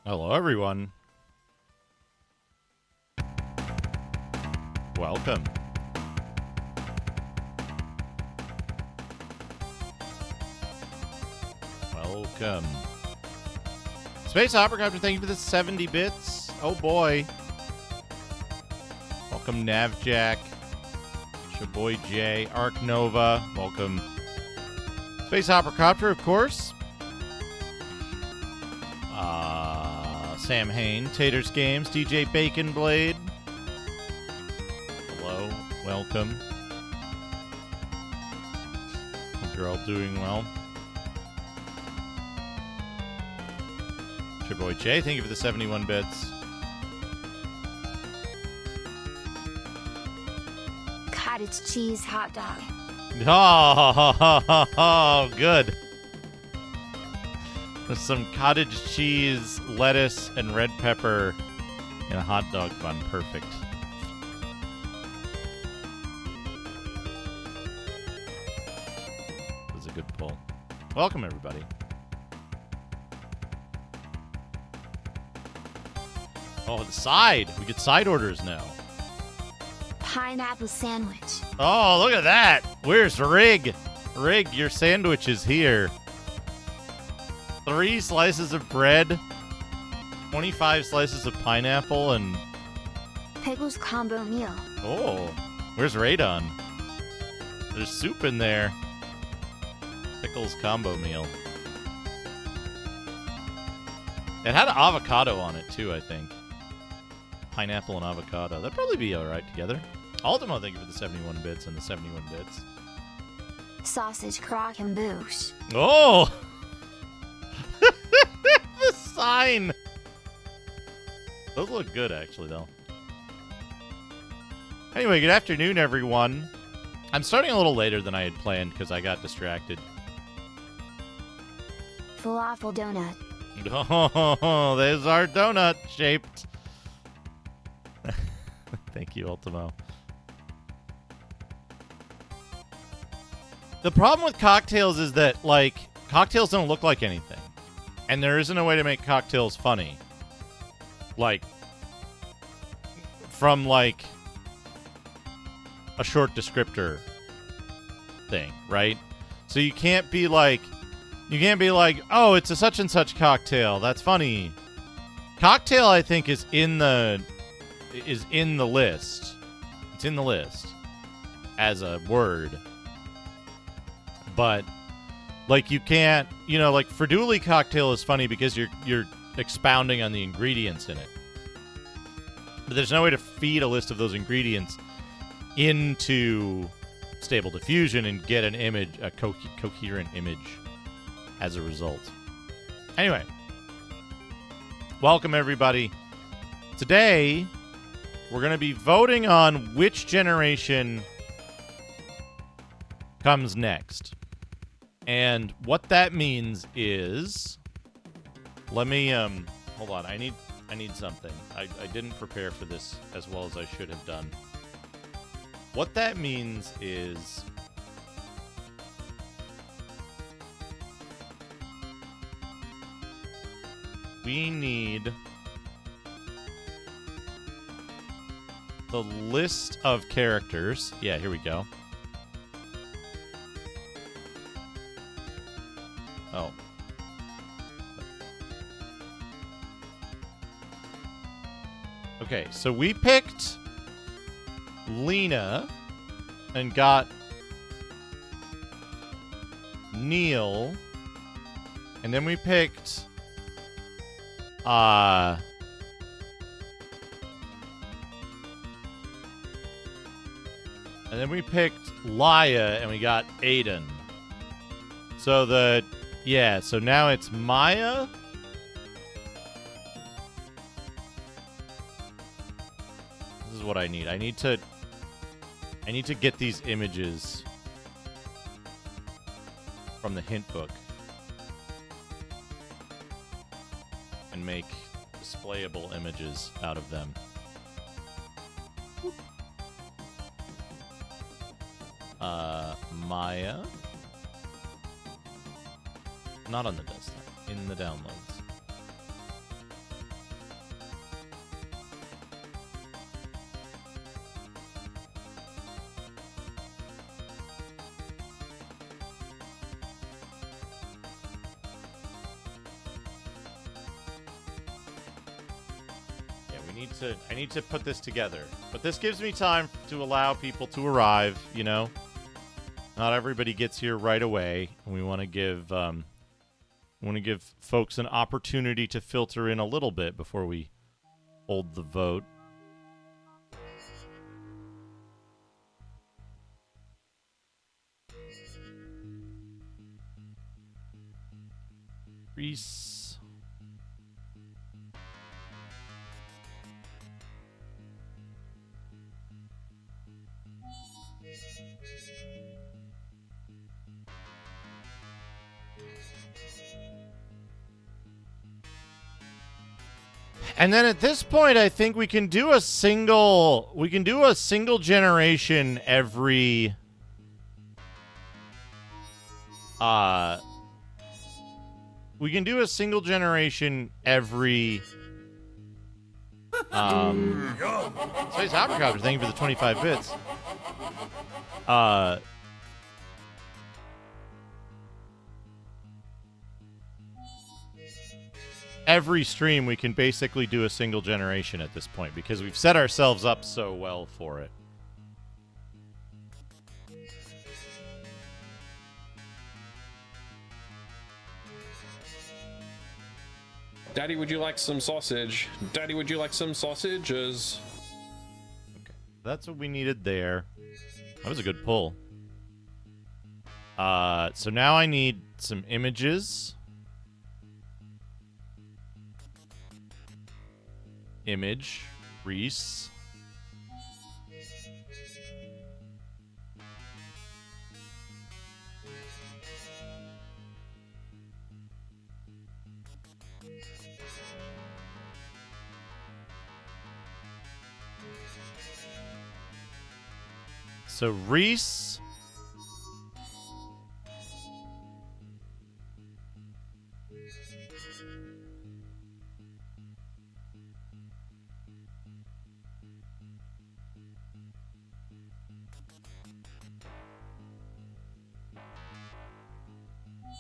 Hello, everyone. Welcome. Welcome. Space Operacopter, thank you for the 70 bits. Oh, boy. Welcome, Navjack. Shaboy J. Arc Nova. Welcome. Space Operacopter, of course. Sam Hain, Taters Games, DJ Bacon Blade. Hello, welcome. Hope you're all doing well. Shaboy J, thank you for the 71 bits. Cottage cheese hot dog. Oh, good. With some cottage cheese, lettuce, and red pepper in a hot dog bun. Perfect. That was a good pull. Welcome, everybody. Oh, the side. We get side orders now. Pineapple sandwich. Oh, look at that. Where's Rig? Rig, your sandwich is here. 3 slices of bread, 25 slices of pineapple, and... Pickles combo meal. Oh, where's Radon? There's soup in there. Pickles combo meal. It had avocado on it, too, I think. Pineapple and avocado. That'd probably be alright together. Ultimo, thank you for the 71 bits and the 71 bits. Sausage croque and bouche. Oh! The sign! Those look good, actually, though. Anyway, good afternoon, everyone. I'm starting a little later than I had planned because I got distracted. Falafel donut. Oh, there's our donut shaped. Thank you, Ultimo. The problem with cocktails is that, like, cocktails don't look like anything. And there isn't a way to make cocktails funny. Like, from, like, a short descriptor thing, right? So you can't be like, oh, it's a such and such cocktail. That's funny. Cocktail, I think, is in the list. It's in the list as a word. But like you can't, like Freduli cocktail is funny because you're expounding on the ingredients in it. But there's no way to feed a list of those ingredients into Stable Diffusion and get an image, a coherent image as a result. Anyway, welcome everybody. Today, we're going to be voting on which generation comes next. And what that means is, let me hold on. I need something. I didn't prepare for this as well as I should have done. What that means is we need the list of characters. Yeah, here we go. Oh. Okay, so we picked Lena and got Neil, and then we picked and then we picked Laia and we got Aiden. So so now it's Maya. This is what I need. I need to get these images from the hint book and make displayable images out of them. Maya. Not on the desktop. In the downloads. need to put this together. But this gives me time to allow people to arrive, you know? Not everybody gets here right away. And we want to give folks an opportunity to filter in a little bit before we hold the vote. Reese. And then at this point, I think we can do a single generation every we can do a single generation every Space Hoppercopter, thank you for the 25 bits. Every stream we can basically do a single generation at this point because we've set ourselves up so well for it. Daddy, would you like some sausage? Daddy, would you like some sausages? Okay, that's what we needed there. That was a good pull. So now I need some images. Image, Reese. So Reese.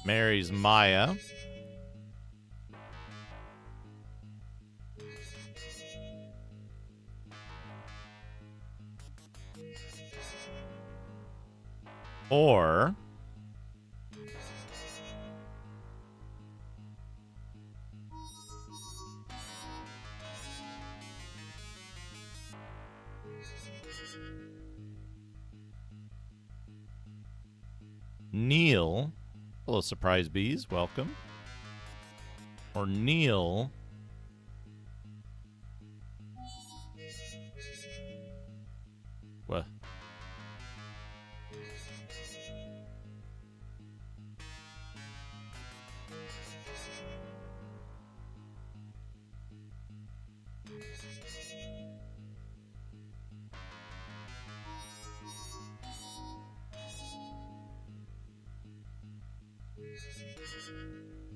Marries Maya. Or Neil. Hello, surprise bees. Welcome. Or Neil. What?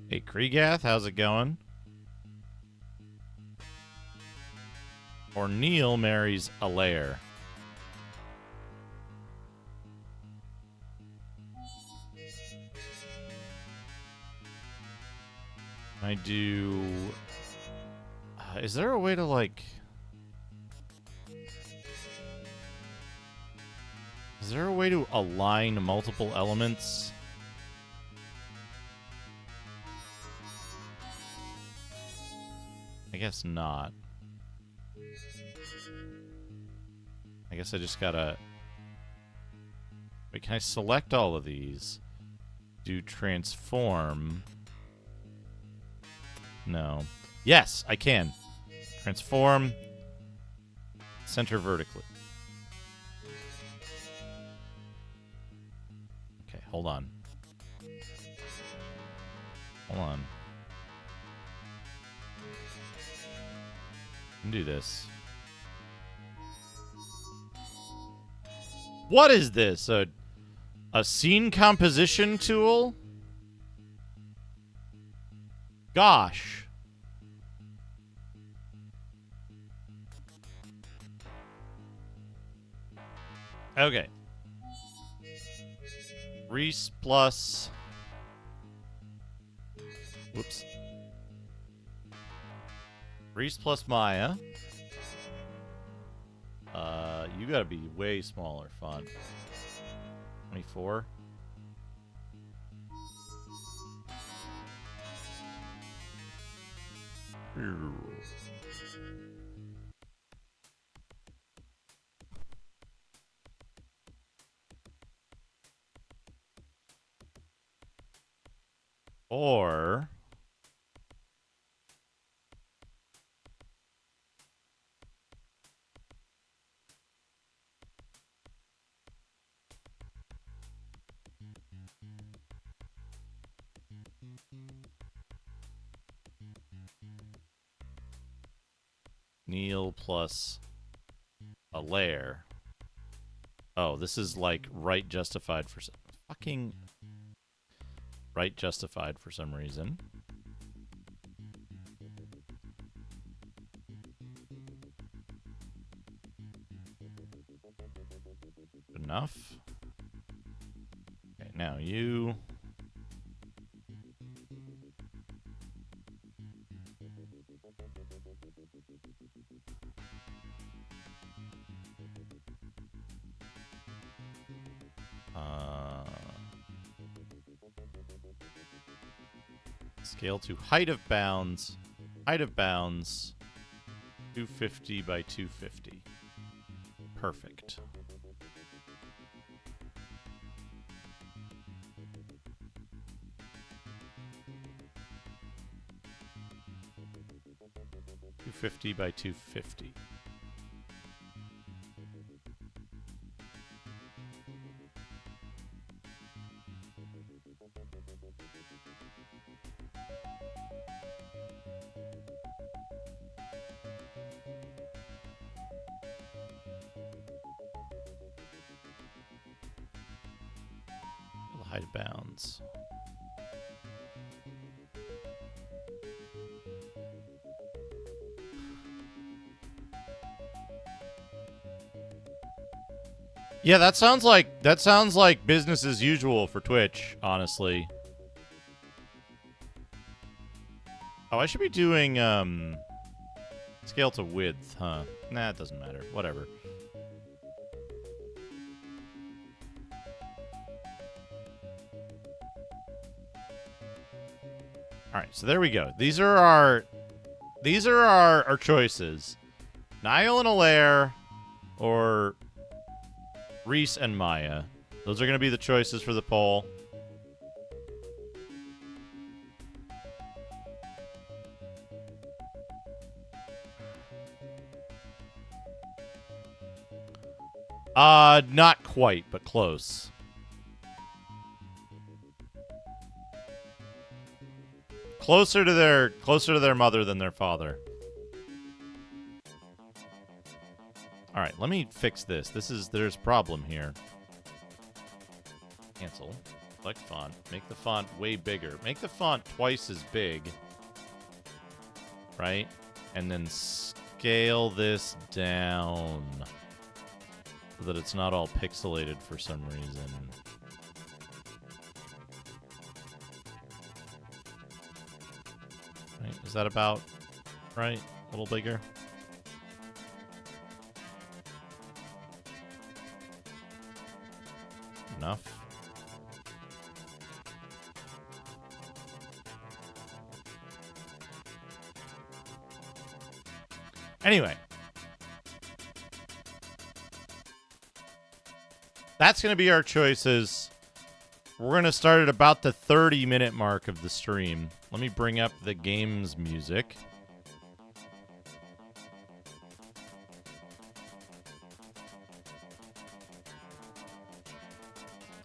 Hey, Kreegath, how's it going? Or Neil marries Alair. I do... is there a way to, like... Is there a way to align multiple elements? I guess not. I guess I just gotta... Wait, can I select all of these? Do transform? No. Yes, I can. Transform. Center vertically. Okay, hold on. Hold on. Do this. What is this? A scene composition tool? Gosh. Okay. Reese plus... Whoops. Reese plus Maya. You gotta be way smaller font. 24. Or Neil plus a layer. Oh, this is like right justified for fucking right justified for some reason. Enough. Okay, now you. Scale to height of bounds. Height of bounds. 250 by 250. Perfect. $250 by $250. Height of bounds. Yeah, that sounds like business as usual for Twitch, honestly. Oh, I should be doing scale to width, huh? Nah, it doesn't matter. Whatever. All right, so there we go. These are our choices. Niall and Alaire or Reese and Maya. Those are going to be the choices for the poll. Not quite, but close. Closer to their mother than their father. All right, let me fix this. There's a problem here. Cancel. Select font. Make the font way bigger. Make the font twice as big. Right? And then scale this down so that it's not all pixelated for some reason. Right? Is that about right? A little bigger? Enough. Anyway. That's going to be our choices. We're going to start at about the 30-minute mark of the stream. Let me bring up the game's music.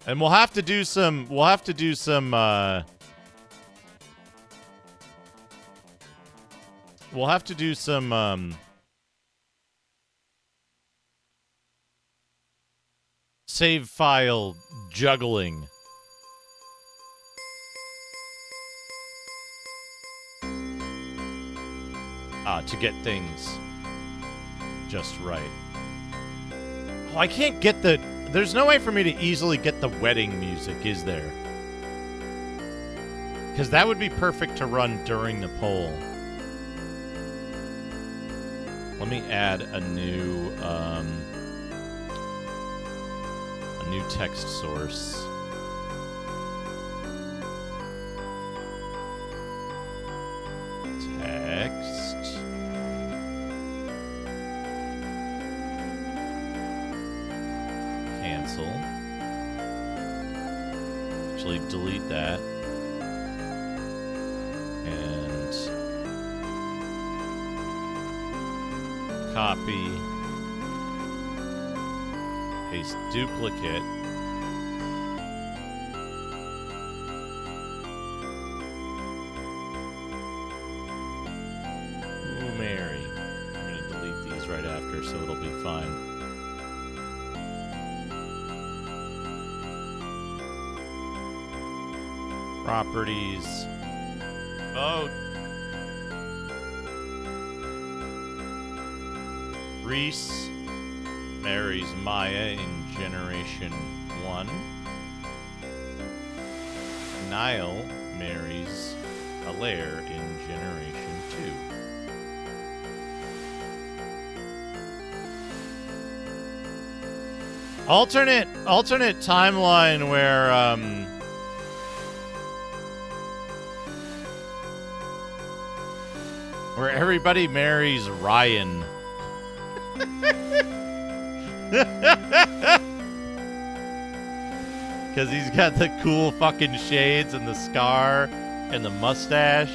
And we'll have to do some save file juggling. To get things just right. Oh, I can't get there's no way for me to easily get the wedding music, is there? Because that would be perfect to run during the poll. Let me add a new text source. Text. Cancel. Actually, delete that. And copy. Paste duplicate. Ooh, Mary. I'm going to delete these right after, so it'll be fine. Properties. Vote. Reese marries Maya in Generation 1. Niall marries Alaire in Generation 2. Alternate timeline where everybody marries Ryan. Because he's got the cool fucking shades and the scar and the mustache.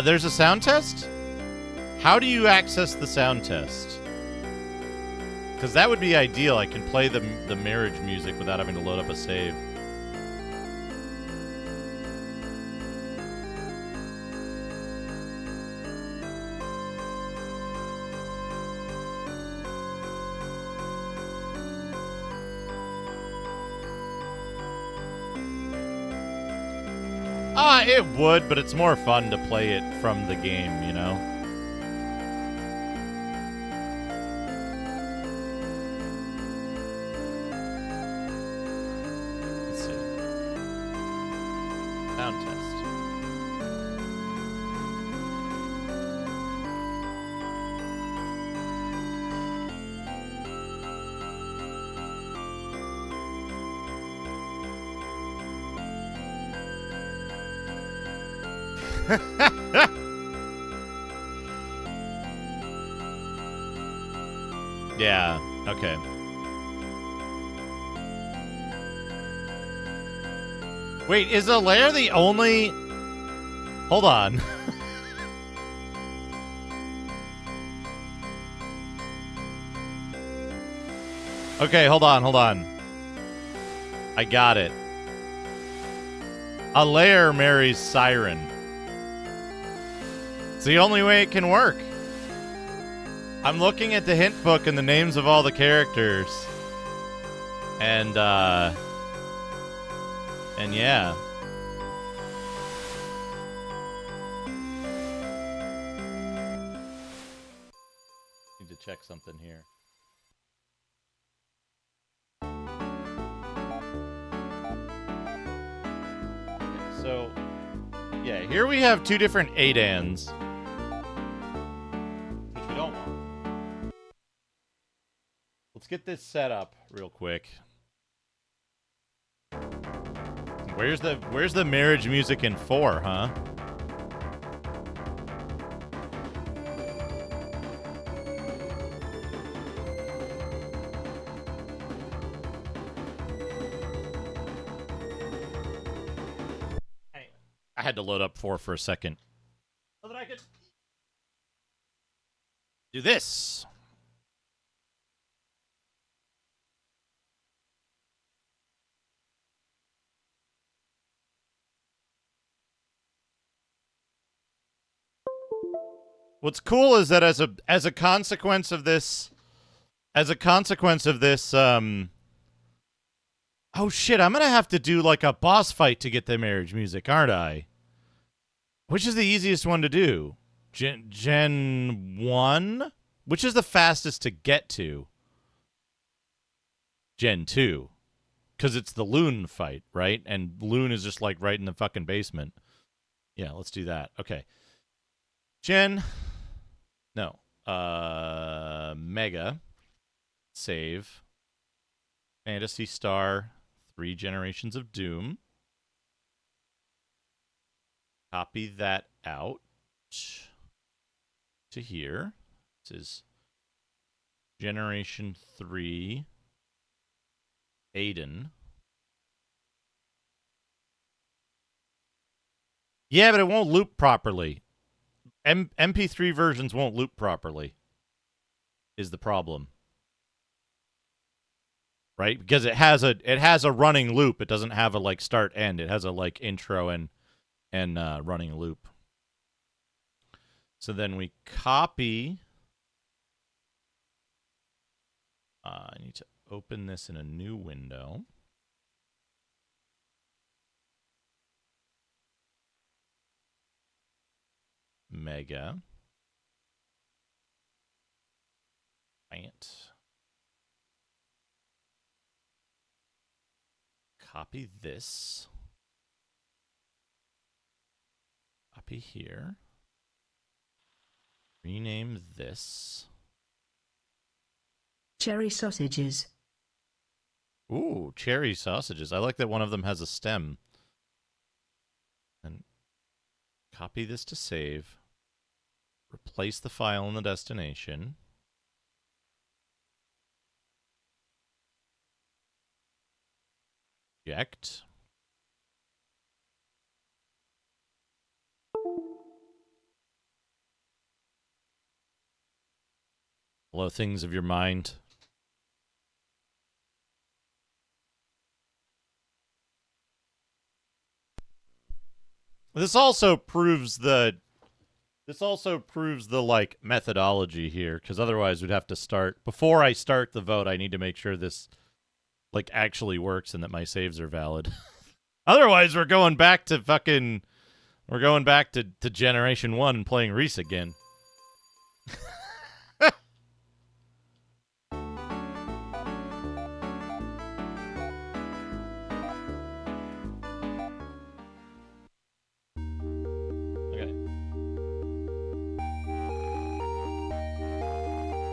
There's a sound test? How do you access the sound test? Because that would be ideal. I can play the marriage music without having to load up a save. It would, but it's more fun to play it from the game, you know? Let's see. Sound test. Yeah, okay. Wait, is Alaire the only... Hold on. Okay, hold on. I got it. Alaire marries Siren. It's the only way it can work. I'm looking at the hint book and the names of all the characters. And yeah. Need to check something here. Okay, so, yeah, here we have two different Adans. Which we don't want. Let's get this set up real quick. Where's the marriage music in 4, huh? I had to load up 4 for a second so that I could do this. What's cool is that as a consequence of this, oh shit, I'm gonna have to do like a boss fight to get the marriage music, aren't I? Which is the easiest one to do? Gen 1? Which is the fastest to get to? Gen 2. Because it's the Loon fight, right? And Loon is just like right in the fucking basement. Yeah, let's do that. Okay. Mega. Save. Phantasy Star. 3 Generations of Doom. Copy that out to here. This is Generation 3 Aiden. Yeah, but it won't loop properly. MP3 versions won't loop properly is the problem. Right? Because it has a running loop. It doesn't have a like start end. It has a like intro and running loop. So then we copy. I need to open this in a new window. Mega. Copy this. Copy here. Rename this. Cherry sausages. Ooh, cherry sausages. I like that one of them has a stem. And copy this to save. Replace the file in the destination. Eject. Hello, things of your mind. This also proves the like methodology here, because otherwise we'd have to start before I start the vote. I need to make sure this like actually works and that my saves are valid. Otherwise, we're going back to Generation 1 and playing Reese again.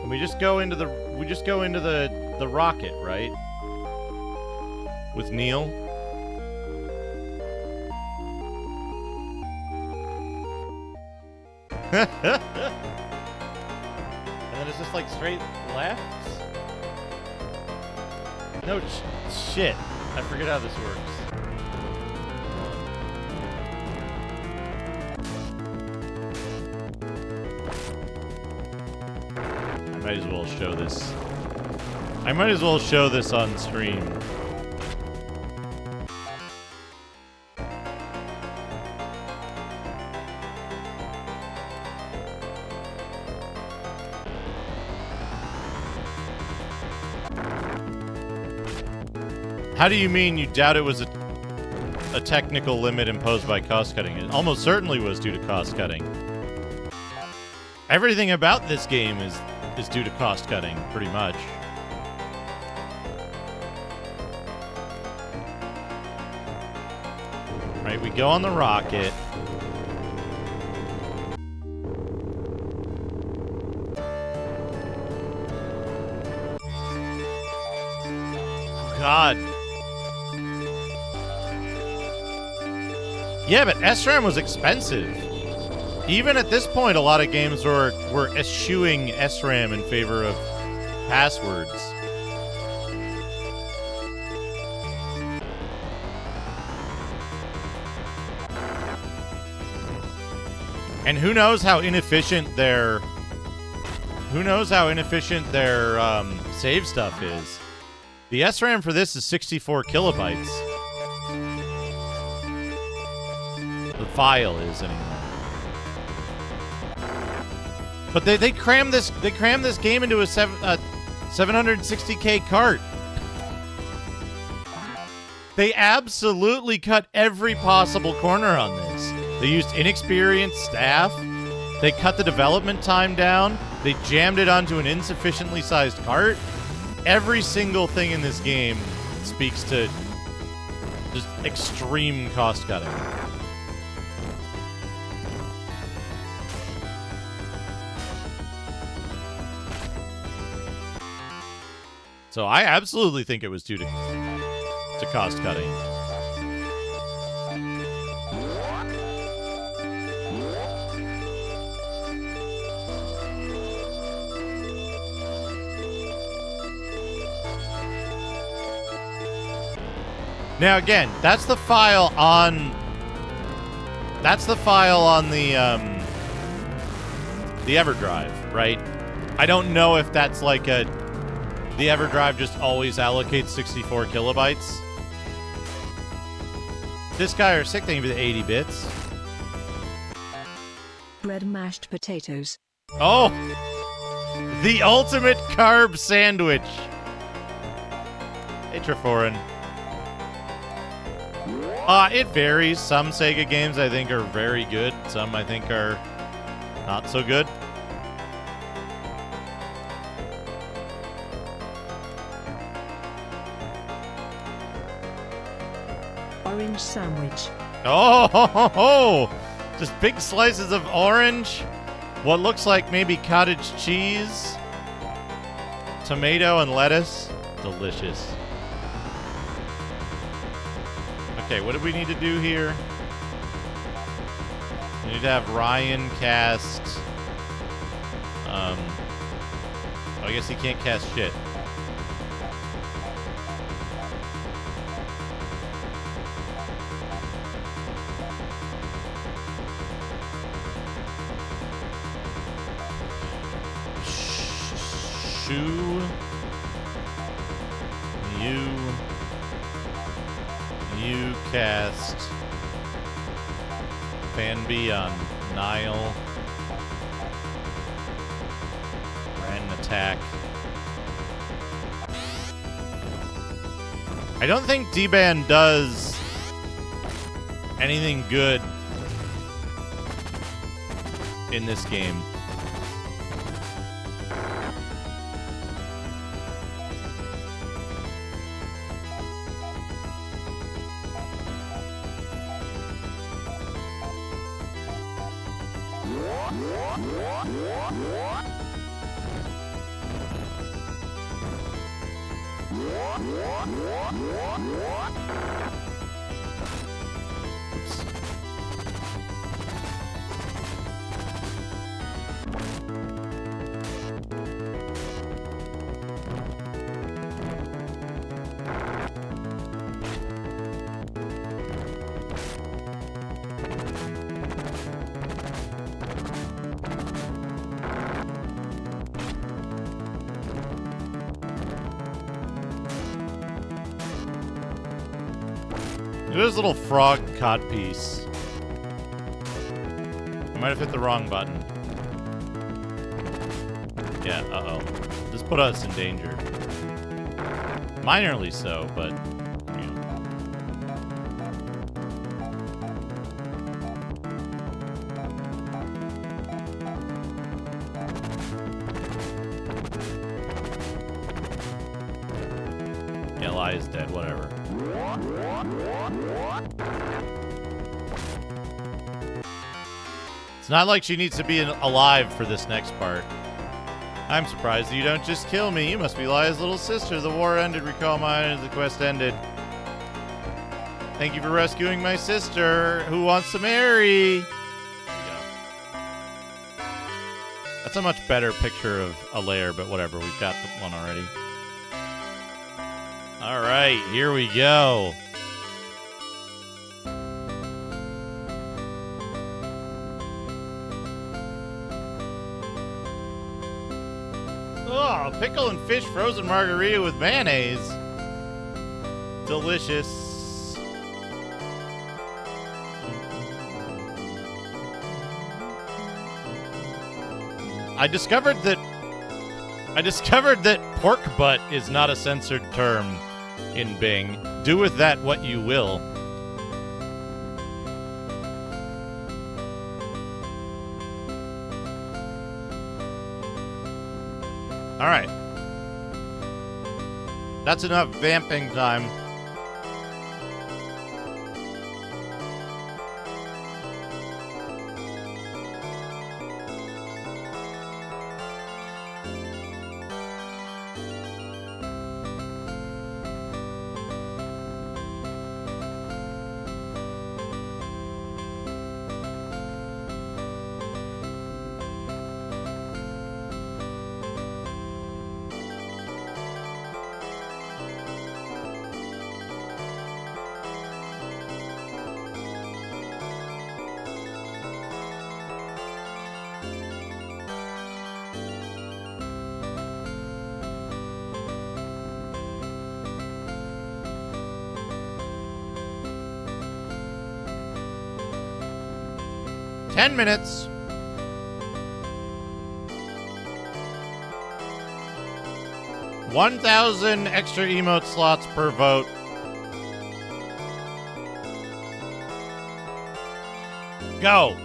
We just go into the rocket, right? With Neil. And then it's just like straight left? No shit. I forget how this works. I might as well show this. I might as well show this on stream. How do you mean you doubt it was a technical limit imposed by cost cutting? It almost certainly was due to cost cutting. Everything about this game is due to cost cutting, pretty much. Right, we go on the rocket. Oh, God. Yeah, but SRAM was expensive. Even at this point, a lot of games were eschewing SRAM in favor of passwords. And who knows how inefficient their save stuff is. The SRAM for this is 64 kilobytes. The file is, anyway. But they crammed this game into a 760K cart. They absolutely cut every possible corner on this. They used inexperienced staff. They cut the development time down. They jammed it onto an insufficiently sized cart. Every single thing in this game speaks to just extreme cost cutting. So I absolutely think it was due to cost cutting. Now again, that's the file on the EverDrive, right? I don't know if that's like the EverDrive just always allocates 64 kilobytes. This guy or sick thing for the 80 bits. Bread mashed potatoes. Oh! The ultimate carb sandwich. Hey, Treforan. It varies. Some Sega games I think are very good. Some I think are not so good. Orange sandwich. Oh, ho, ho, ho. Just big slices of orange. What looks like maybe cottage cheese. Tomato and lettuce. Delicious. Okay, what do we need to do here? We need to have Ryan cast... I guess he can't cast shit. Shoe. You cast Fanby on Nile. Ran attack. I don't think D-Ban does anything good in this game. There's a little frog codpiece. I might have hit the wrong button. Yeah, uh-oh. This put us in danger. Minorly so, but... you know. Yeah, Lie is dead, whatever. It's not like she needs to be alive for this next part. I'm surprised you don't just kill me. You must be Lia's little sister. The war ended. Recall mine. The quest ended. Thank you for rescuing my sister, who wants to marry. There you go. That's a much better picture of a lair, but whatever. We've got the one already. All right, here we go. Oh, pickle and fish frozen margarita with mayonnaise. Delicious. I discovered that pork butt is not a censored term in Bing. Do with that what you will. All right. That's enough vamping time. Minutes. $1,000 extra emote slots per vote. Go.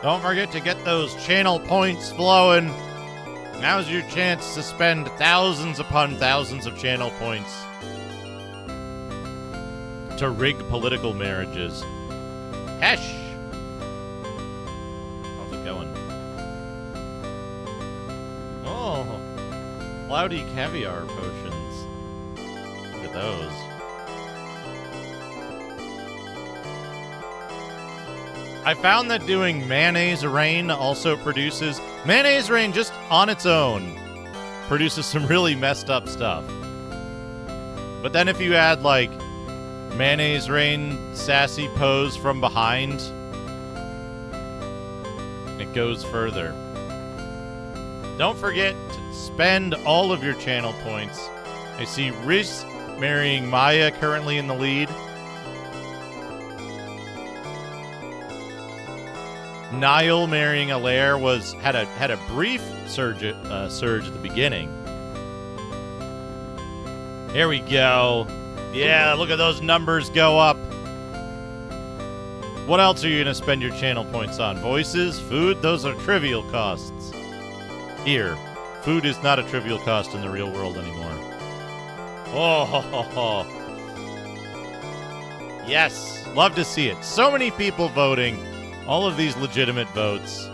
Don't forget to get those channel points flowing. Now's your chance to spend thousands upon thousands of channel points to rig political marriages. Hesh! How's it going? Oh, cloudy caviar potions. Look at those. I found that doing mayonnaise rain also produces... Mayonnaise rain just on its own produces some really messed up stuff. But then if you add, like, mayonnaise rain sassy pose from behind, it goes further. Don't forget to spend all of your channel points. I see Riz marrying Maya currently in the lead. Niall marrying Alaire had a brief surge at the beginning. Here we go. Yeah, look at those numbers go up. What else are you gonna spend your channel points on? Voices, food, those are trivial costs. Here, food is not a trivial cost in the real world anymore. Oh, ho, ho, ho. Yes, love to see it. So many people voting. All of these legitimate votes.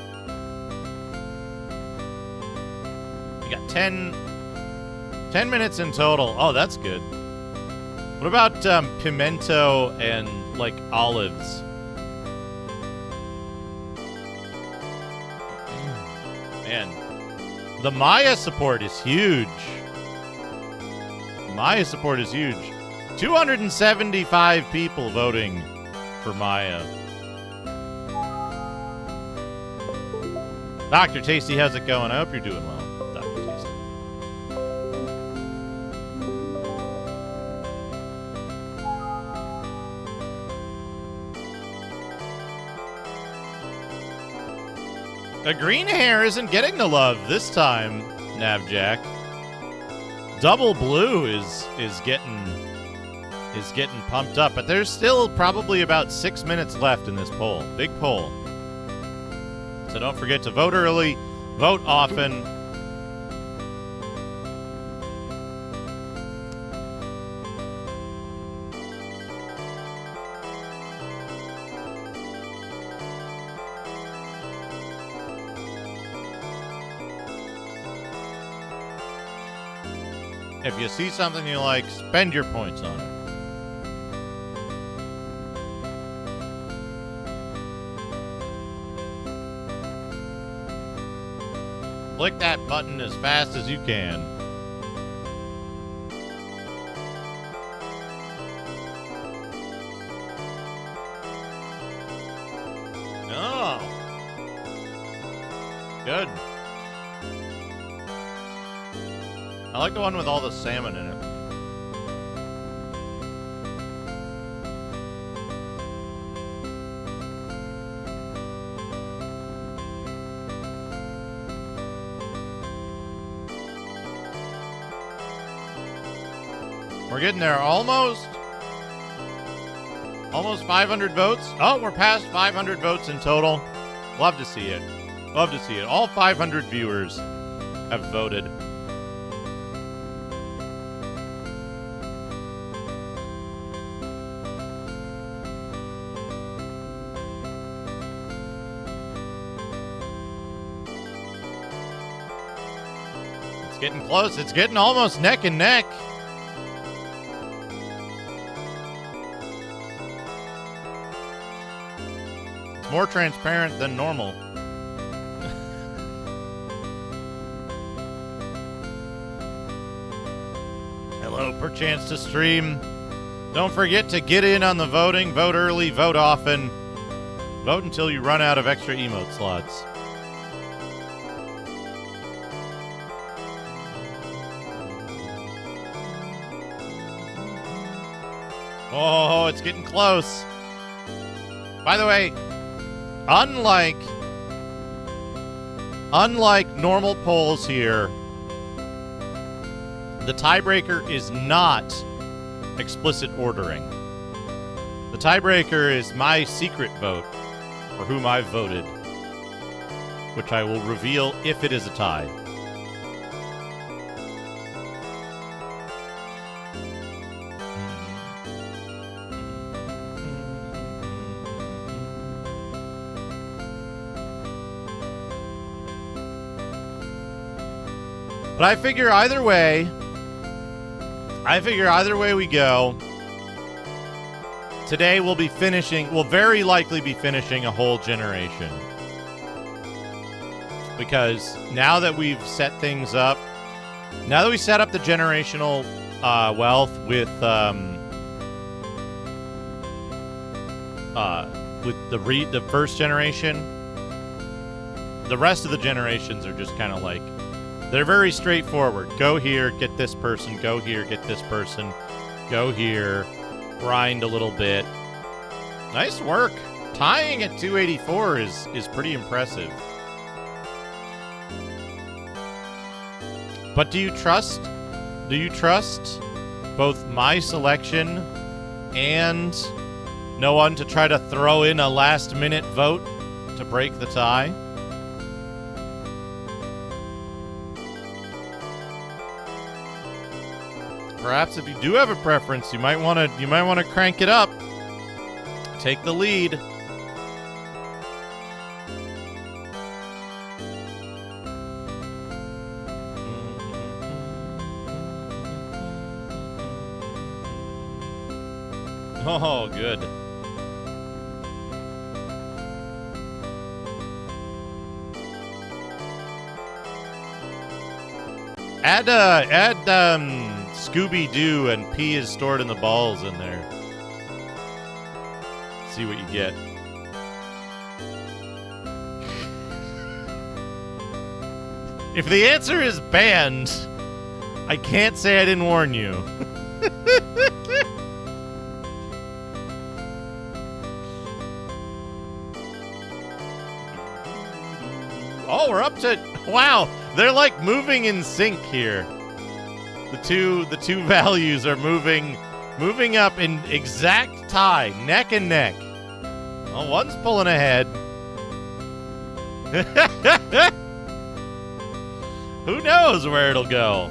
We got 10 minutes in total. Oh, that's good. What about pimento and, like, olives? Man, the Maya support is huge. Maya support is huge. 275 people voting for Maya. Dr. Tasty, how's it going? I hope you're doing well, Dr. Tasty. A green hair isn't getting the love this time, Navjack. Double blue is getting pumped up, but there's still probably about 6 minutes left in this poll. Big poll. So don't forget to vote early, vote often. If you see something you like, spend your points on it. Click that button as fast as you can. Oh. Good. I like the one with all the salmon in it. We're getting there. Almost 500 votes. Oh, we're past 500 votes in total. Love to see it. Love to see it. All 500 viewers have voted. It's getting close. It's getting almost neck and neck. It's more transparent than normal. Hello, perchance to stream. Don't forget to get in on the voting. Vote early, vote often. Vote until you run out of extra emote slots. Oh, it's getting close. By the way, unlike normal polls here, the tiebreaker is not explicit ordering. The tiebreaker is my secret vote for whom I voted, which I will reveal if it is a tie. But I figure either way we go, today we'll very likely be finishing a whole generation. Because now that we've set things up, now that we set up the generational wealth with the first generation, the rest of the generations are just kind of like, they're very straightforward. Go here, get this person. Go here, get this person. Go here, grind a little bit. Nice work. Tying at 284 is pretty impressive. But do you trust both my selection and no one to try to throw in a last-minute vote to break the tie? Perhaps if you do have a preference, you might want to crank it up. Take the lead. Oh, good. Add Scooby-Doo and pee is stored in the balls in there. See what you get. If the answer is banned, I can't say I didn't warn you. Oh, we're up to... Wow, they're like moving in sync here. The two values are moving up in exact tie, neck and neck. Oh, one's pulling ahead. Who knows where it'll go?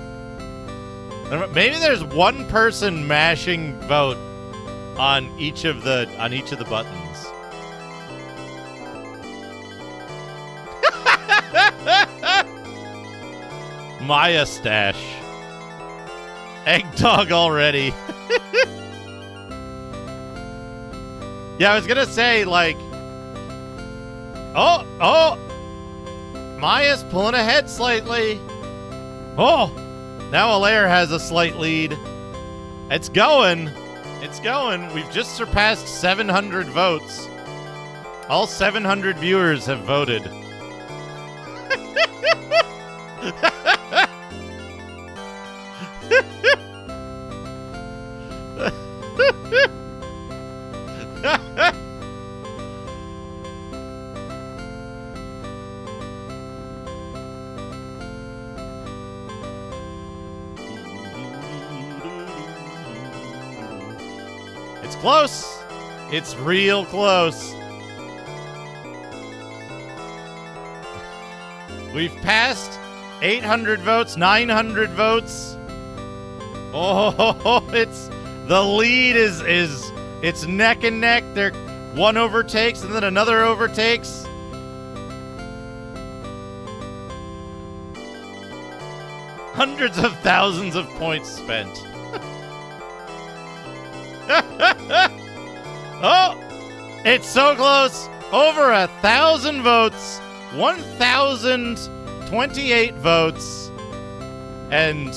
Maybe there's one person mashing vote on each of the buttons. Maya stash. Egg dog already. Yeah, I was gonna say, like... Oh! Maya's pulling ahead slightly. Oh! Now Alair has a slight lead. It's going. It's going. We've just surpassed 700 votes. All 700 viewers have voted. It's close. It's real close. We've passed 800 votes, 900 votes. Oh, it's the lead is it's neck and neck. There, one overtakes and then another overtakes. Hundreds of thousands of points spent. Oh, it's so close. Over 1,000 votes. 1,028 votes. And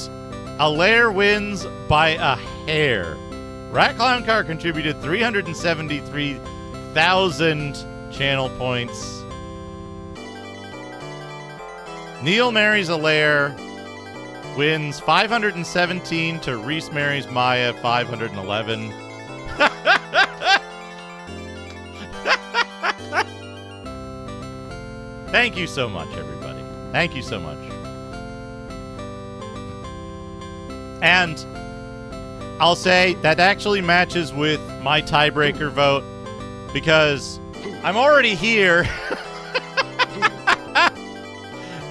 Alair wins by a hair. Rat Clown Car contributed 373,000 channel points. Neil marries Alair. Wins 517 to Reese marries Maya 511. Thank you so much, everybody. Thank you so much. And I'll say that actually matches with my tiebreaker vote because I'm already here.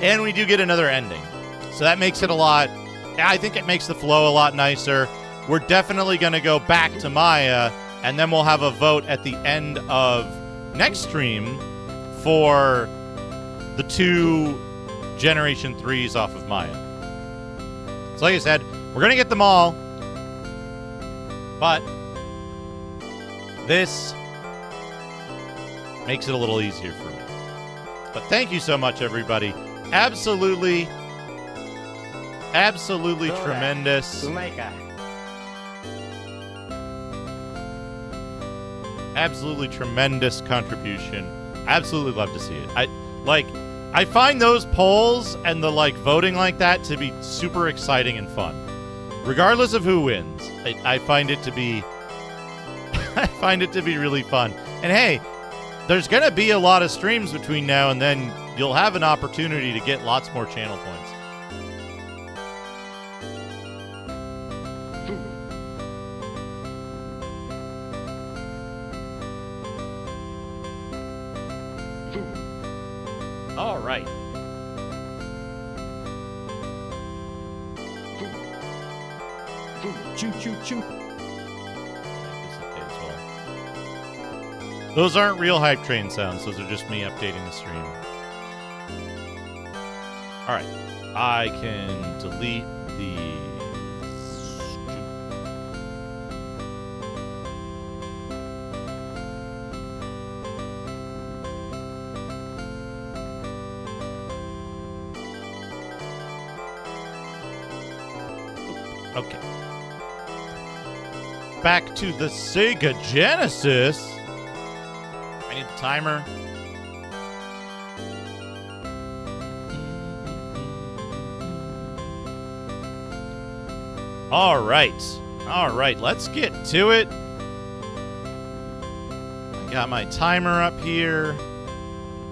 And we do get another ending. So that makes it a lot... I think it makes the flow a lot nicer. We're definitely going to go back to Maya, and then we'll have a vote at the end of next stream for the 2 Generation 3s off of Maya. So like I said, we're going to get them all, but this makes it a little easier for me. But thank you so much, everybody. Absolutely tremendous. Absolutely tremendous contribution. Absolutely love to see it. I find those polls and the voting like that to be super exciting and fun. Regardless of who wins. I find it to be I find it to be really fun. And hey, there's going to be a lot of streams between now and then. You'll have an opportunity to get lots more channel points. All right. Choo choo choo. Those aren't real hype train sounds. Those are just me updating the stream. All right. I can delete these. Okay. Back to the Sega Genesis. I need the timer. All right. All right, let's get to it. I got my timer up here.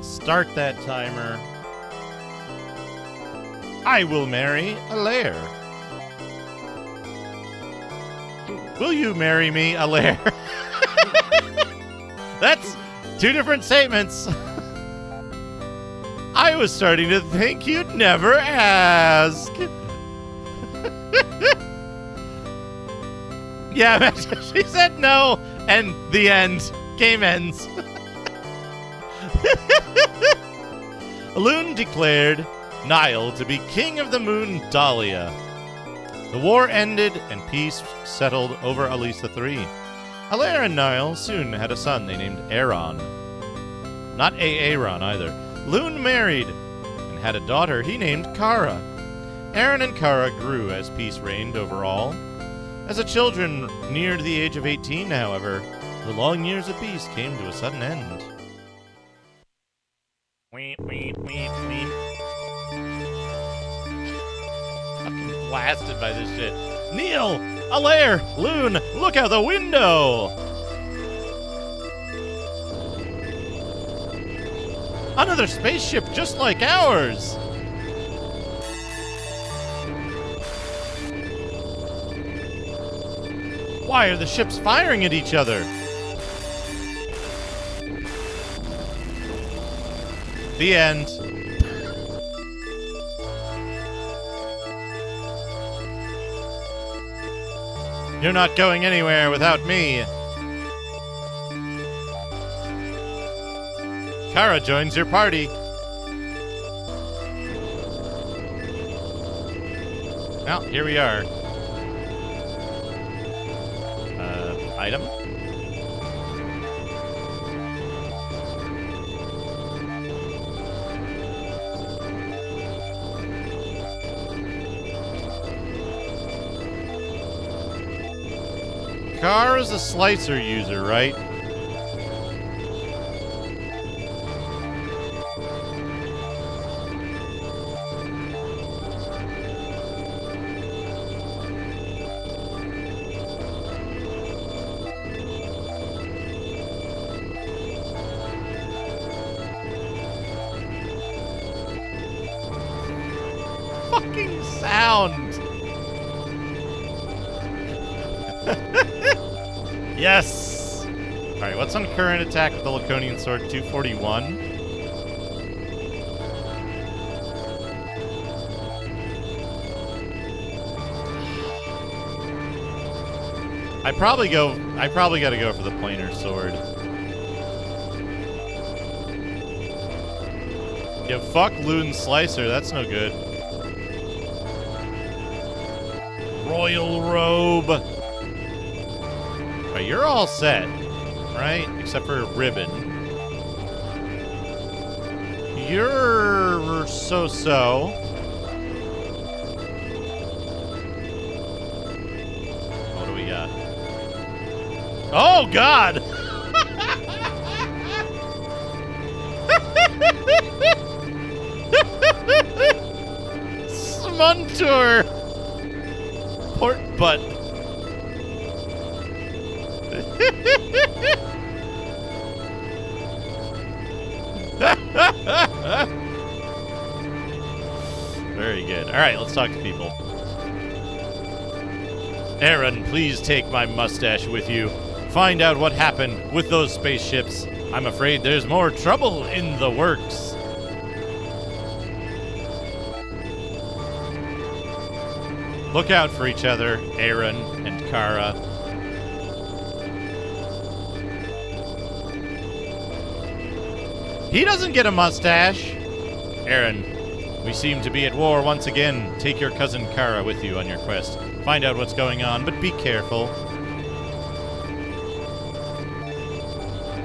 Start that timer. I will marry Alair. Will you marry me, Alair? That's 2 different statements. I was starting to think you'd never ask. Yeah, she said no, and the end. Game ends. Loon declared Nile to be king of the moon Dahlia. The war ended and peace settled over Alisa III. Alair and Niall soon had a son they named Aaron. Not Aaron either. Lune married and had a daughter he named Kara. Aaron and Kara grew as peace reigned over all. As the children neared the age of 18, however, the long years of peace came to a sudden end. Weep, weep, weep, weep. Fucking blasted by this shit. Neil! Alair! Lune! Look out the window! Another spaceship just like ours! Why are the ships firing at each other? The end. You're not going anywhere without me. Kara joins your party. Well, here we are. Item? Kara's a slicer user, right? Fucking sound! Yes! Alright, what's on current attack with the Laconian Sword? 241? I probably gotta go for the planar sword. Yeah, fuck Lune Slicer, that's no good. Royal Robe. Right, you're all set, right? Except for Ribbon. You're so-so. What do we got? Oh, God! Smuntor! Port butt. Very good. Alright, let's talk to people. Aaron, please take my mustache with you. Find out what happened with those spaceships. I'm afraid there's more trouble in the works. Look out for each other, Aaron and Kara. He doesn't get a mustache. Aaron, we seem to be at war once again. Take your cousin Kara with you on your quest. Find out what's going on, but be careful.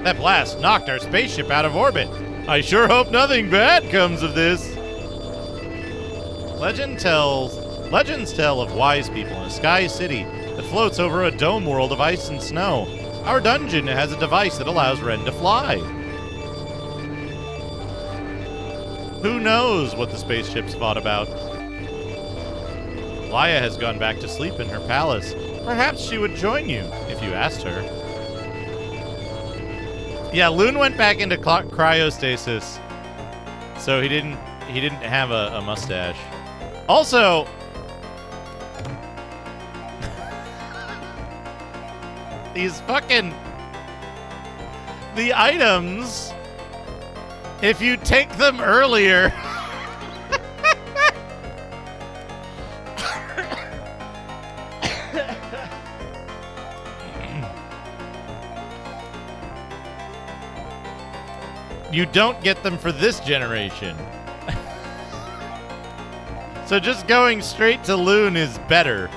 That blast knocked our spaceship out of orbit. I sure hope nothing bad comes of this. Legends tell of wise people in a sky city that floats over a dome world of ice and snow. Our dungeon has a device that allows Ren to fly. Who knows what the spaceships fought about? Laia has gone back to sleep in her palace. Perhaps she would join you if you asked her. Yeah, Lune went back into cryostasis, so he didn't have a mustache. Also, these fucking the items, if you take them earlier. You don't get them for this generation. So just going straight to Loon is better.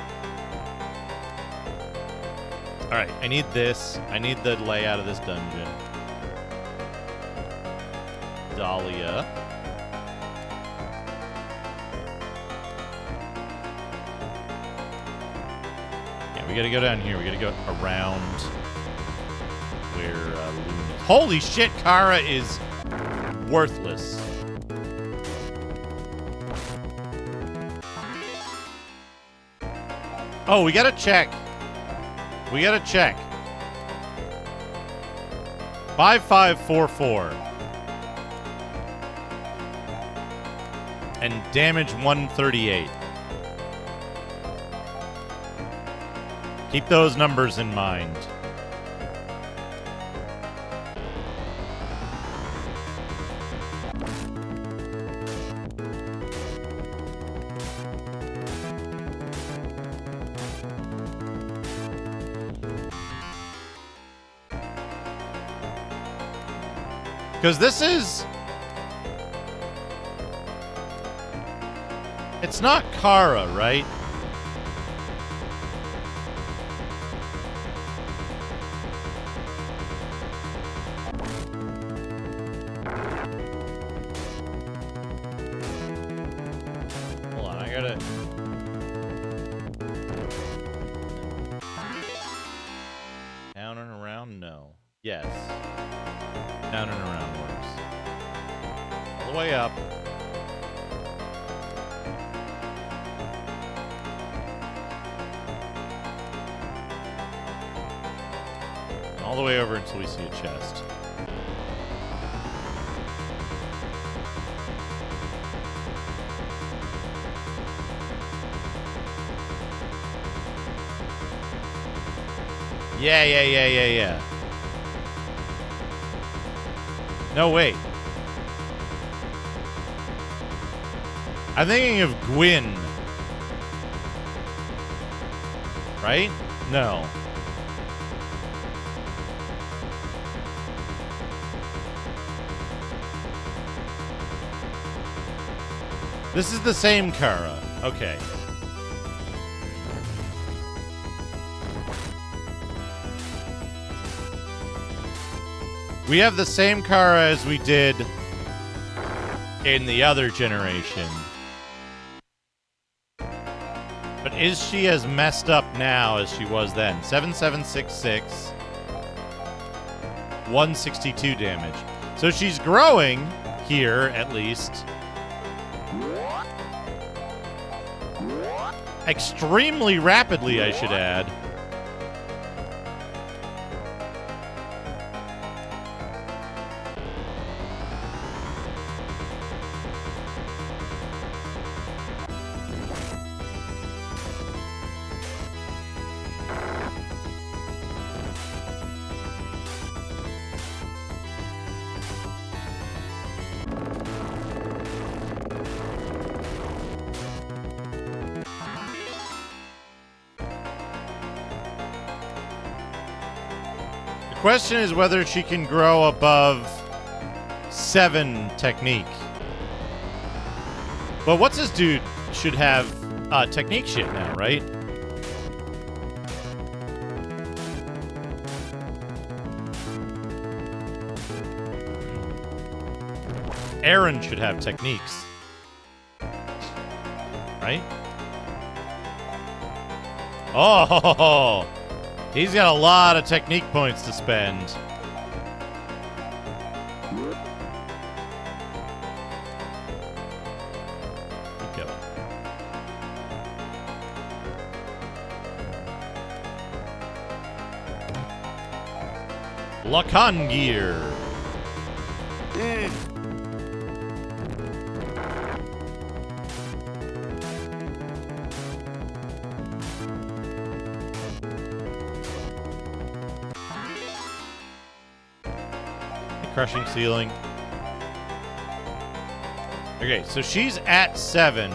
Alright, I need this. I need the layout of this dungeon. Dahlia. Yeah, we gotta go down here. We gotta go around where Loon is. Holy shit, Kara is worthless. Oh, we gotta check. We gotta check. 5544. And damage 138. Keep those numbers in mind. Because this is... It's not Kara, right? Hold on, I gotta... Down and around? No. Yes. Down and around works. All the way up. And all the way over until we see a chest. Yeah. No, wait. I'm thinking of Gwyn. Right? No. This is the same Kara. Okay. We have the same Kara as we did in the other generation. But is she as messed up now as she was then? 7766. 162 damage. So she's growing here, at least. Extremely rapidly, I should add. The question is whether she can grow above 7 technique. But what's this dude should have technique shit now, right? Aaron should have techniques. Right? Oh! He's got a lot of technique points to spend. Keep going. Lacan gear. Crushing ceiling. Okay, so she's at 7.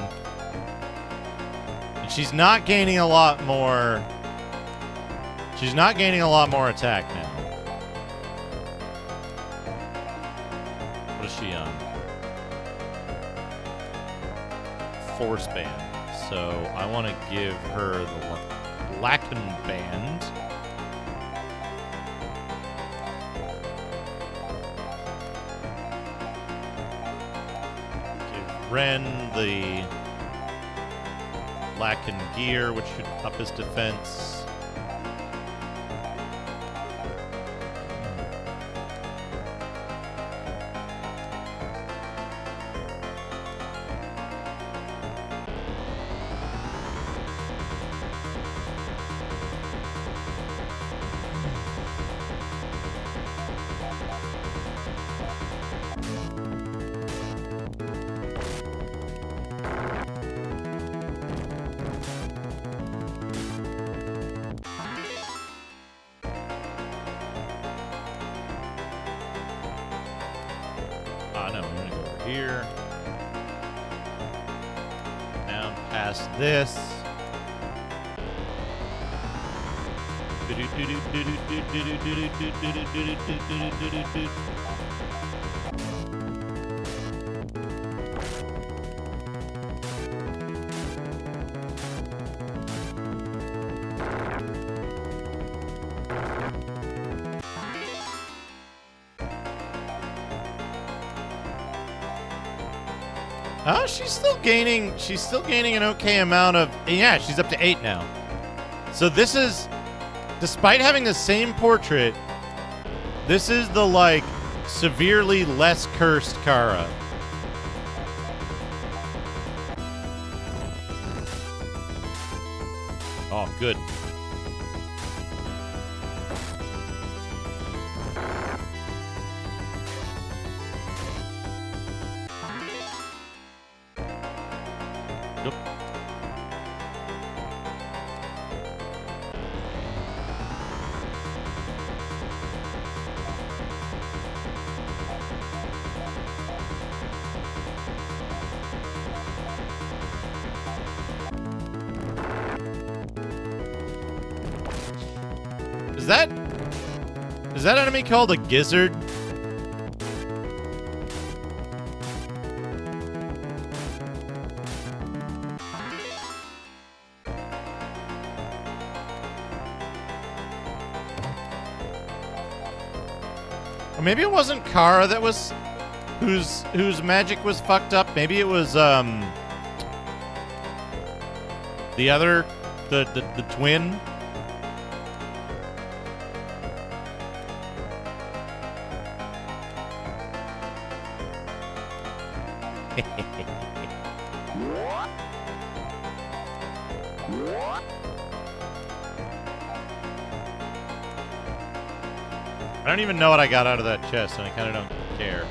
And she's not gaining a lot more. She's not gaining a lot more attack now. What is she on? Force Band. So I want to give her the Lacken Band. Give Ren the Lacken Gear, which should up his defense. No, I'm gonna go over here. Down past this. Oh, she's still gaining an okay amount of, yeah, she's up to 8 now. So this is, despite having the same portrait, this is the, like, severely less cursed Kara. Oh, good. Nope. Is that enemy called a gizzard? Or maybe it wasn't Kara that was whose magic was fucked up. Maybe it was the other the twin. I don't even know what I got out of that chest, and I kind of don't care.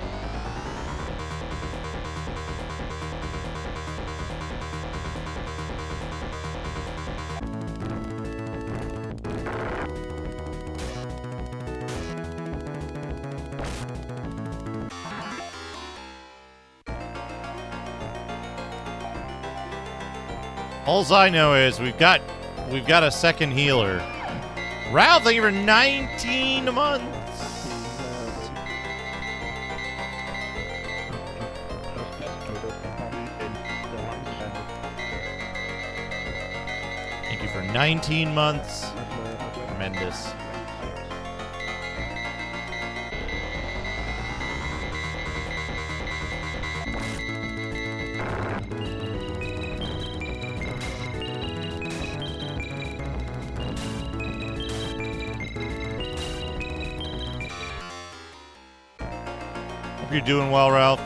Alls I know is we've got a second healer. Ralph, thank you for 19 months. Thank you for 19 months. Tremendous. Hope you're doing well, Ralph.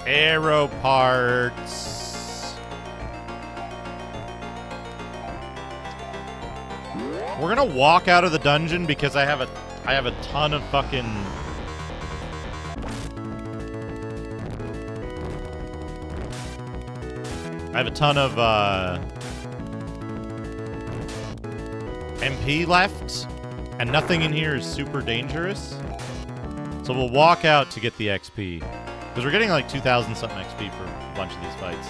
Arrow parts. We're gonna walk out of the dungeon because I have a ton of fucking MP left, and nothing in here is super dangerous. So we'll walk out to get the XP. Because we're getting like 2,000 something XP for a bunch of these fights.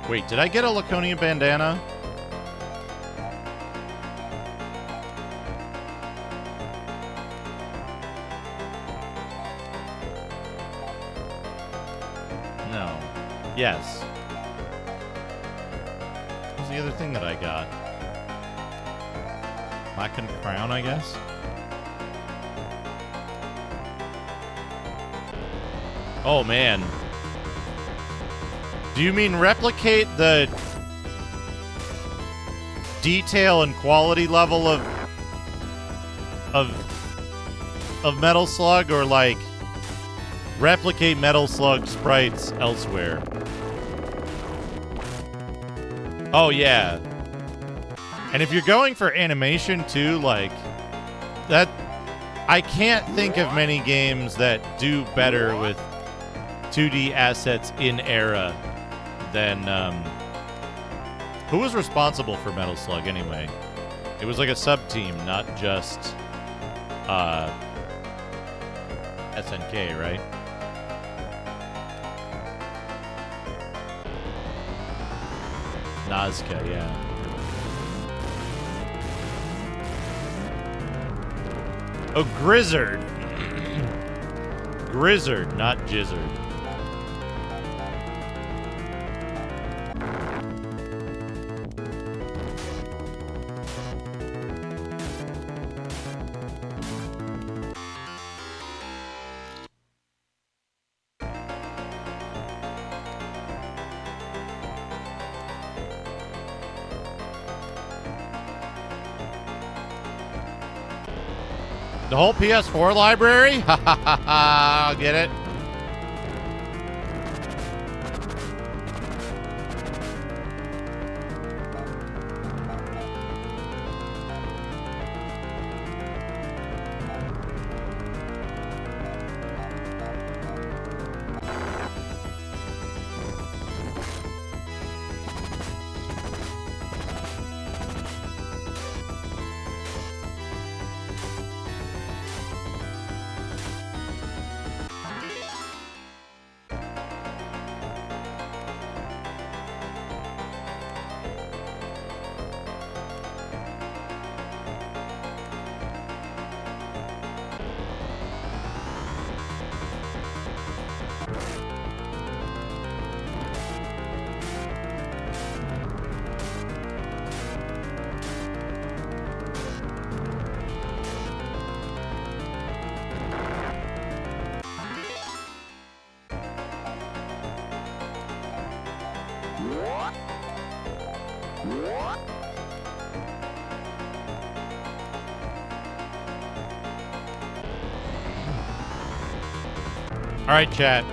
Wait, did I get a Laconia bandana? No. Yes. What was the other thing that I got? Blackened crown, I guess? Oh, man. Do you mean replicate the detail and quality level of Metal Slug, or like replicate Metal Slug sprites elsewhere? Oh yeah. And if you're going for animation too, like that, I can't think of many games that do better with 2D assets in era than who was responsible for Metal Slug anyway? It was like a sub-team, not just SNK, right? Nazca, yeah. Oh, Grizzard. Grizzard, not Jizzard. The whole PS4 library? Ha ha ha ha, get it? All right, chat.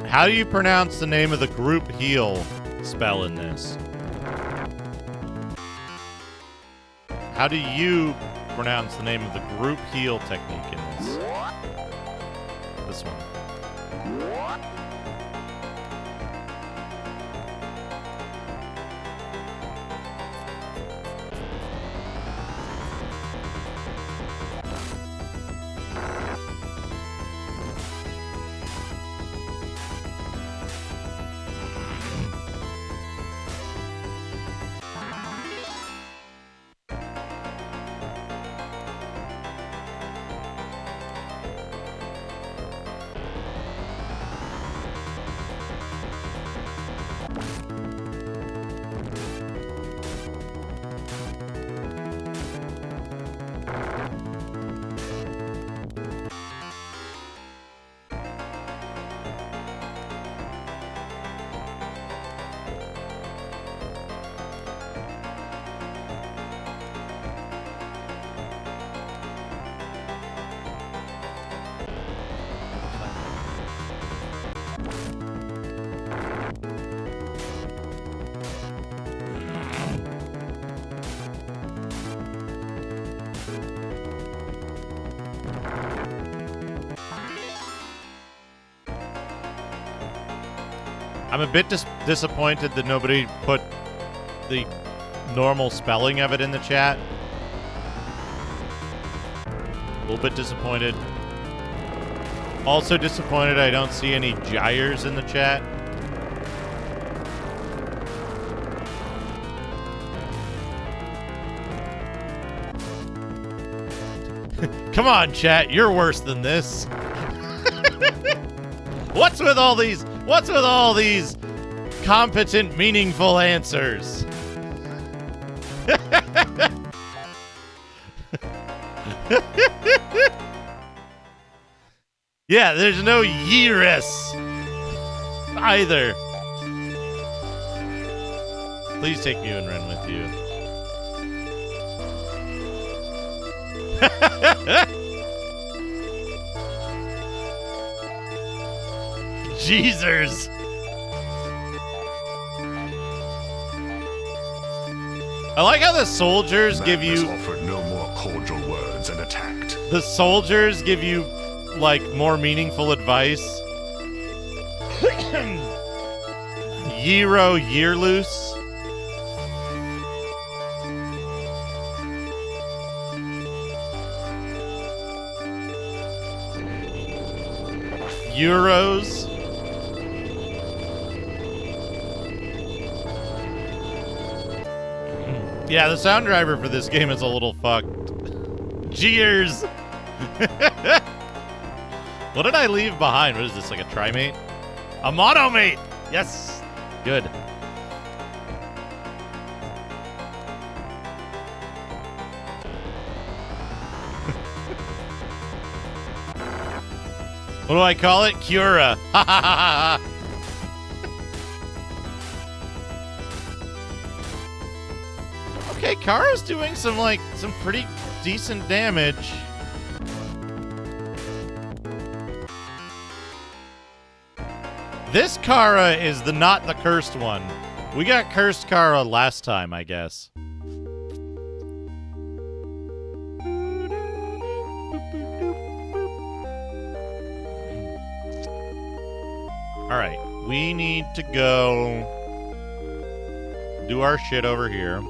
How do you pronounce the name of the group heal spell in this? How do you pronounce the name of the group heal technique in this? This one. I'm a bit disappointed that nobody put the normal spelling of it in the chat. A little bit disappointed. Also disappointed I don't see any gyres in the chat. Come on, chat. You're worse than this. What's with all these competent, meaningful answers? Yeah, there's no Yeris either. Please take Mew and Ren with you. Jeezers. I like how the soldiers give you offered no more cordial words and attacked. The soldiers give you like more meaningful advice. Yero Yearloose. Euros. Yeah, the sound driver for this game is a little fucked. Cheers! What did I leave behind? What is this, like a trimate? A monomate! Yes! Good. What do I call it? Cura. Ha ha ha ha. Okay, Kara's doing some pretty decent damage. This Kara is not the cursed one. We got cursed Kara last time, I guess. Alright, we need to go do our shit over here.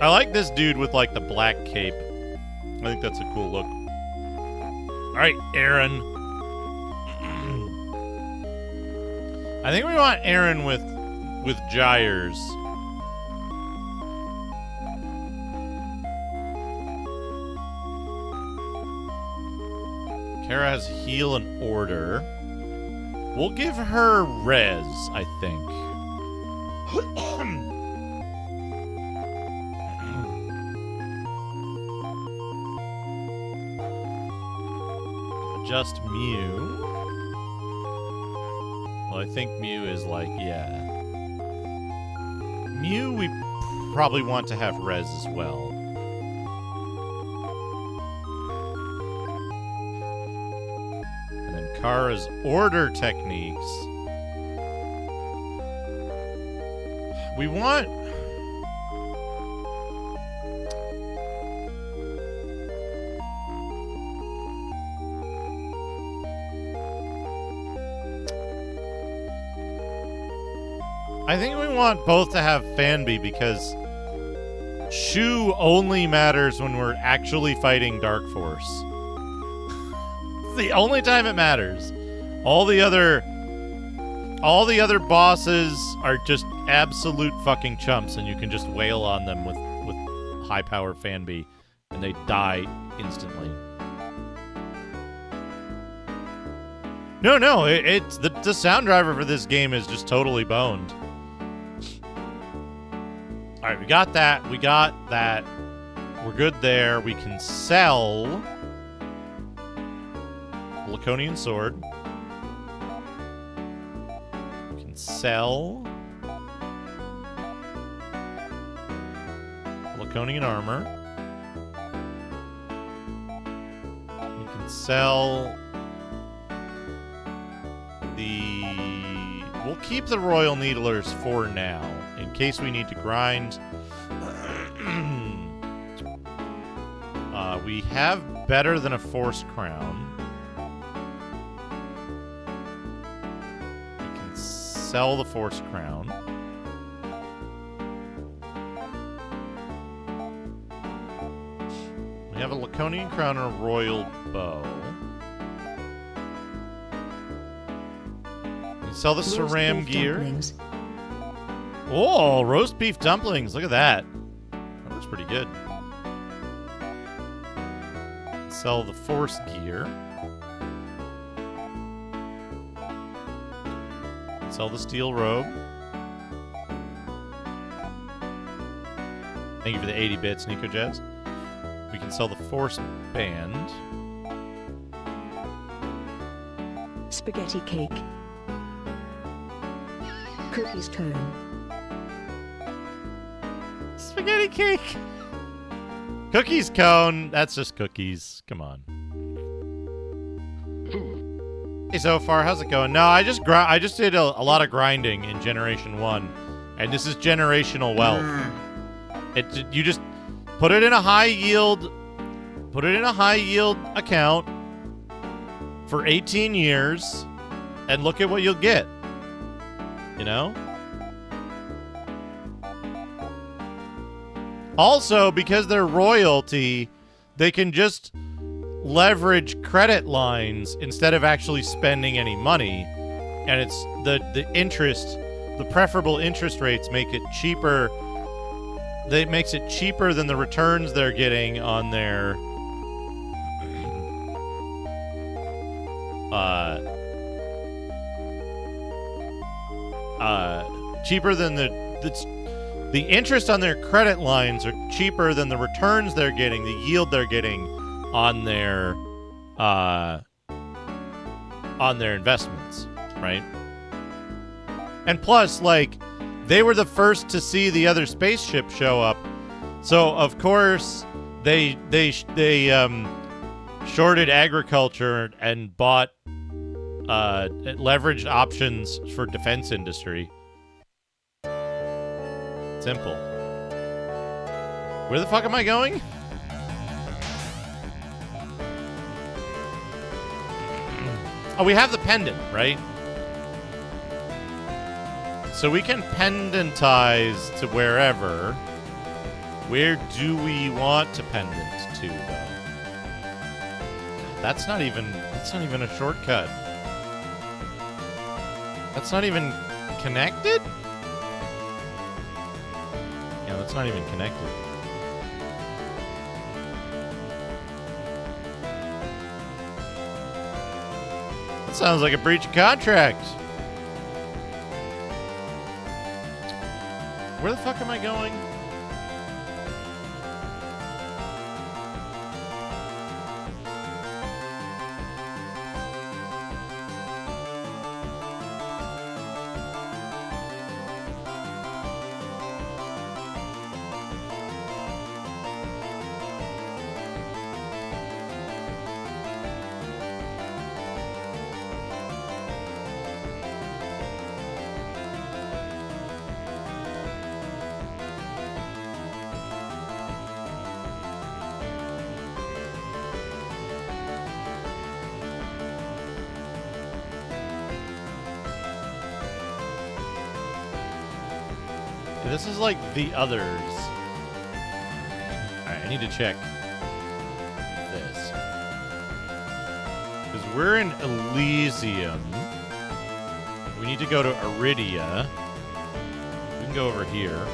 I like this dude with, like, the black cape. I think that's a cool look. Alright, Aaron. I think we want Aaron with gyres. Kara has heal and order. We'll give her res, I think. Just Mew. Well, I think Mew is like, yeah. Mew, we probably want to have res as well. And then Kara's order techniques. We want... I think we want both to have Fanby because Shu only matters when we're actually fighting Dark Force. It's the only time it matters. All the other bosses are just absolute fucking chumps, and you can just wail on them with high power Fanby, and they die instantly. No, it's the sound driver for this game is just totally boned. All right, we got that. We're good there. We can sell Laconian Sword. We can sell Laconian Armor. We can sell we'll keep the Royal Needlers for now, in case we need to grind. We have better than a Force Crown. We can sell the Force Crown. We have a Laconian Crown and a Royal Bow. Sell the Roast Saram beef gear. dumplings. Oh, roast beef dumplings. Look at that. That looks pretty good. Sell the force gear. Sell the steel robe. Thank you for the 80 bits, Nico Jazz. We can sell the force band. Spaghetti cake. Cookies cone. Spaghetti cake. Cookies cone. That's just cookies. Come on. Hey, so far, how's it going? No, I just did a lot of grinding in Generation 1, and this is generational wealth. You just put it in a high yield account for 18 years and look at what you'll get. You know? Also, because they're royalty, they can just leverage credit lines instead of actually spending any money. And it's the interest, the preferable interest rates make it cheaper. That makes it cheaper than the returns they're getting on their cheaper than the interest on their credit lines are cheaper than the returns they're getting, the yield they're getting on their investments, right? And plus, like, they were the first to see the other spaceship show up, so of course they shorted agriculture and bought leveraged options for defense industry. Simple. Where the fuck am I going? Oh, we have the pendant, right? So we can pendanttize to wherever. Where do we want to pendant to, though? That's not even a shortcut. That's not even connected? Yeah, that's not even connected. That sounds like a breach of contract. Where the fuck am I going? This is like the others. Alright, I need to check this. Because we're in Elysium. We need to go to Iridia. We can go over here.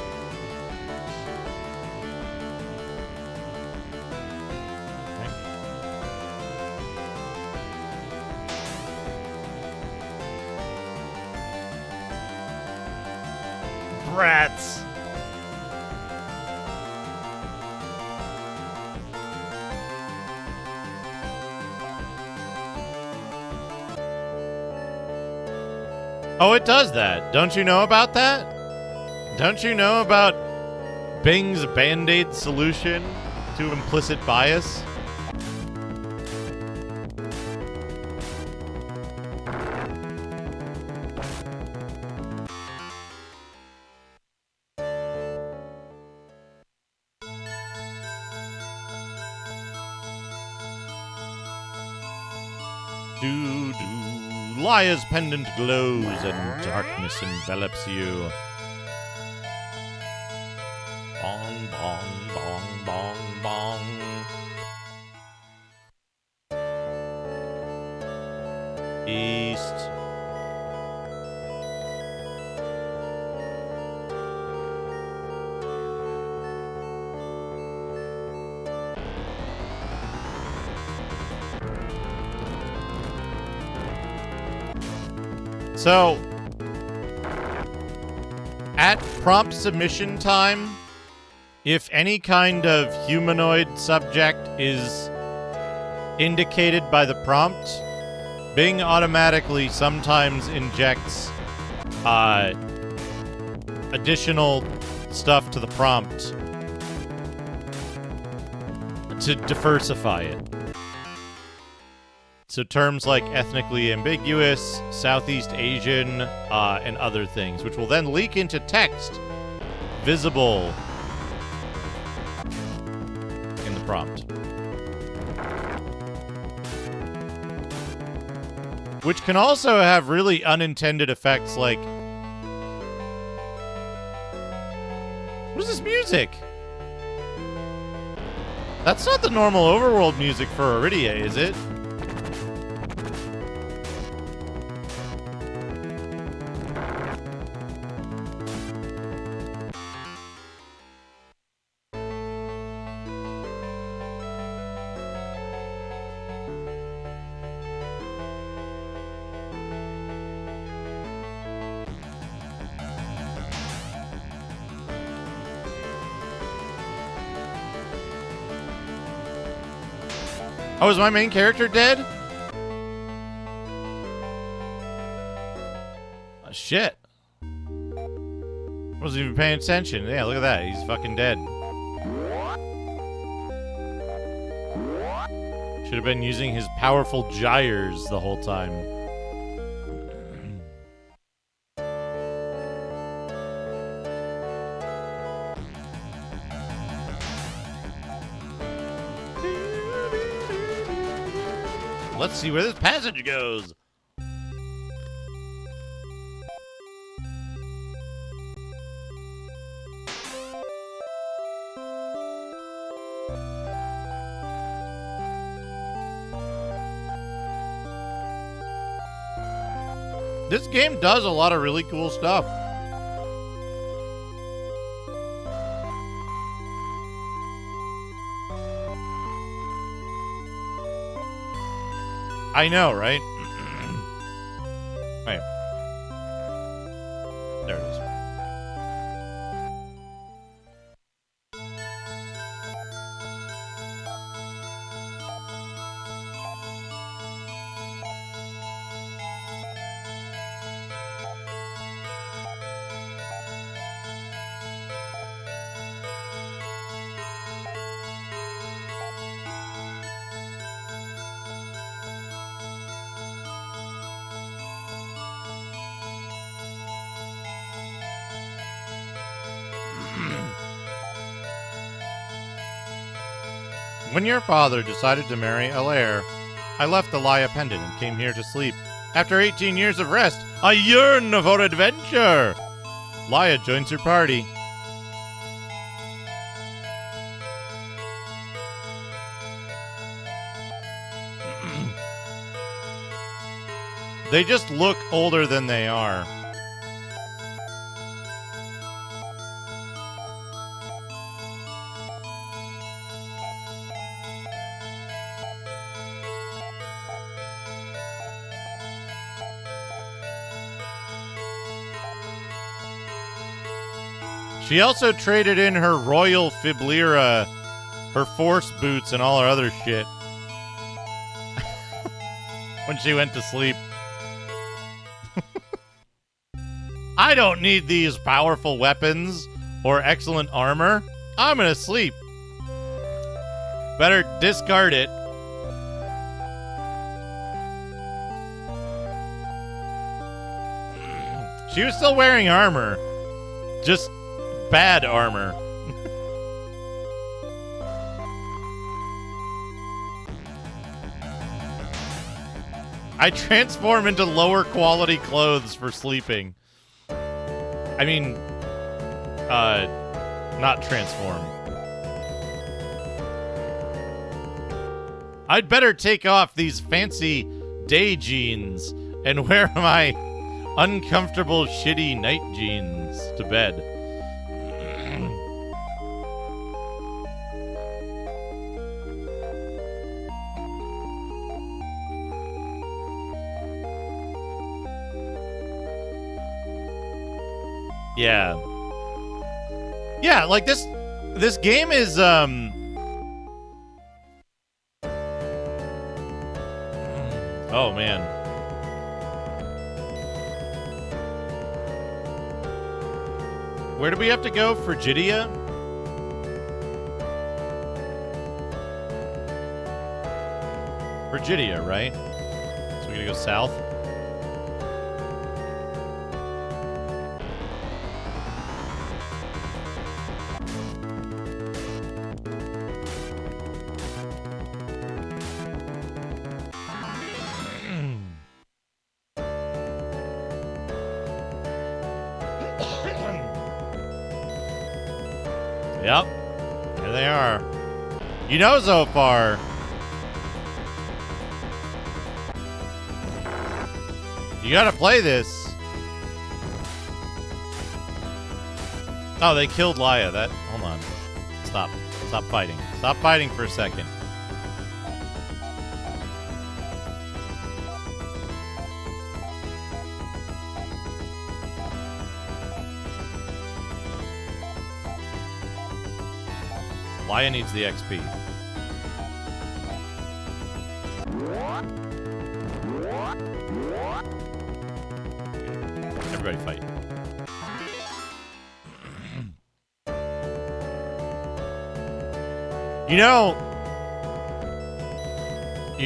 Rats. Oh, it does that. Don't you know about that? Don't you know about Bing's Band-Aid solution to implicit bias? Liar's pendant glows and darkness envelops you. Bong, bong, bong, bong, bong. East. So, at prompt submission time, if any kind of humanoid subject is indicated by the prompt, Bing automatically sometimes injects additional stuff to the prompt to diversify it. So terms like ethnically ambiguous, Southeast Asian, and other things, which will then leak into text visible in the prompt. Which can also have really unintended effects like... What is this music? That's not the normal overworld music for Iridia, is it? Oh, is my main character dead? Oh, shit. Wasn't even paying attention. Yeah, look at that. He's fucking dead. Should have been using his powerful gyres the whole time. Let's see where this passage goes. This game does a lot of really cool stuff. I know, right? Wait. There it is. When your father decided to marry Alaire, I left the Laia pendant and came here to sleep. After 18 years of rest, I yearn for adventure! Laia joins your party. They just look older than they are. She also traded in her royal Fiblira, her force boots, and all her other shit when she went to sleep. I don't need these powerful weapons or excellent armor. I'm gonna sleep. Better discard it. She was still wearing armor. Just bad armor. I transform into lower quality clothes for sleeping. I mean, not transform. I'd better take off these fancy day jeans and wear my uncomfortable, shitty night jeans to bed. Yeah. Yeah, like this game is oh man. Where do we have to go? Frigidia? Frigidia, right? So we gotta go south. Yep. Here they are. You know so far. You gotta play this. Oh, they killed Laia. That. Hold on. Stop. Stop fighting. Stop fighting for a second. Laia needs the XP. Everybody fight. You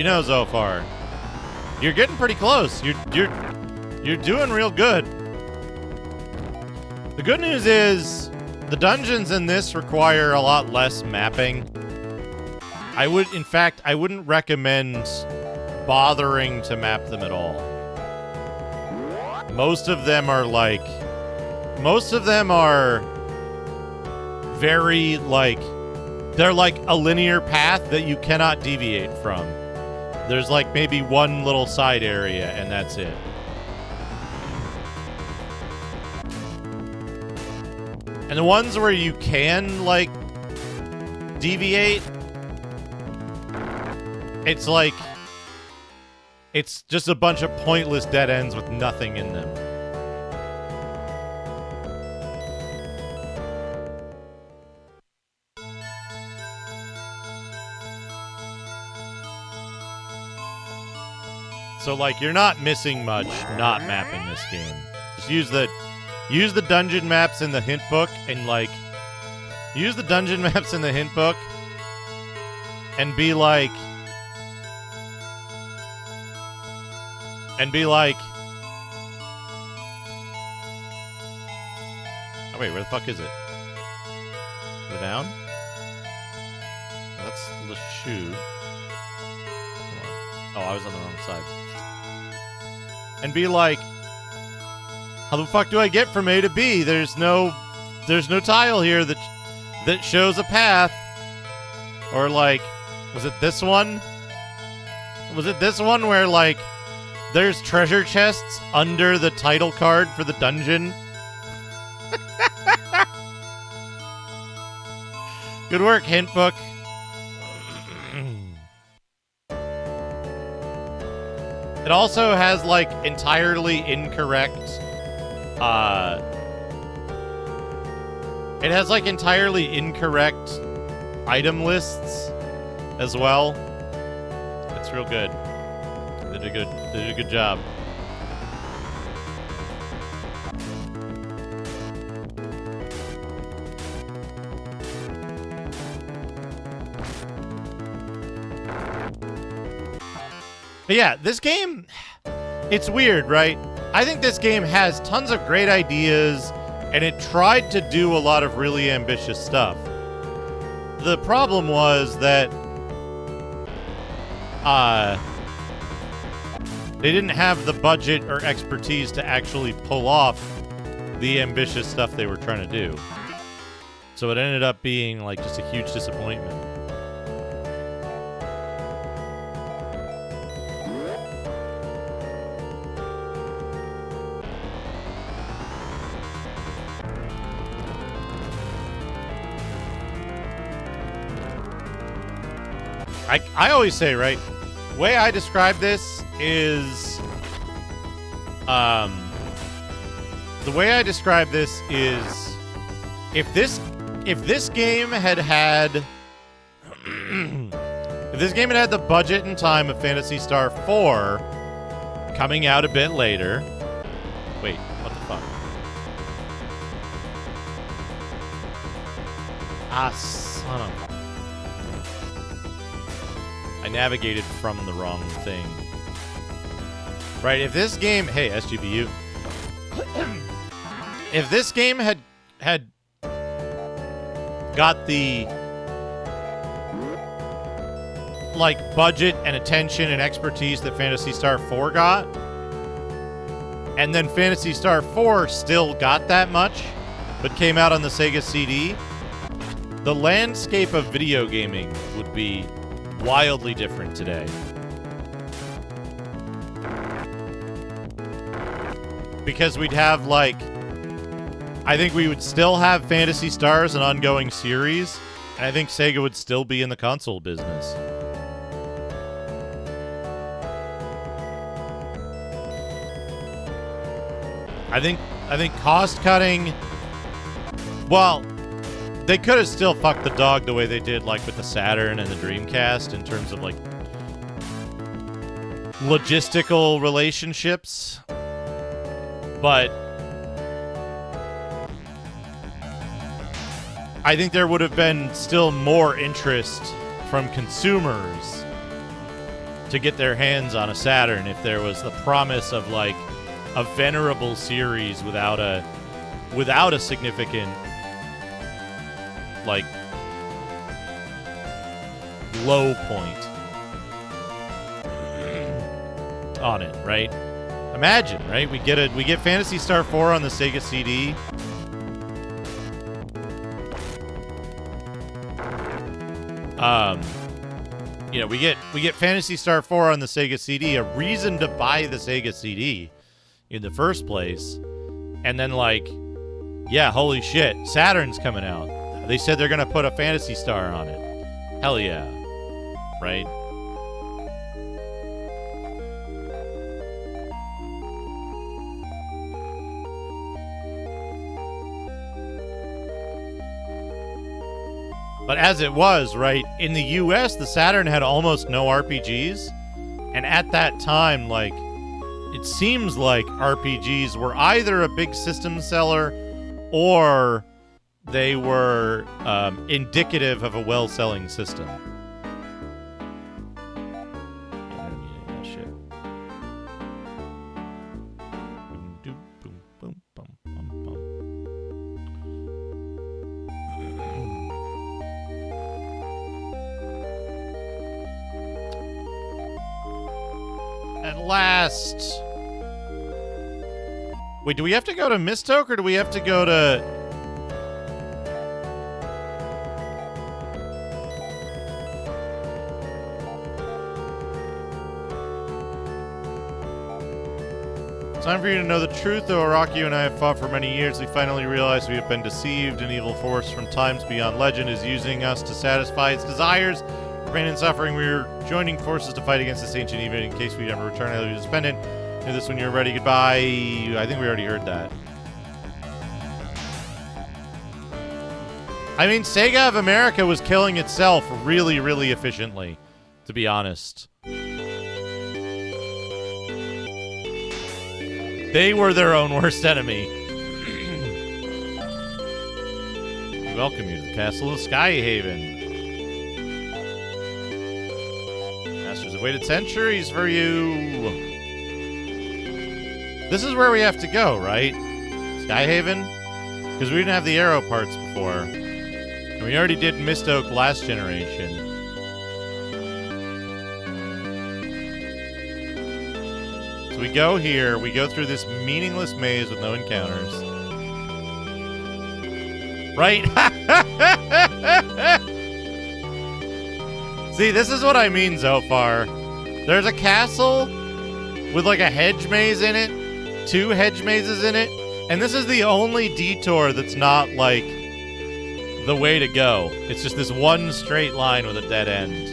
know, Zophar, you're getting pretty close. You're doing real good. The good news is the dungeons in this require a lot less mapping. In fact, I wouldn't recommend bothering to map them at all. Most of them are very, they're like a linear path that you cannot deviate from. There's like maybe one little side area, and that's it. And the ones where you can, like, deviate, it's like, it's just a bunch of pointless dead ends with nothing in them. So, like, you're not missing much not mapping this game. Just use the dungeon maps in the hint book and, like, use the dungeon maps in the hint book and be like, oh, wait, where the fuck is it? Is it down? That's Lachute. Oh, I was on the wrong side. And be like, how the fuck do I get from A to B? There's no tile here that shows a path. Or like, was it this one? Was it this one where like there's treasure chests under the title card for the dungeon? Good work, hint book. It also has, like, entirely incorrect, item lists as well. It's real good. They did a good job. But yeah, this game, it's weird, right? I think this game has tons of great ideas, and it tried to do a lot of really ambitious stuff. The problem was that they didn't have the budget or expertise to actually pull off the ambitious stuff they were trying to do. So it ended up being like just a huge disappointment. I always say, right, the way I describe this is, the The way I describe this is, if this game had if this game had the budget and time of Phantasy Star 4 coming out a bit later. Wait, what the fuck? Ah, son of... I navigated from the wrong thing. Right, if this game... Hey, SGBU. If this game had got the like budget and attention and expertise that Phantasy Star 4 got, and then Phantasy Star 4 still got that much, but came out on the Sega CD, the landscape of video gaming would be wildly different today. Because we'd have, like, I think we would still have Phantasy Stars, an ongoing series, and I think Sega would still be in the console business. I think cost cutting, well, they could have still fucked the dog the way they did, like, with the Saturn and the Dreamcast in terms of, like, logistical relationships. But I think there would have been still more interest from consumers to get their hands on a Saturn if there was the promise of, like, a venerable series without a significant, like, low point on it, right? Imagine, right? We get Phantasy Star 4 on the Sega CD. You know, we get Phantasy Star 4 on the Sega CD, a reason to buy the Sega CD in the first place. And then, like, yeah, holy shit, Saturn's coming out. They said they're gonna put a Phantasy Star on it. Hell yeah. Right? But as it was, right, in the US, the Saturn had almost no RPGs. And at that time, like, it seems like RPGs were either a big system seller or they were indicative of a well-selling system. Last. Wait, do we have to go to Mistoke or do we have to go to... Time for you to know the truth, though Araki and I have fought for many years. We finally realize we have been deceived. An evil force from times beyond legend is using us to satisfy its desires. For pain and suffering, we are joining forces to fight against this ancient evil in case we never return. I'll be suspended. Do this when you're ready. Goodbye. I think we already heard that. I mean, Sega of America was killing itself really, really efficiently, to be honest. They were their own worst enemy. We welcome you to the Castle of Skyhaven. Masters have waited centuries for you. This is where we have to go, right? Skyhaven? Because we didn't have the arrow parts before. And we already did Mistoke last generation. So we go here, we go through this meaningless maze with no encounters. Right? See, this is what I mean so far. There's a castle with like a hedge maze in it, 2 hedge mazes in it, and this is the only detour that's not like the way to go. It's just this one straight line with a dead end.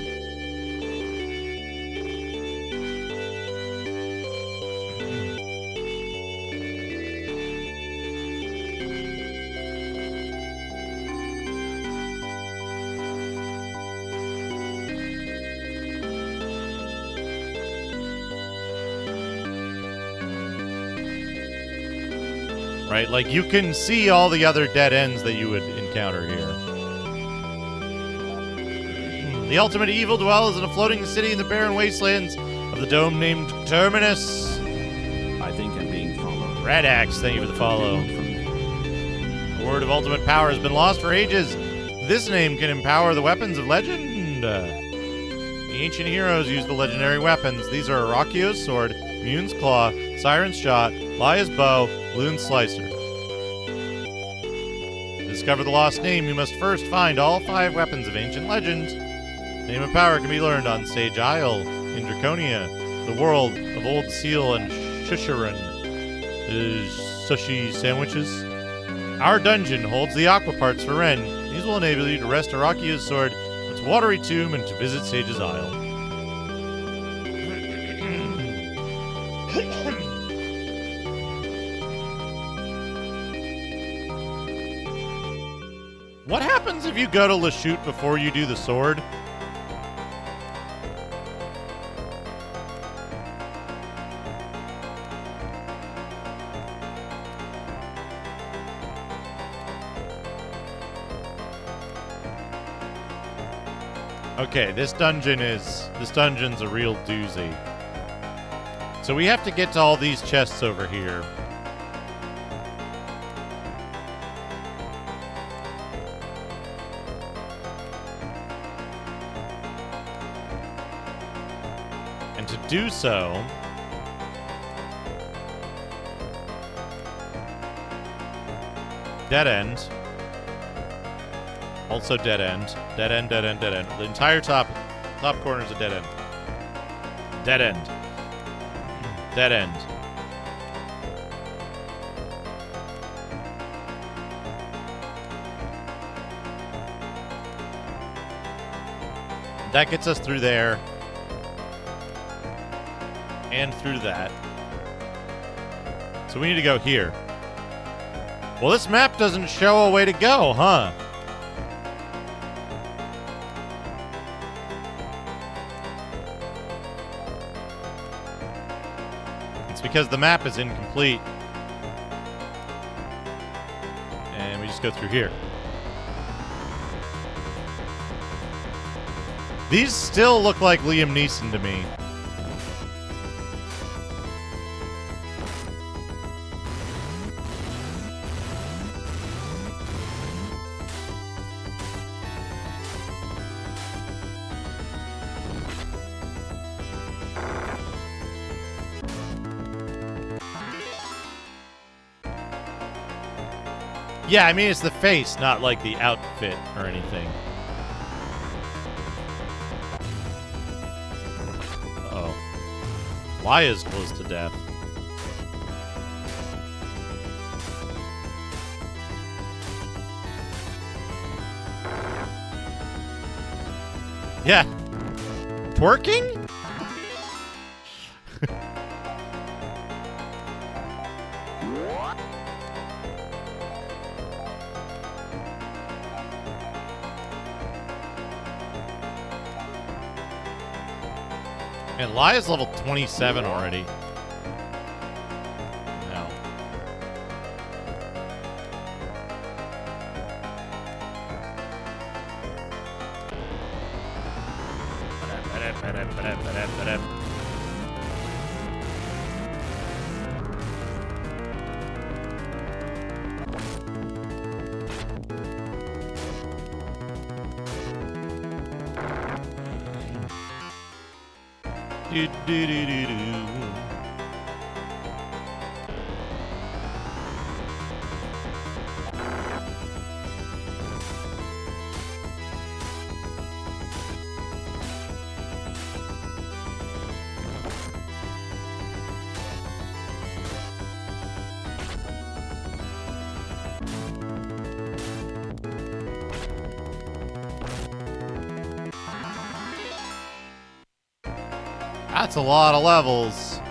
Right? Like, you can see all the other dead ends that you would encounter here. The ultimate evil dwells in a floating city in the barren wastelands of the dome named Terminus. I think I'm being followed. Red Axe, thank you for the follow. The word of ultimate power has been lost for ages. This name can empower the weapons of legend. The ancient heroes used the legendary weapons. These are Arakio's sword, Mune's claw, Siren's shot, Laya's bow, Loon's slicer. To discover the lost name, you must first find all 5 weapons of ancient legend. Name of power can be learned on Sage Isle in Draconia, the world of Old Seal and Shishirin. Sushi sandwiches. Our dungeon holds the aqua parts for Ren. These will enable you to rest Arakio's sword, its watery tomb, and to visit Sage's Isle. What happens if you go to Lashute before you do the sword? Okay, this dungeon's a real doozy. So we have to get to all these chests over here. And to do so, dead end. Also dead end. Dead end, dead end, dead end. The entire top corner is a dead end. Dead end. Dead end. That gets us through there. And through that. So we need to go here. Well, this map doesn't show a way to go, huh? Because the map is incomplete. And we just go through here. These still look like Liam Neeson to me. Yeah, I mean, it's the face, not like the outfit or anything. Uh-oh. Laya's close to death. Yeah. Twerking? And Laya's level 27 already. No. That's a lot of levels.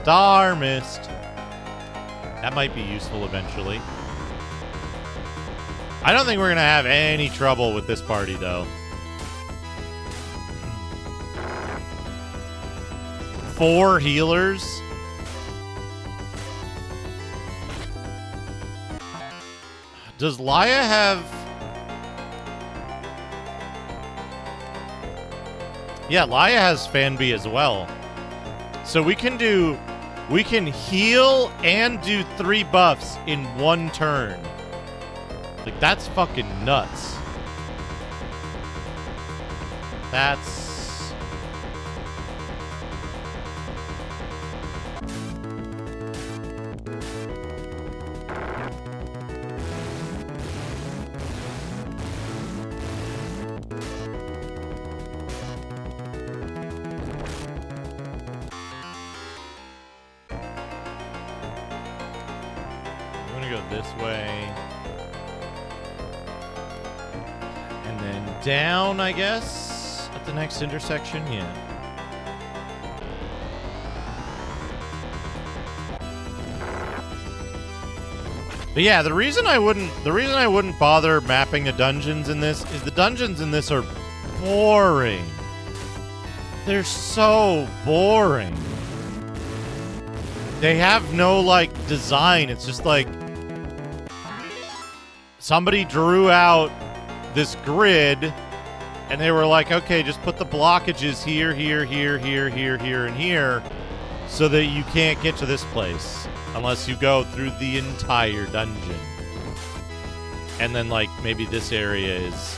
Star Mist. That might be useful eventually. I don't think we're going to have any trouble with this party, though. 4 healers? Does Laia have... Yeah, Laia has Fanby as well. So we can heal and do 3 buffs in 1 turn. Like, that's fucking nuts. That's... I'm gonna go this way. And then down, I guess, at the next intersection, yeah. But yeah, the reason I wouldn't bother mapping the dungeons in this is the dungeons in this are boring. They're so boring. They have no, like, design. It's just like somebody drew out this grid and they were like, okay, just put the blockages here, here, here, here, here, here, and here so that you can't get to this place unless you go through the entire dungeon. And then, like, maybe this area is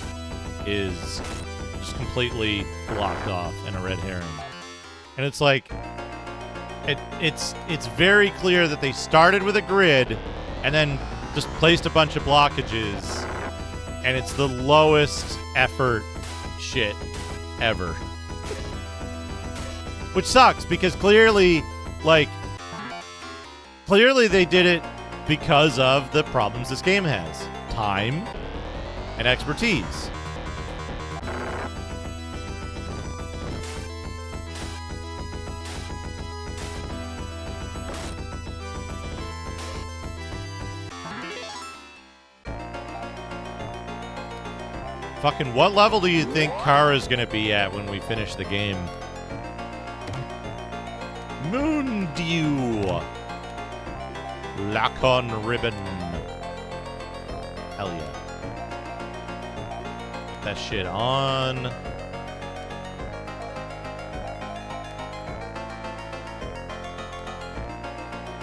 just completely blocked off and a red herring. And it's like it's very clear that they started with a grid and then just placed a bunch of blockages, and it's the lowest effort shit ever. Which sucks, because clearly they did it because of the problems this game has. Time and expertise. Fucking what level do you think Kara's gonna be at when we finish the game? Moondew! Lock-on ribbon. Hell yeah. Put that shit on.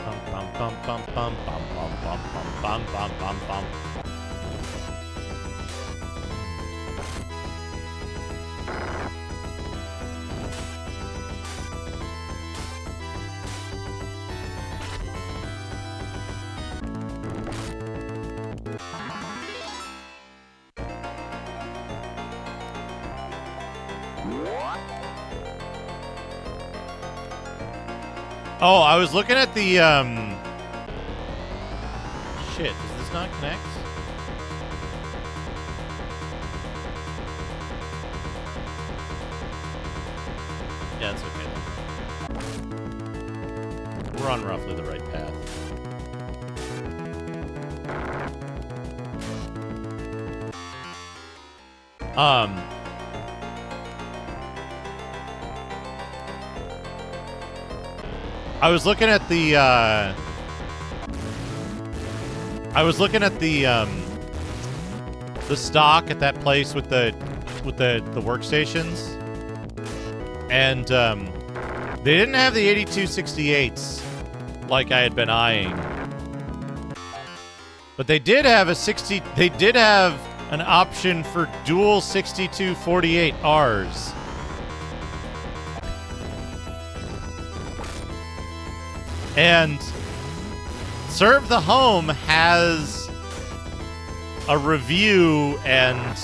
Bum bum bum bum bum bum bum bum bum bum bum bum. Oh, I was looking at the, shit, does this not connect? Yeah, it's okay then. We're on roughly the right path. I was looking at the stock at that place with the workstations, and they didn't have the 8268s like I had been eyeing, but they did have They did have an option for dual 6248Rs. And Serve the Home has a review and,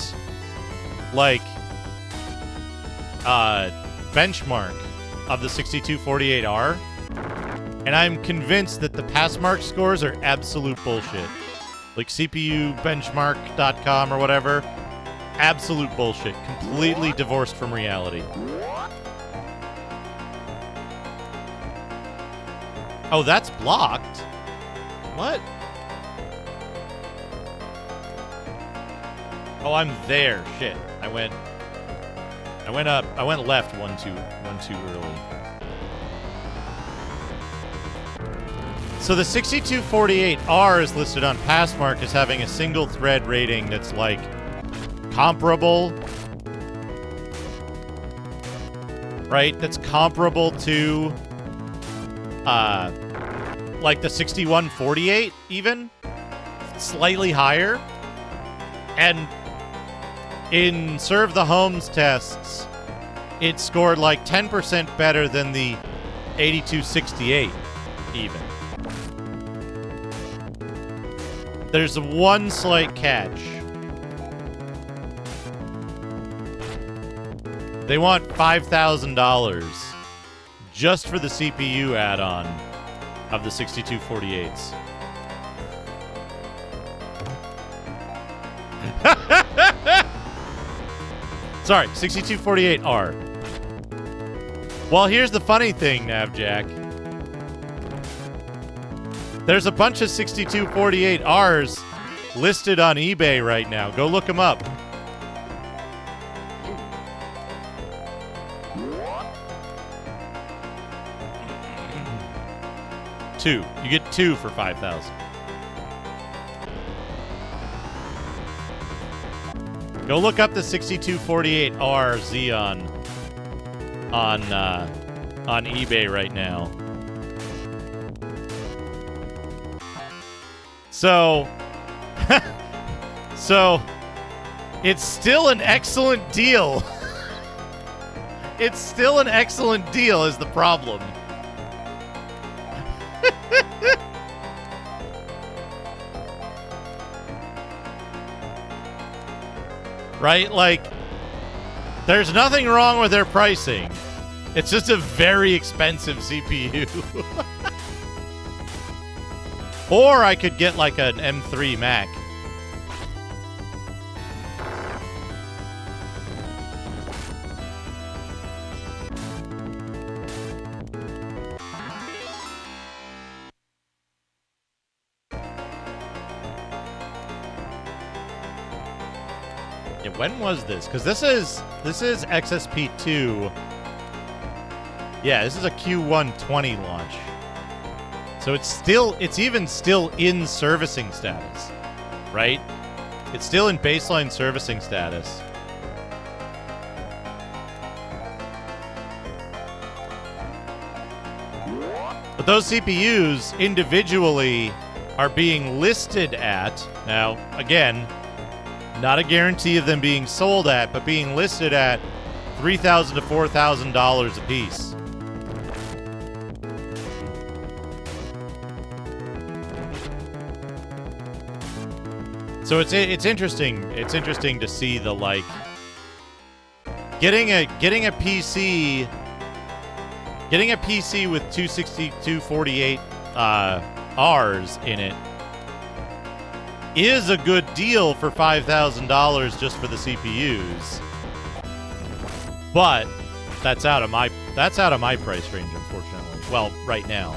like, benchmark of the 6248R. And I'm convinced that the passmark scores are absolute bullshit. Like CPUbenchmark.com or whatever. Absolute bullshit. Completely divorced from reality. Oh, that's blocked. What? Oh, I'm there. Shit. I went up. I went left one too early. So the 6248R is listed on Passmark as having a single thread rating that's like comparable. Right? That's comparable to like the 6148 even. Slightly higher. And in Serve the Homes tests, it scored like 10% better than the 8268 even. There's one slight catch. They want $5,000 just for the CPU add-on of the 6248s. Sorry, 6248R. Well, here's the funny thing, Navjack. There's a bunch of 6248Rs listed on eBay right now. Go look them up. Two. You get two for 5,000. Go look up the 6248R Xeon on eBay right now. So, it's still an excellent deal. It's still an excellent deal is the problem. Right? Like, there's nothing wrong with their pricing. It's just a very expensive CPU. Or I could get like an M3 Mac. Yeah, when was this? Because this is XSP2. Yeah, this is a Q1 20 launch. So it's even still in servicing status, right? It's still in baseline servicing status. But those CPUs individually are being listed at, now, again, not a guarantee of them being sold at, but being listed at $3,000 to $4,000 a piece. So it's interesting. It's interesting to see the like getting a PC with 26248 Rs in it is a good deal for $5,000 just for the CPUs. But that's out of my price range, unfortunately. Well, right now.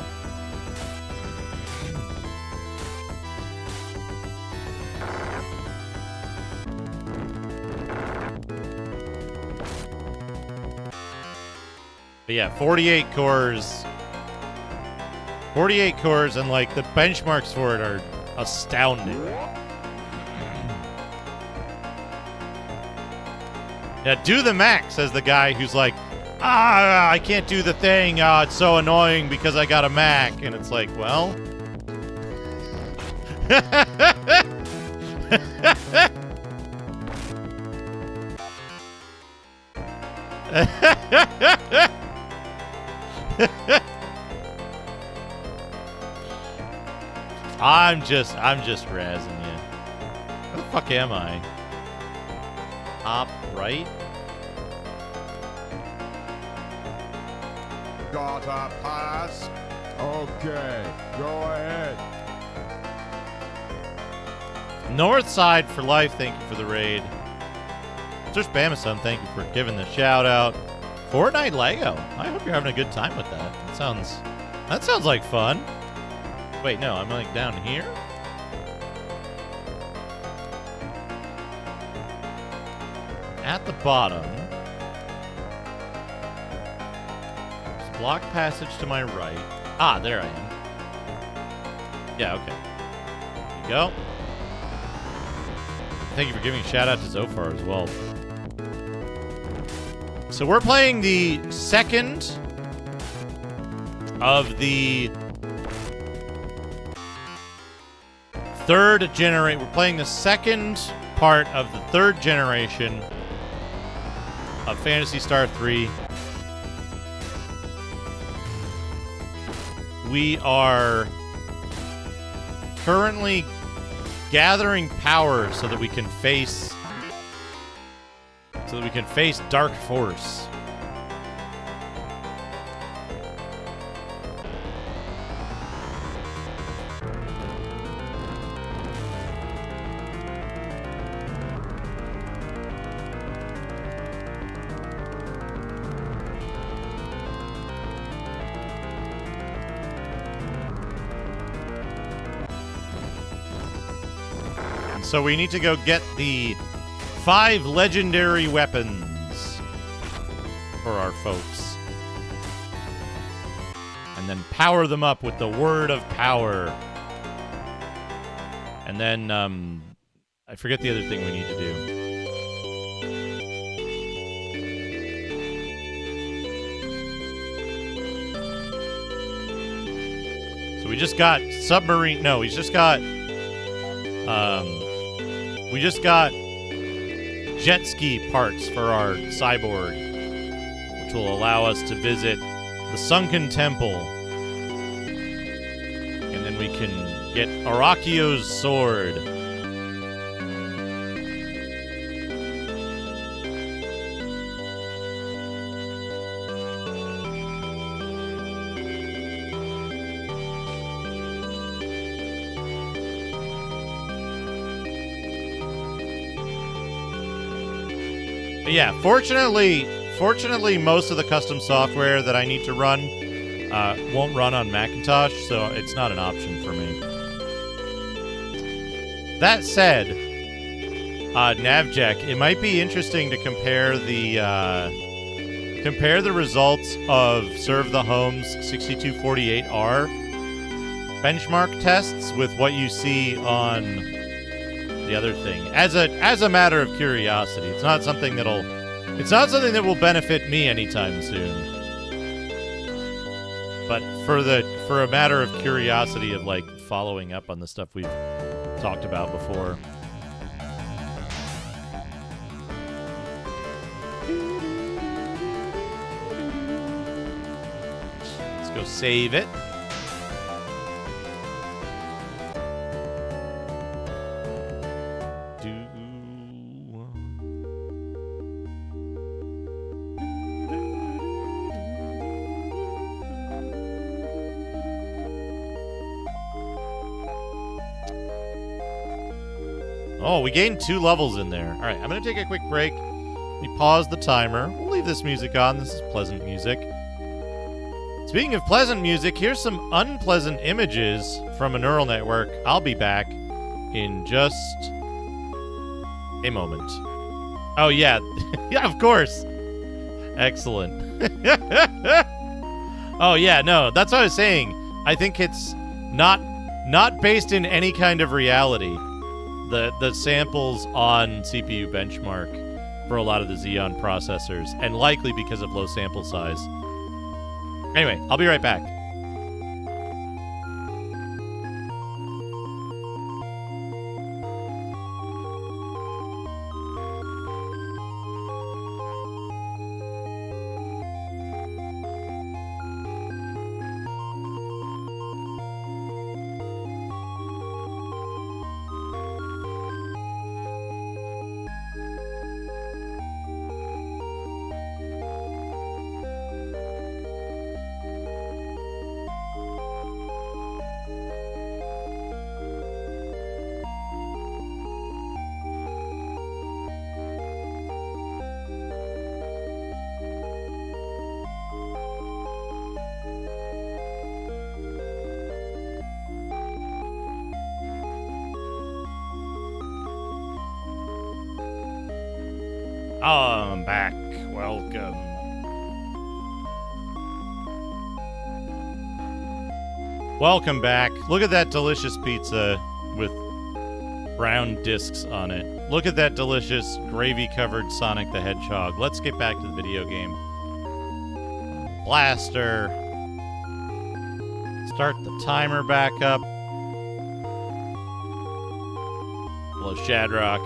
But yeah, 48 cores. 48 cores, and like the benchmarks for it are astounding. Yeah, do the max, says the guy who's like, I can't do the thing. It's so annoying because I got a Mac. And it's like, well. I'm just razzing you. Where the fuck am I? Top right? Gotta pass. Okay, go ahead. North Side for life, thank you for the raid. Mr. Spamison, thank you for giving the shout out. Fortnite Lego. I hope you're having a good time with that. It sounds That sounds like fun. Wait, no, I'm like down here? At the bottom. There's a block passage to my right. Ah, there I am. Yeah, okay. There you go. Thank you for giving a shout out to Zophar as well. So we're playing the second of the third generation. We're playing the second part of the third generation of Phantasy Star 3. We are currently gathering power so that we can face Dark Force. So we need to go get the 5 legendary weapons for our folks. And then power them up with the word of power. And then, I forget the other thing we need to do. So we just got submarine, no, we just got jet ski parts for our cyborg, which will allow us to visit the Sunken Temple. And then we can get Arakio's sword. Yeah, fortunately, most of the custom software that I need to run won't run on Macintosh, so it's not an option for me. That said, Navjack, it might be interesting to compare the results of Serve the Home's 6248R benchmark tests with what you see on the other thing, as a matter of curiosity. It's not something that will benefit me anytime soon. But for a matter of curiosity of like following up on the stuff we've talked about before. Let's go save it. Oh, we gained 2 levels in there. All right, I'm going to take a quick break. Let me pause the timer. We'll leave this music on. This is pleasant music. Speaking of pleasant music, here's some unpleasant images from a neural network. I'll be back in just a moment. Oh, yeah. Yeah, of course. Excellent. Oh, yeah, no, that's what I was saying. I think it's not based in any kind of reality. The samples on CPU benchmark for a lot of the Xeon processors, and likely because of low sample size. Anyway, I'll be right back. I'm back. Welcome. Welcome back. Look at that delicious pizza with brown discs on it. Look at that delicious gravy-covered Sonic the Hedgehog. Let's get back to the video game. Blaster. Start the timer back up. Blow Shadrock.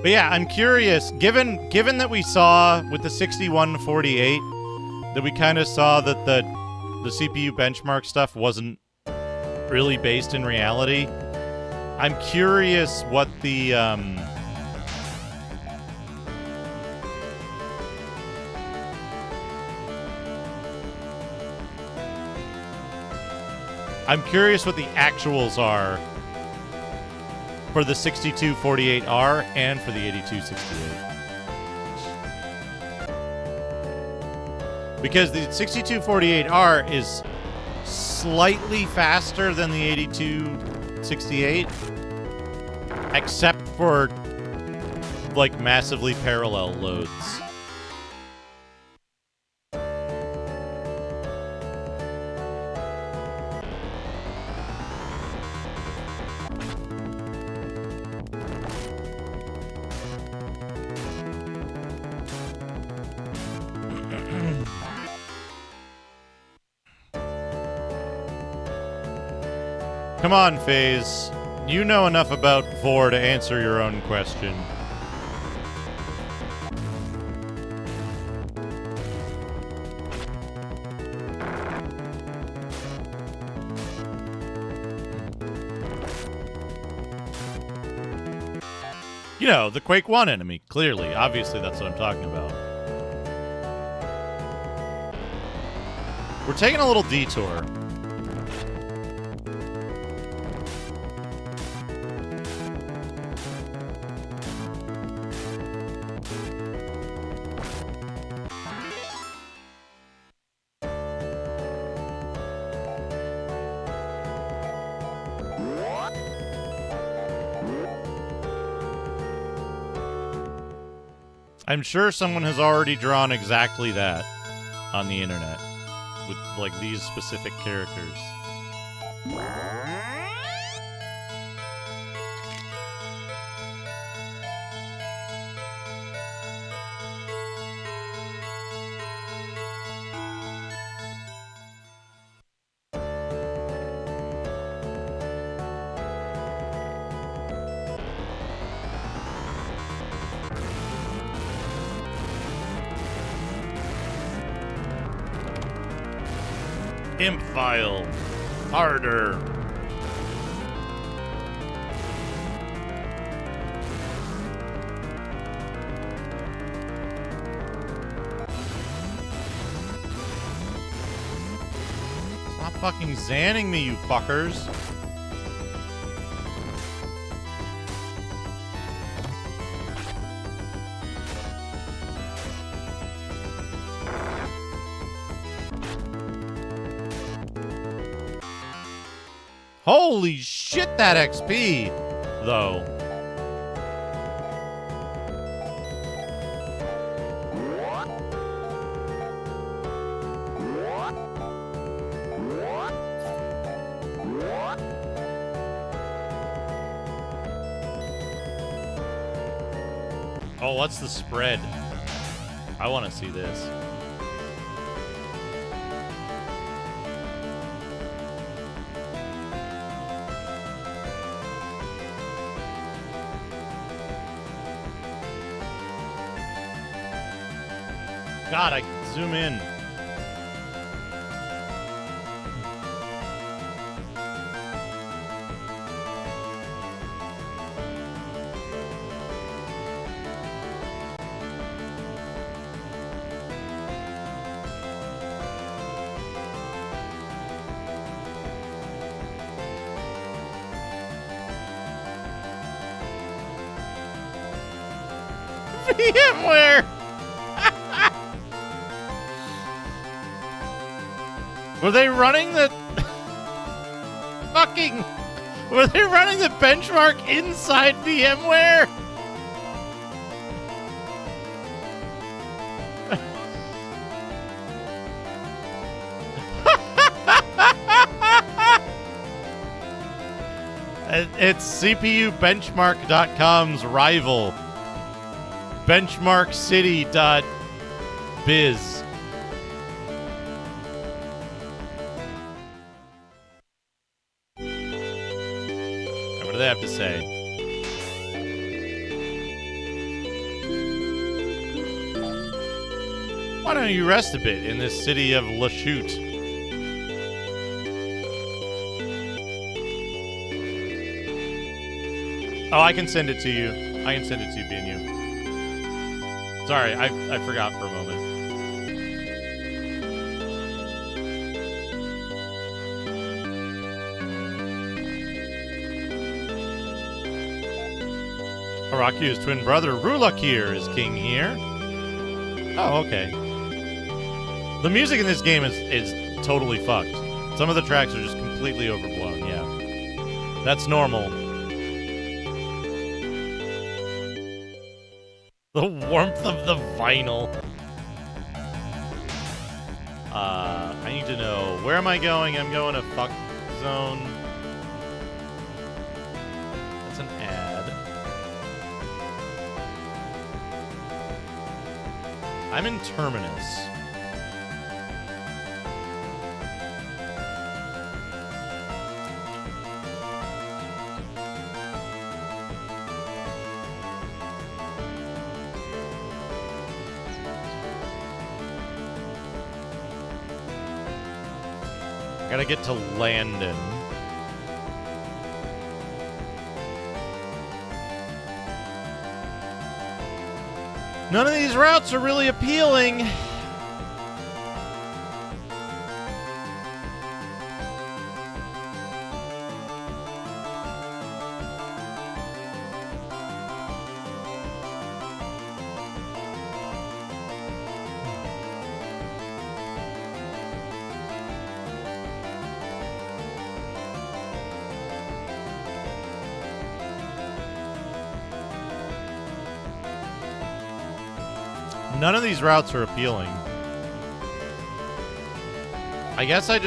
But yeah, I'm curious, given that we saw with the 6148 that we kind of saw that the CPU benchmark stuff wasn't really based in reality, I'm curious what the actuals are for the 6248R and for the 8268. Because the 6248R is slightly faster than the 8268, except for, like, massively parallel loads. Come on, FaZe. You know enough about Vor to answer your own question. You know, the Quake 1 enemy, clearly. Obviously, that's what I'm talking about. We're taking a little detour. I'm sure someone has already drawn exactly that on the internet with, like, these specific characters. Imp file. Harder. Stop fucking zanning me, you fuckers. Holy shit, that XP, though. Oh, what's the spread? I want to see this. God, I can zoom in. VMware! Were they running the fucking... Were they running the benchmark inside VMware? It's CPUbenchmark.com's rival, benchmarkcity.biz. What do they have to say? Why don't you rest a bit in this city of Lachute? Oh, I can send it to you. I can send it to you, BNU. Sorry, I forgot for a moment. Araki's twin brother, Rulakir, is king here. Oh, okay. The music in this game is totally fucked. Some of the tracks are just completely overblown, yeah. That's normal. The warmth of the vinyl. I need to know, where am I going? I'm going to fuck zone. That's an ad. I'm in Terminus. Gotta get to Landon. None of these routes are really appealing. None of these routes are appealing. I guess I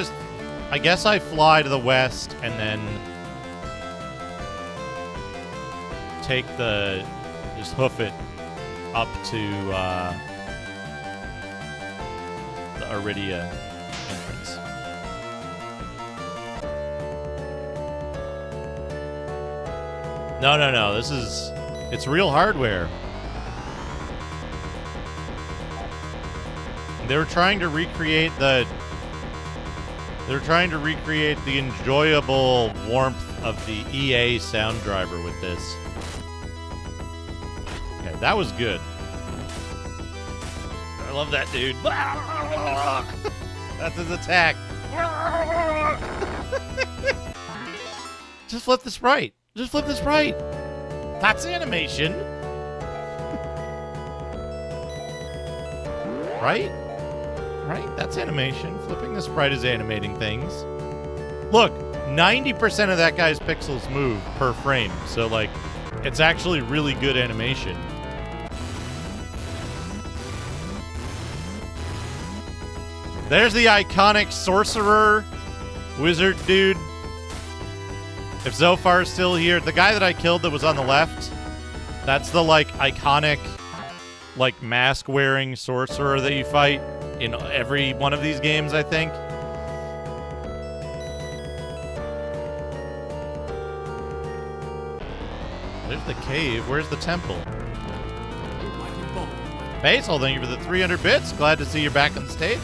fly to the west and then just hoof it up to the Aridia entrance. No, it's real hardware. They were trying to recreate the enjoyable warmth of the EA sound driver with this. Okay, that was good. I love that dude. That's his attack. Just flip the sprite. Just flip the sprite. That's animation. Right? Right? That's animation. Flipping the sprite is animating things. Look, 90% of that guy's pixels move per frame. So, like, it's actually really good animation. There's the iconic sorcerer wizard dude. If Zophar's still here, the guy that I killed that was on the left, that's the, like, iconic, like, mask-wearing sorcerer that you fight in every one of these games, I think. There's the cave. Where's the temple? Basil, thank you for the 300 bits. Glad to see you're back in the States.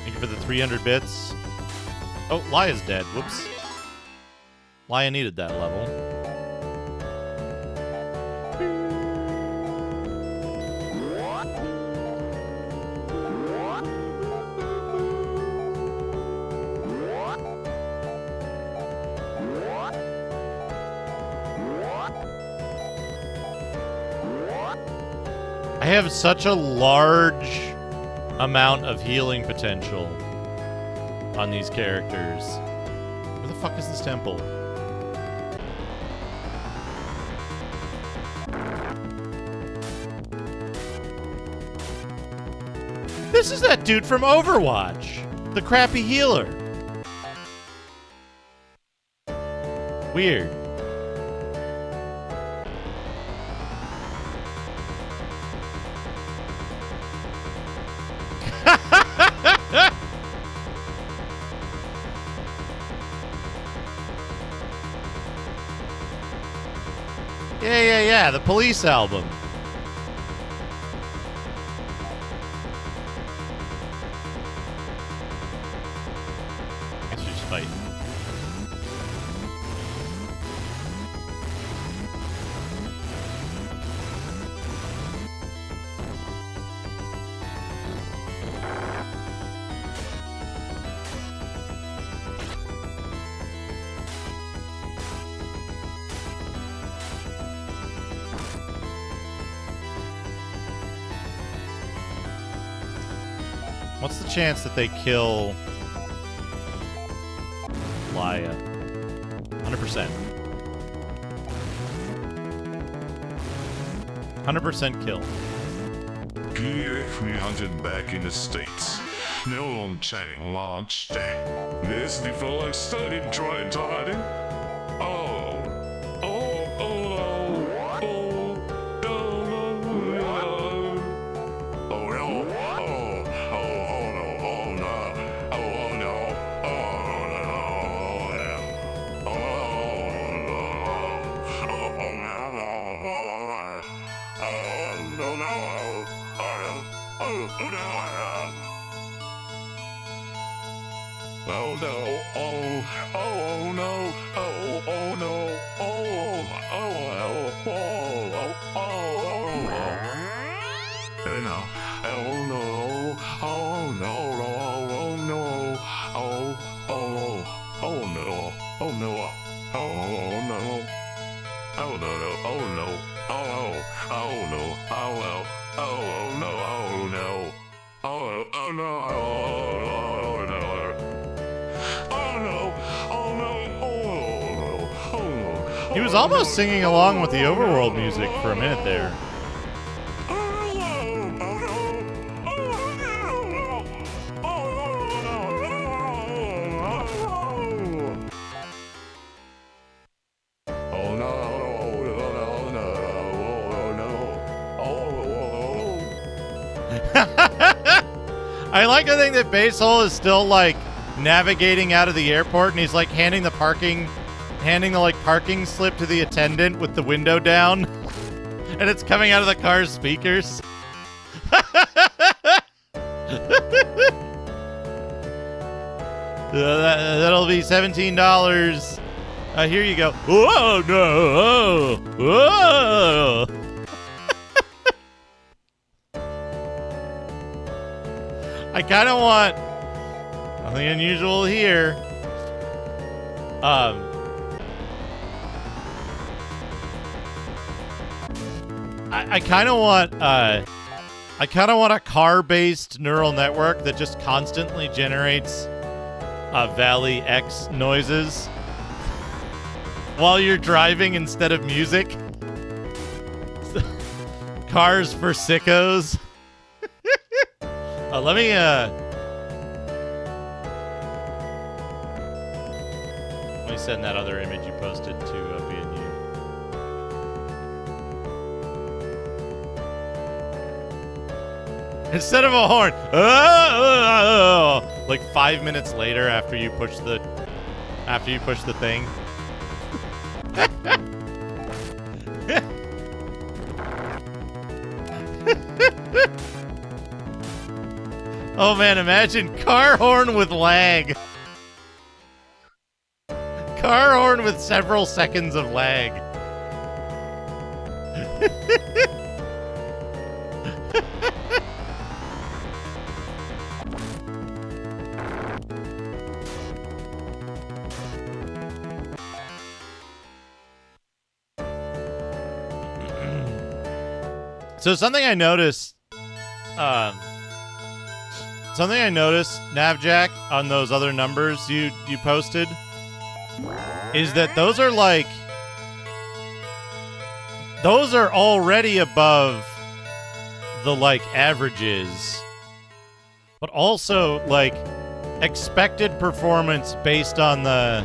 Thank you for the 300 bits. Oh, Laya's dead. Whoops. Laya needed that level. I have such a large amount of healing potential on these characters. Where the fuck is this temple? This is that dude from Overwatch. The crappy healer. Weird. Yeah, the Police album. I guess we just fight. What's the chance that they kill Laia? 100%. 100% kill. PF-300 back in the States. No long chain launch day. This before I started trying hiding. He was almost singing along with the overworld music for a minute there. I like to think that Basehole is still like navigating out of the airport and he's like handing the parking slip to the attendant with the window down and it's coming out of the car's speakers. That'll be $17. Here you go. Whoa, no. Whoa. I kind of want nothing unusual here. I kind of want a car-based neural network that just constantly generates Valley X noises while you're driving instead of music. Cars for sickos. Let me send that other image you posted to BNU. Instead of a horn, like 5 minutes later after you push the thing. Oh man, imagine car horn with lag. Car horn with several seconds of lag. So something I noticed, Navjack, on those other numbers you posted, is that those are already above the like averages but also like expected performance based on the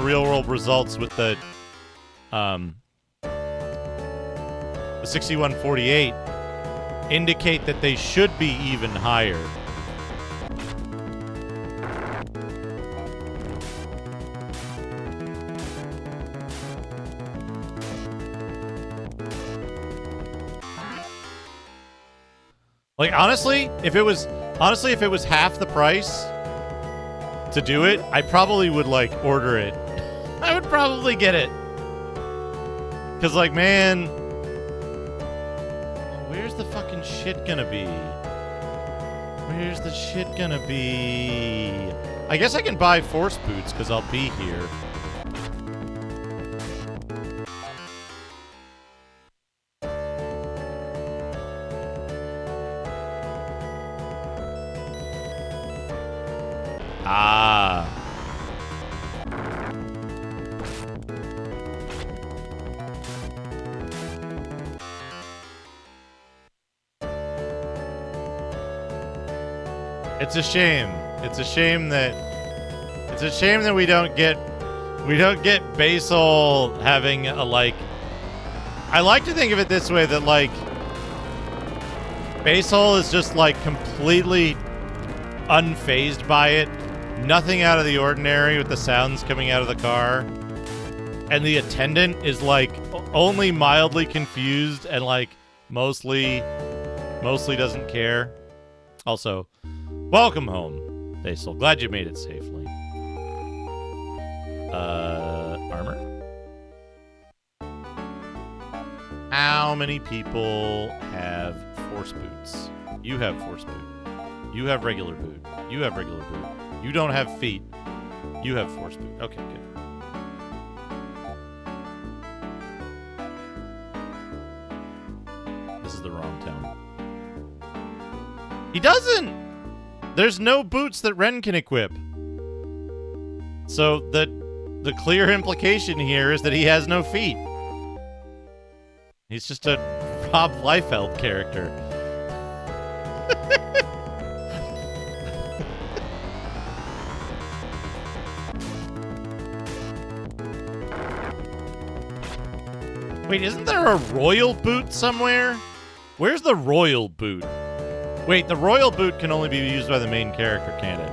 real world results with the 6148 indicate that they should be even higher. Like honestly, if it was half the price to do it, I probably would like order it. I would probably get it. Cause like, man, where's the fucking shit gonna be? Where's the shit gonna be? I guess I can buy force boots because I'll be here. Ah. It's a shame. It's a shame that we don't get Basel having a like. I like to think of it this way, that like Basel is just like completely unfazed by it. Nothing out of the ordinary with the sounds coming out of the car. And the attendant is like only mildly confused and like mostly doesn't care. Also, welcome home, Basil. Glad you made it safely. Armor? How many people have force boots? You have force boot. You have regular boot. You have regular boot. You don't have feet. You have force boot. Okay, good. This is the wrong town. He doesn't! There's no boots that Ren can equip. So the clear implication here is that he has no feet. He's just a Rob Liefeld character. Wait, isn't there a royal boot somewhere? Where's the royal boot? Wait, the royal boot can only be used by the main character, can't it?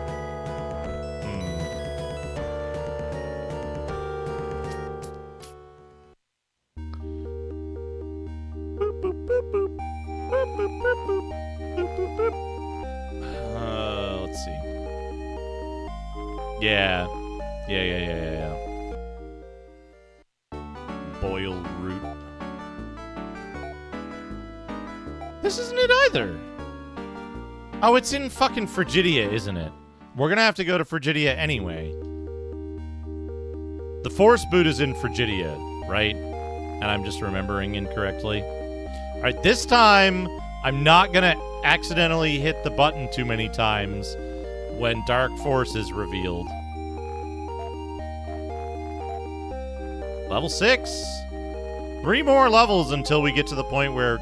Let's see. Yeah. Yeah. Boil root. This isn't it either. Oh, it's in fucking Frigidia, isn't it? We're gonna have to go to Frigidia anyway. The Force Boot is in Frigidia, right? And I'm just remembering incorrectly. Alright, this time, I'm not gonna accidentally hit the button too many times when Dark Force is revealed. Level 6. 3 more levels until we get to the point where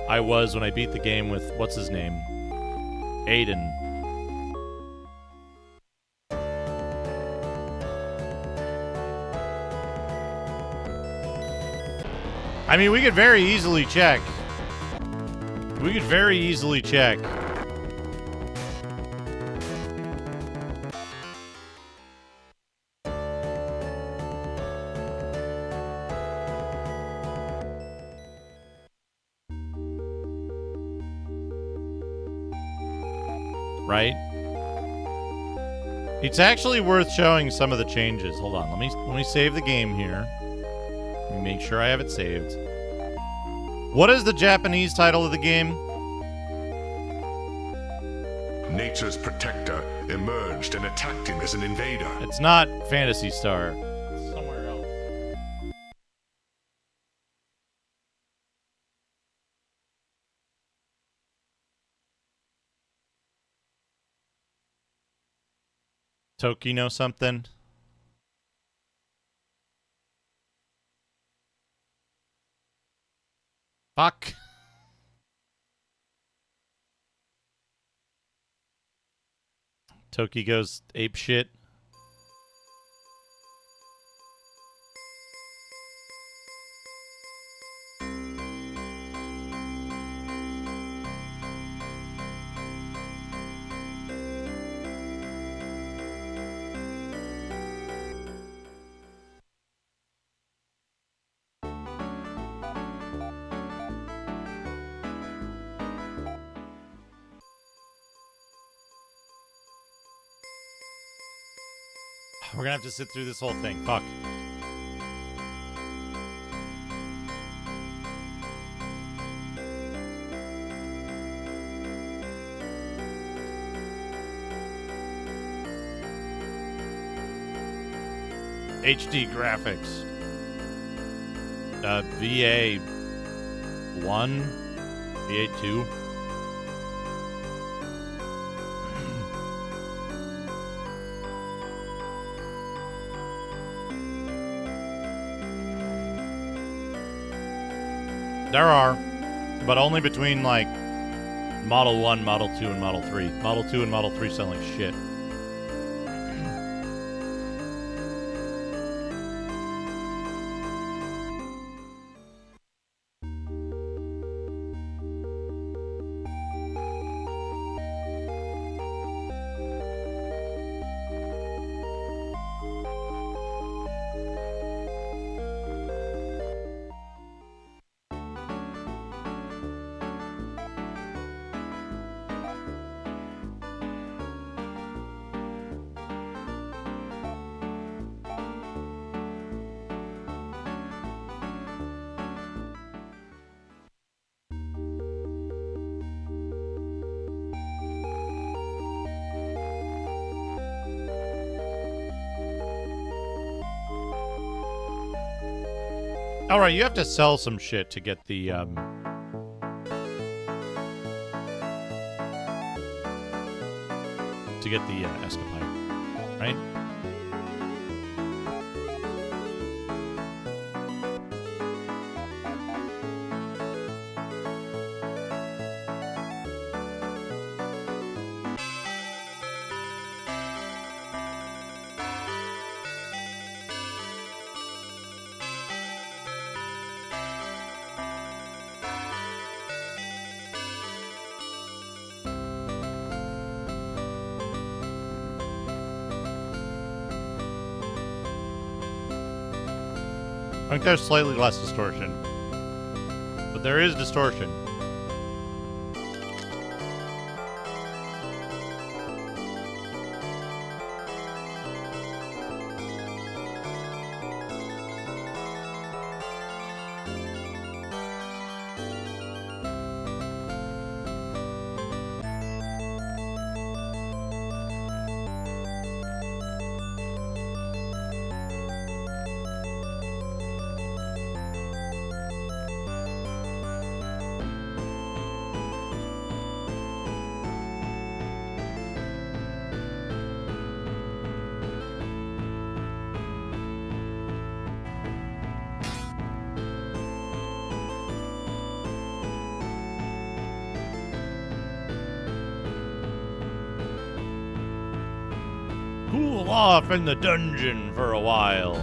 I was when I beat the game with, what's his name? Aiden. I mean, we could very easily check. Right? It's actually worth showing some of the changes. Hold on, let me save the game here. Let me make sure I have it saved. What is the Japanese title of the game? Nature's protector emerged and attacked him as an invader. It's not Phantasy Star. It's somewhere else. Tokino something? Fuck. Toki goes ape shit. We're gonna have to sit through this whole thing. Fuck. HD graphics. VA 1, VA 2. There are, but only between like Model 1, Model 2, and Model 3. Model 2 and Model 3 sound like shit. All right, you have to sell some shit to get the escapade, right? I think there's slightly less distortion, but there is distortion. Cool off in the dungeon for a while.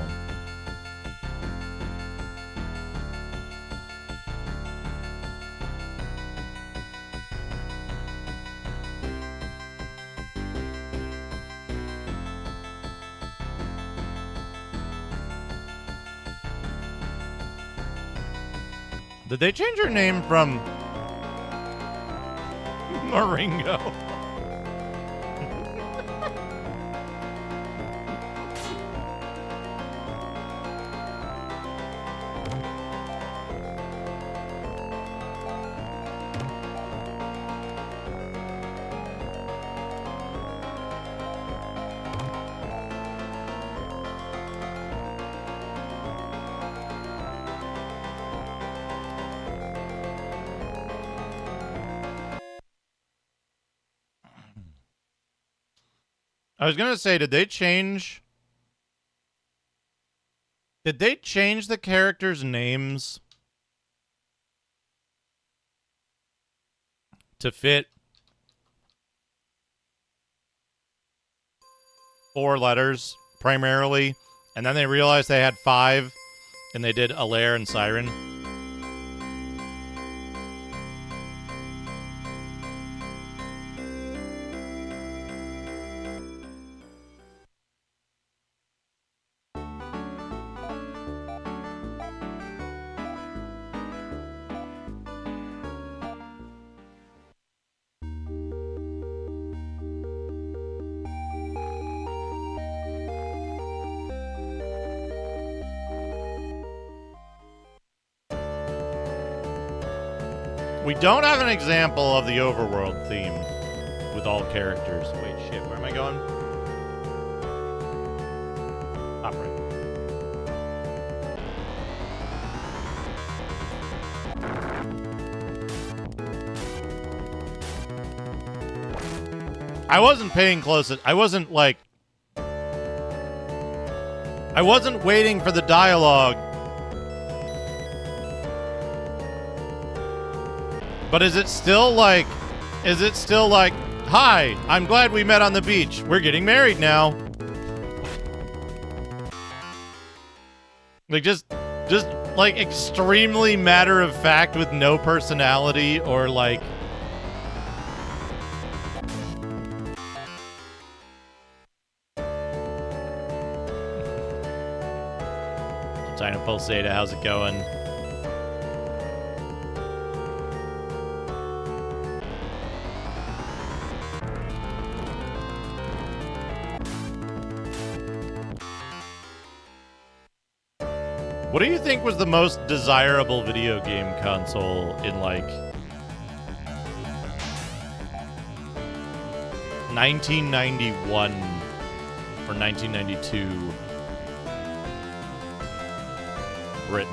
Did they change her name from Maringo? I was gonna say, did they change the characters' names to fit 4 letters primarily, and then they realized they had 5, and they did Alair and Siren. We don't have an example of the overworld theme with all characters. Wait, shit, where am I going? Top right. I wasn't paying close. I wasn't waiting for the dialogue. But is it still like, hi, I'm glad we met on the beach. We're getting married now. Like, just like extremely matter of fact with no personality or like. China Pulsata, how's it going? What do you think was the most desirable video game console in, like, 1991 or 1992 Britain?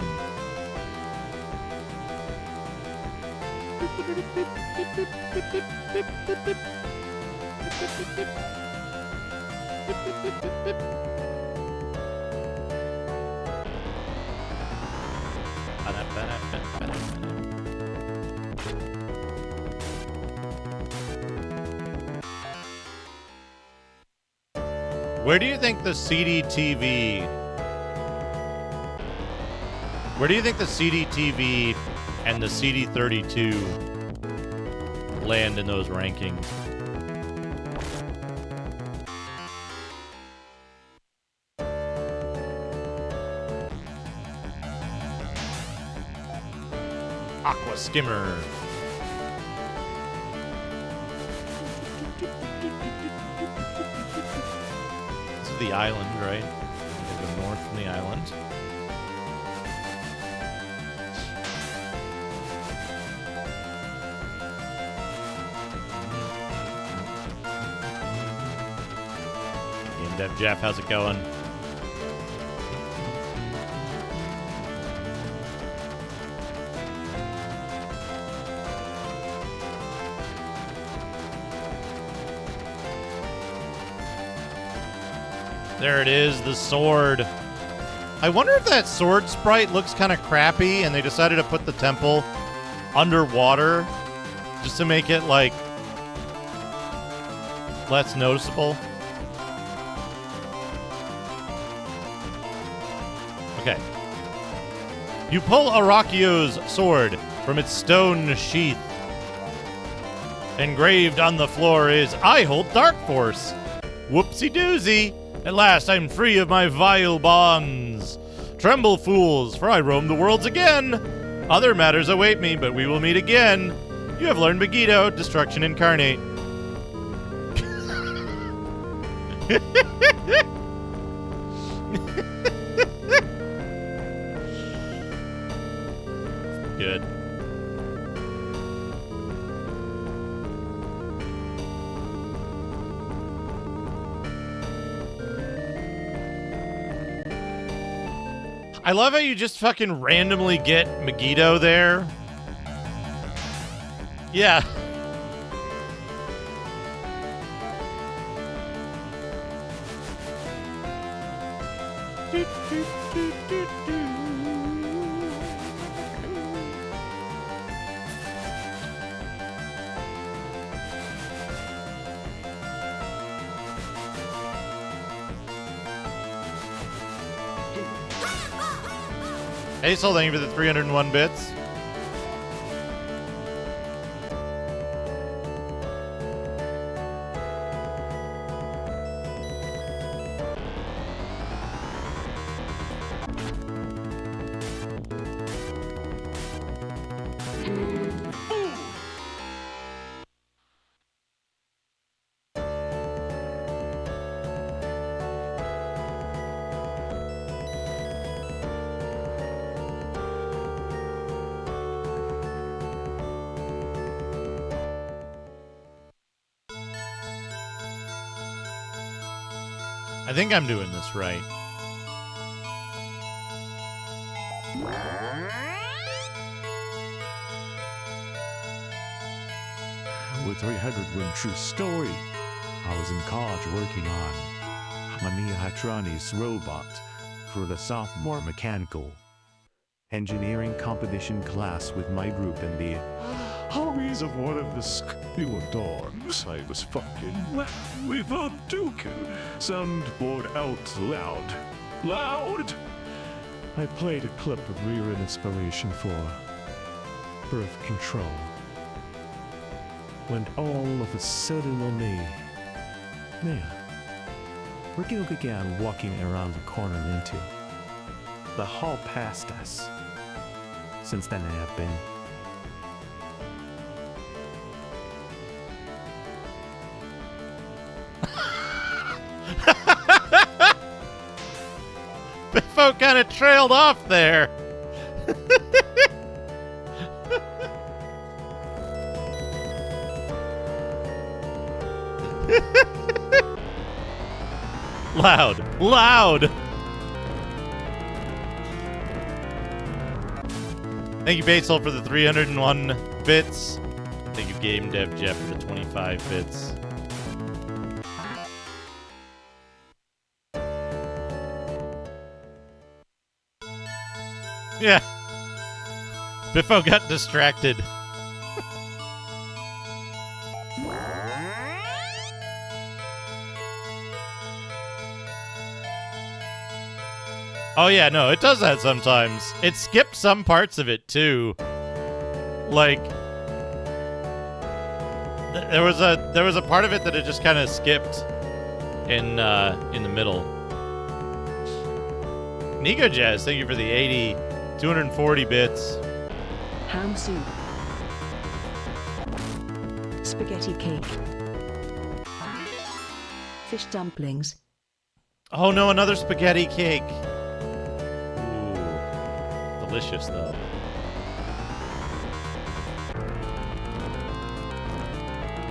Where do you think the CDTV... Where do you think the CDTV and the CD32 land in those rankings? Aqua Skimmer. This is the island, right? They go north from the island. Game Dev Jeff, how's it going? There it is, the sword. I wonder if that sword sprite looks kind of crappy and they decided to put the temple underwater just to make it, like, less noticeable. Okay. You pull Arachio's sword from its stone sheath. Engraved on the floor is, I hold Dark Force. Whoopsie doozy. At last I'm free of my vile bonds. Tremble, fools, for I roam the worlds again. Other matters await me, but we will meet again. You have learned Megiddo, Destruction Incarnate. Good. I love how you just fucking randomly get Megiddo there. Yeah. Hazel, thank you for the 301 bits. I think I'm doing this right. With 300 win true story, I was in college working on Hamami Hatrani's robot for the sophomore mechanical engineering competition class with my group in the hobbies of one of the school dorms. I was fucking without Duke. Soundboard out loud. Loud! I played a clip of Rear inspiration for Birth Control. When all of a sudden on me, man, Ricky began walking around the corner into the hall past us. Since then I have been Biffo kind of trailed off there. Loud. Loud. Thank you, Basil, for the 301 bits. Thank you, Game Dev Jeff, for the 25 bits. Yeah. Biffo got distracted. Oh yeah, no, it does that sometimes. It skipped some parts of it too. Like there was a part of it that it just kind of skipped in the middle. Nico Jazz, thank you for the 80, 240 bits. Ham soup. Spaghetti cake. Fish dumplings. Oh no, another spaghetti cake. Delicious, though.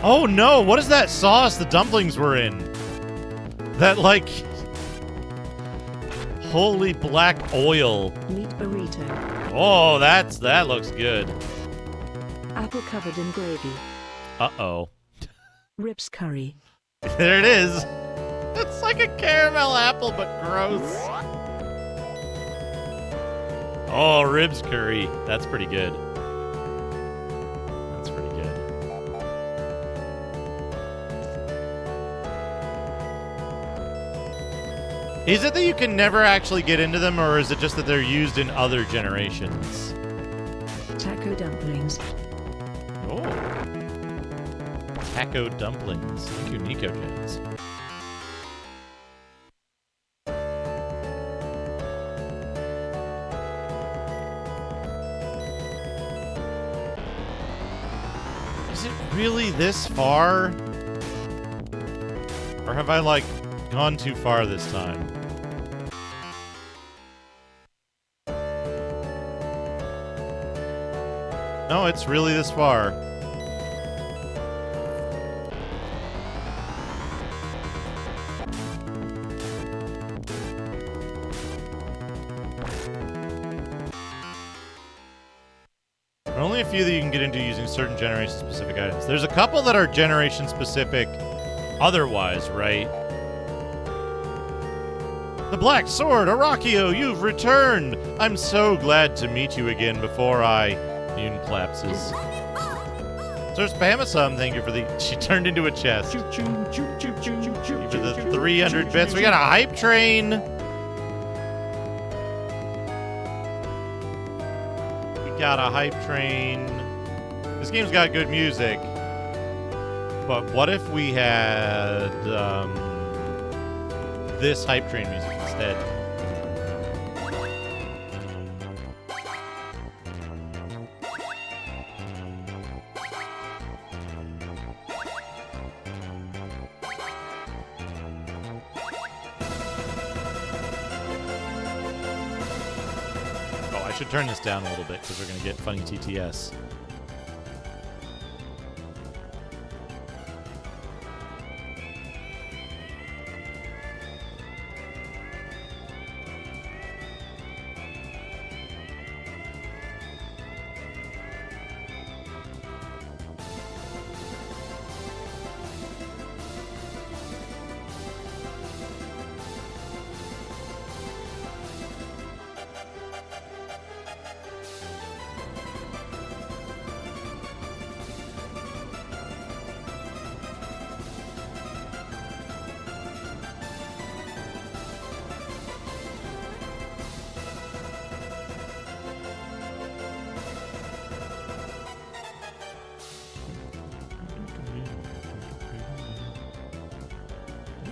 Oh no, what is that sauce the dumplings were in? That, like, holy black oil. Meat burrito. Oh, that looks good. Apple covered in gravy. Uh-oh. Ribs curry. There it is. It's like a caramel apple, but gross. Oh, ribs curry. That's pretty good. That's pretty good. Is it that you can never actually get into them, or is it just that they're used in other generations? Taco dumplings. Oh. Taco dumplings. Thank you, Nico Jazz. Really this far? Or have I, like, gone too far this time? No, it's really this far. There are only a few that you can get into using certain generation-specific items. There's a couple that are generation-specific otherwise, right? The Black Sword, Arakio, you've returned! I'm so glad to meet you again before I... Yoon collapses. Sir Spamasum, thank you for the... She turned into a chest. Thank you for the 300 bits. We got a hype train! got a hype train. This game's got good music. But what if we had this hype train music instead? Oh, I should turn this down a little bit because we're going to get funny TTS.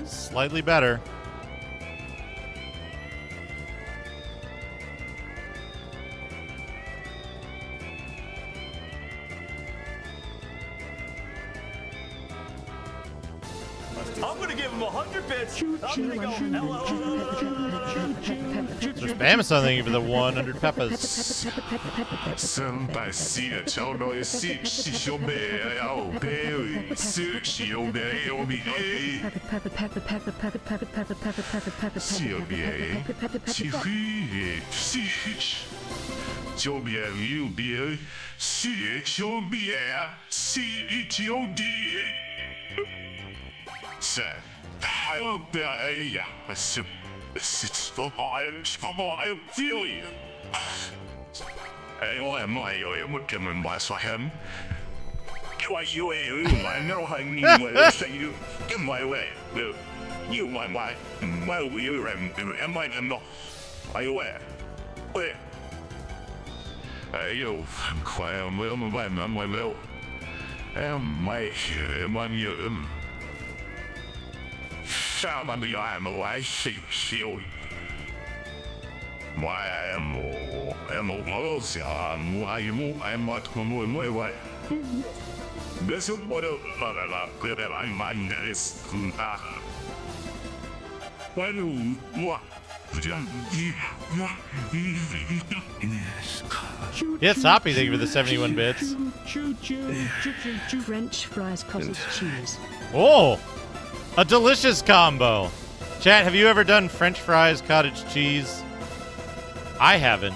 Slightly better. I'm gonna give him 100 bits. I'm gonna go, hello. There's Amazon thank you for the 100 peppers. 300超耐是小妹有俾是小妹有咪小妹是是小妹有咪是小妹是小弟是还有别呀是for my feeling. Yo em mai yo em một trăm mình bài xoay hem. Quay yêu em mà nó hành như mà say you em mai way. You my yêu em mai em nó. Ai way. Way. Yo quay em bài mà mai lâu. Em mai yêu em. Sao mà bây giờ em lại siêu mà em ngỡ rằng em mất không muốn vậy bây giờ bắt đầu là cái anh ấy ta bây giờ mua Yes, Hoppy, thank you for the 71 bits. French fries, cottage cheese. Oh, a delicious combo. Chat, have you ever done French fries, cottage cheese? I haven't.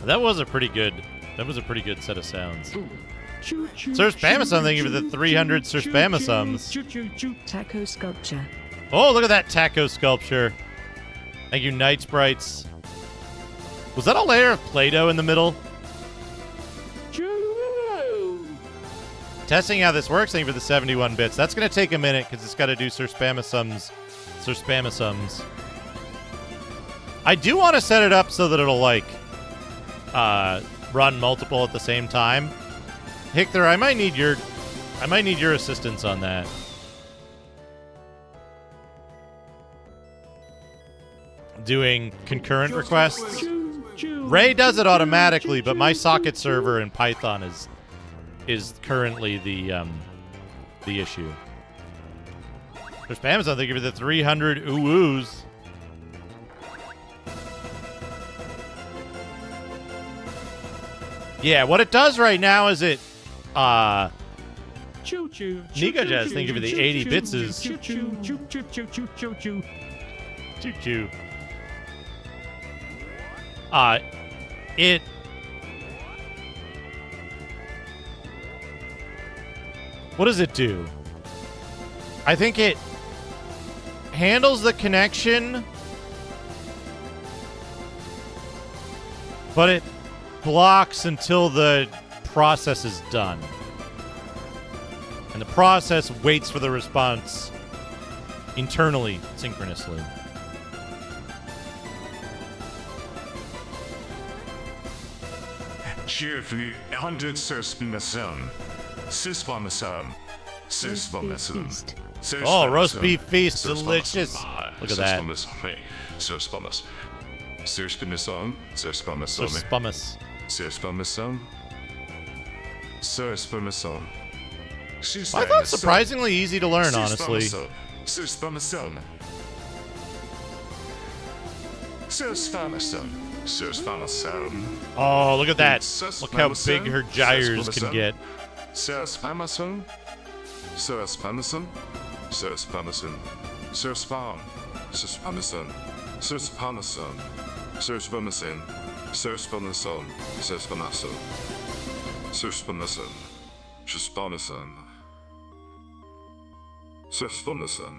That was a pretty good set of sounds. Sir Spamasom, thank you for the 300 Sir Spamasums. Taco sculpture. Oh, look at that taco sculpture. Thank you, Night Sprites. Was that a layer of Play-Doh in the middle? Testing how this works, thank you for the 71 bits. That's going to take a minute because it's got to do Sir Spamasums. I do want to set it up so that it'll, like, run multiple at the same time. Hictor, I might need your assistance on that. Doing concurrent requests. Ray does it automatically, but my socket server in Python is currently the issue. There's Amazon, thank you for the 300 ooh-woos. Yeah, what it does right now is it Nico Jazz, thank you for the 80 bitses. Choo-choo. It what does it do? I think it handles the connection, but it blocks until the process is done. And the process waits for the response internally, synchronously. Cheerfully 100 Suspamason. Suspamason. Suspamason. Oh, roast beef feast, delicious. Look at that. Suspamason. Suspamason. Suspamason. Suspummus. Suspamason. Suspamason. I thought surprisingly easy to learn, honestly. Suspamason. Suspamason. Suspamason. Oh, look at that. Look how big her gyres can get. Suspamason. Suspamason. Suspamason. Suspam. Suspamason. Suspamason. Suspamason. Suspamason. Suspamason. Suspamason. Suspamason.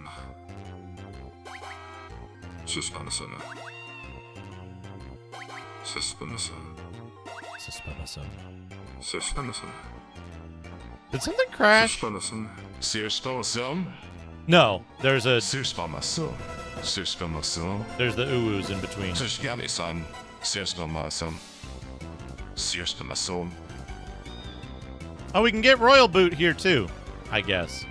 Suspamason. Suspamason. Suspamason. Suspamason. Did something crash? Suspamason. No, there's a. Suspamason. Suspamason. There's the oohs in between. Suspamason. Suspamason. Suspamason. Oh, we can get Royal Boot here too, I guess.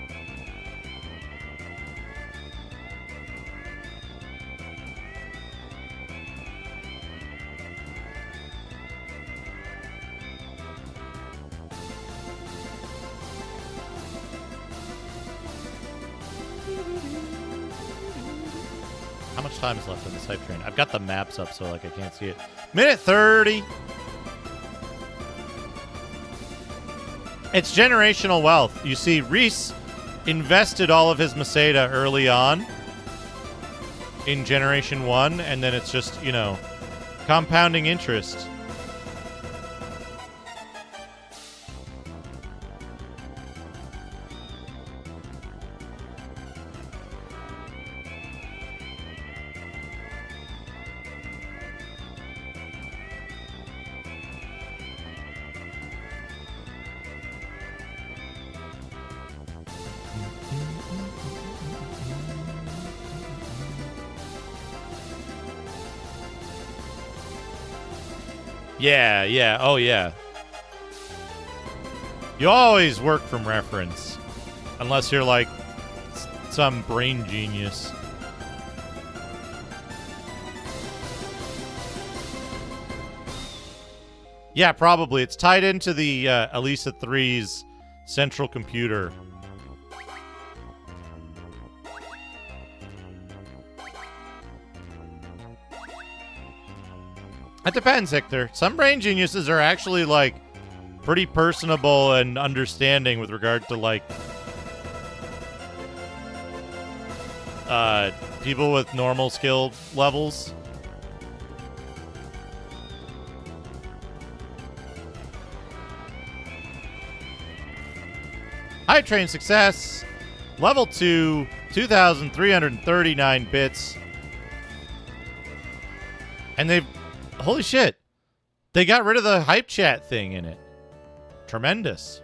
How much time is left on this hype train? I've got the maps up, so like I can't see it. Minute 30. It's generational wealth. You see, Reese invested all of his Maseda early on in Generation 1, and then it's just, you know, compounding interest. Yeah, oh yeah. You always work from reference. Unless you're like some brain genius. Yeah, probably. It's tied into the Elisa 3's central computer. It depends, Hector. Some brain geniuses are actually, like, pretty personable and understanding with regard to, like, people with normal skill levels. High train success. Level 2, 2,339 bits. And they've... Holy shit. They got rid of the hype chat thing in it. Tremendous.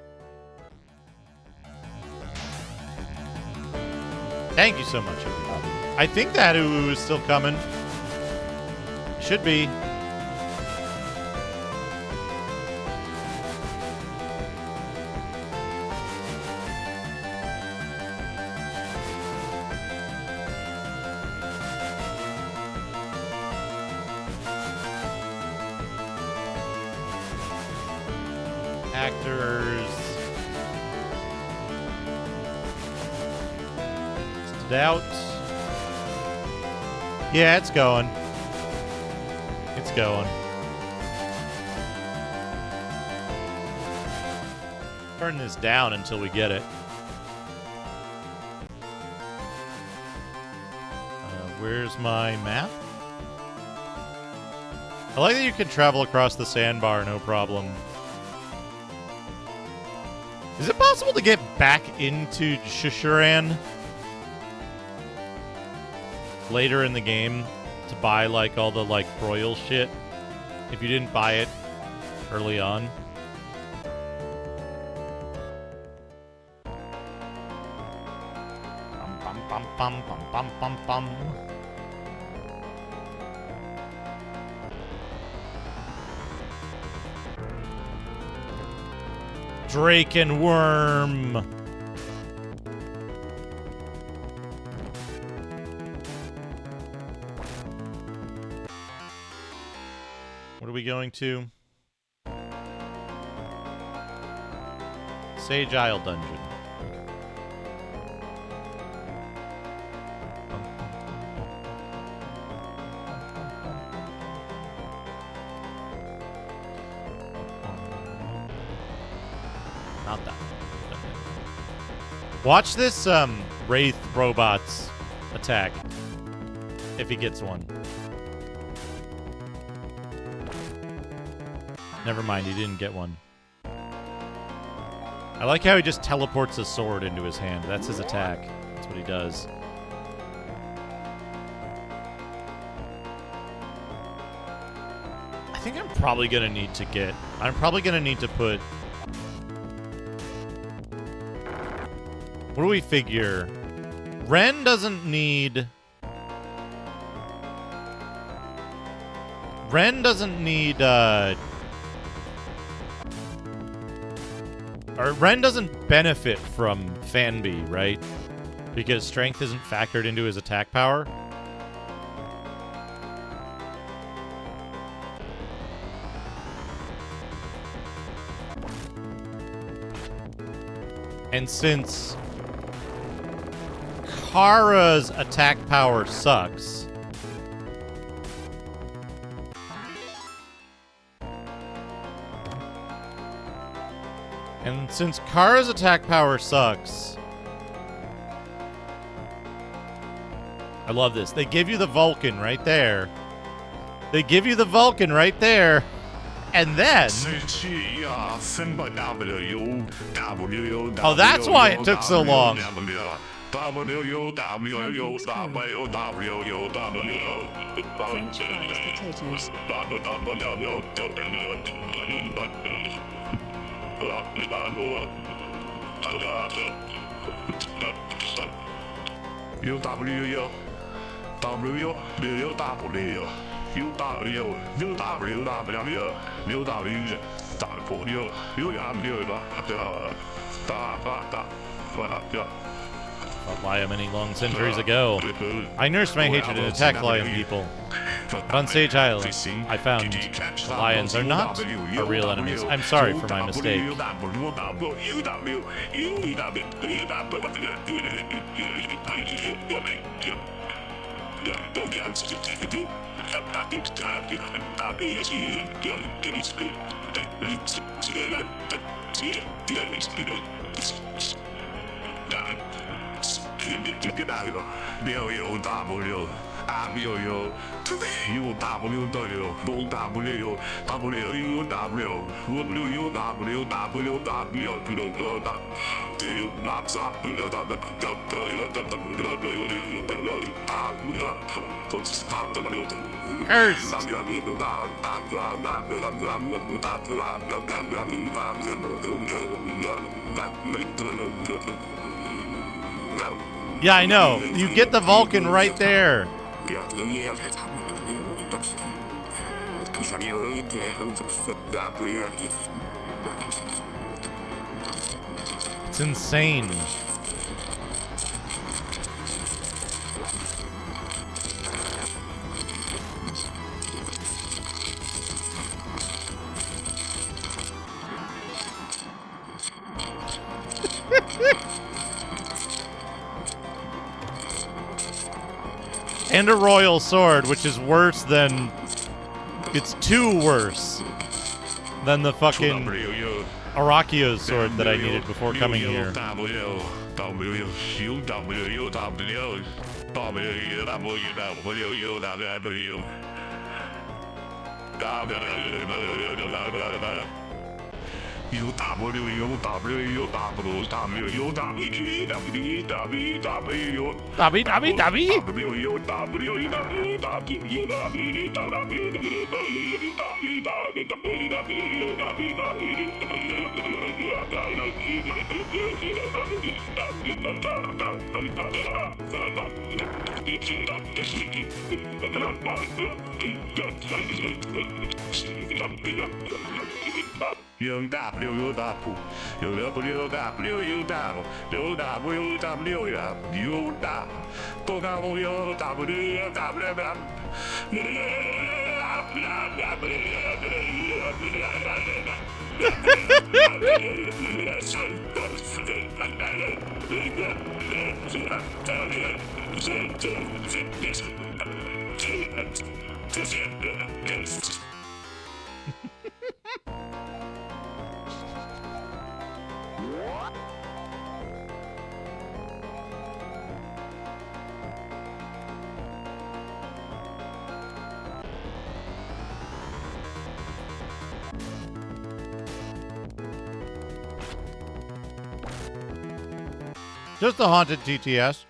Thank you so much, everybody. I think that ooh is still coming. Should be. Actors. Out. Yeah, it's going. It's going. Turn this down until we get it. Where's my map? I like that you can travel across the sandbar, no problem. Is it possible to get back into Shishuran later in the game to buy, like, all the, like, royal shit if you didn't buy it early on? Bum, bum, bum, bum, bum, bum, bum. Draken worm. What are we going to? Sage Isle Dungeon. Not that one. Watch this Wraith robot's attack. If he gets one. Never mind, he didn't get one. I like how he just teleports his sword into his hand. That's his attack. That's what he does. I think I'm probably gonna need to get... I'm probably gonna need to put... What do we figure? Ren doesn't need... Ren doesn't need, or Ren doesn't benefit from Fanby, right? Because strength isn't factored into his attack power. And since Kara's attack power sucks, I love this. They give you the Vulcan right there. They give you the Vulcan right there. And then... Oh, that's why it took so long. French fries, potatoes. Lion many long centuries ago. I nursed my hatred and attacked lion people. But on Sage Isle, I found the lions are not our real enemies. I'm sorry for my mistake. Yeah, I know. You get the Vulcan right there. It's insane. And a royal sword, which is worse than... It's too worse than the fucking Arakio's sword that I needed before coming here. Young W, you W, you W, W, you W, you W, W, you Just the haunted TTS.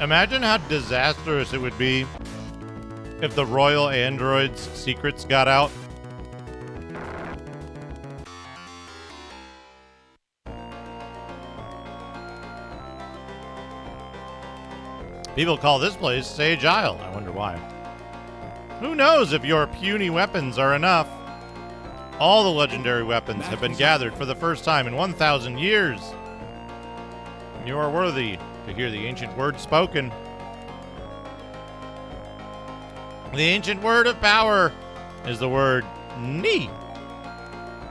Imagine how disastrous it would be if the Royal Android's secrets got out. People call this place Sage Isle. I wonder why. Who knows if your puny weapons are enough? All the legendary weapons have been gathered for the first time in 1,000 years. You are worthy to hear the ancient word spoken. The ancient word of power is the word Ni.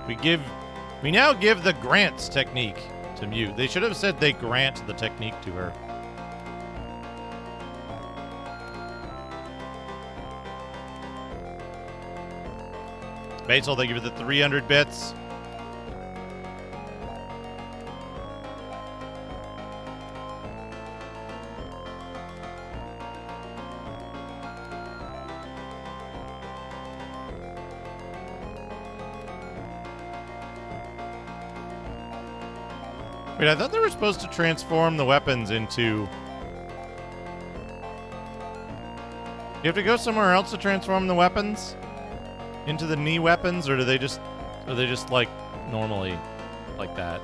We now give the grants technique to Mute. They should have said they grant the technique to her. Basil, thank you for the 300 bits. Wait, I thought they were supposed to transform the weapons into... You have to go somewhere else to transform the weapons? Into the knee weapons? Or are they just like normally like that?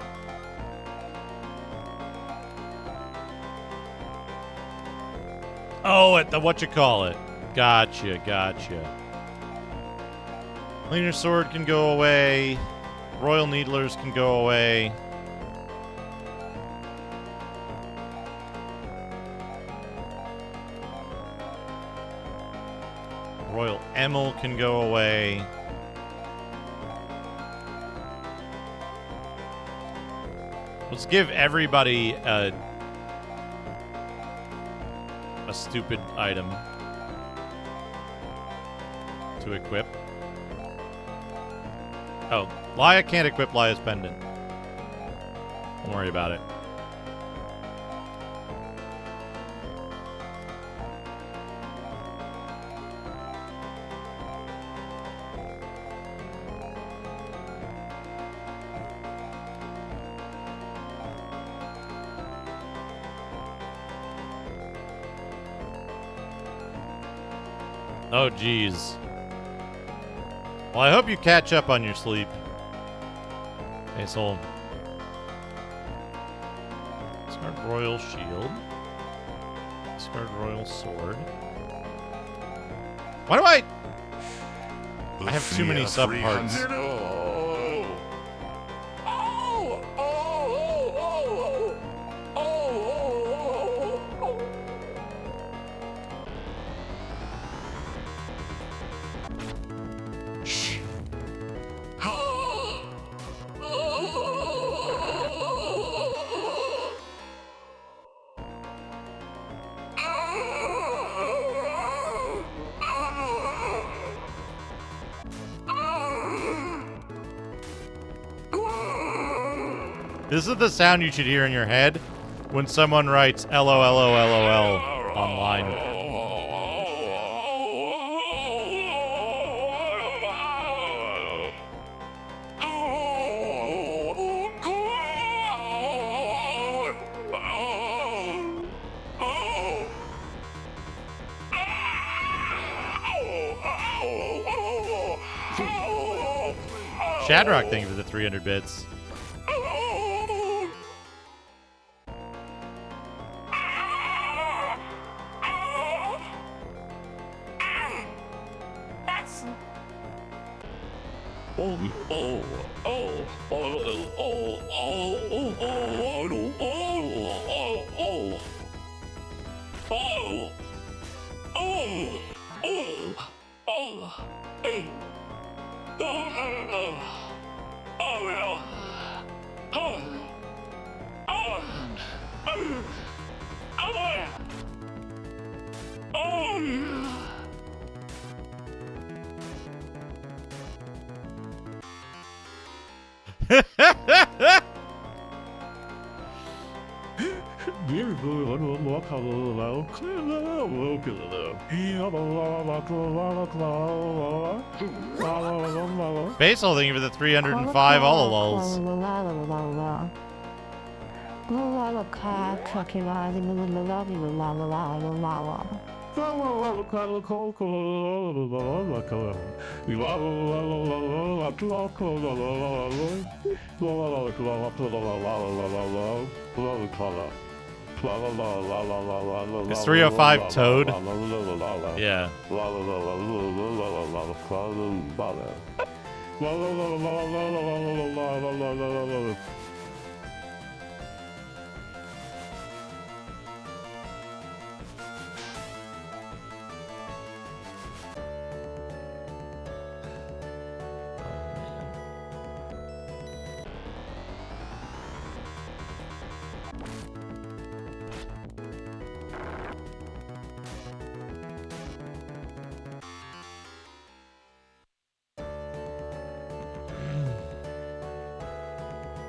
Oh, at the whatchamacallit. Gotcha. Linear sword can go away. Royal needlers can go away. Royal Emil can go away. Let's give everybody a stupid item to equip. Oh, Laia can't equip Laia's pendant. Don't worry about it. Oh, geez. Well, I hope you catch up on your sleep. Asshole. Discard Royal Shield. Discard Royal Sword. Why do I have too many subparts. This is the sound you should hear in your head when someone writes LOLOLOL online. Shadrock, thank you for the 300 bits. Basil, thank you for the 305 all lulls. Is 305 Toad? Yeah.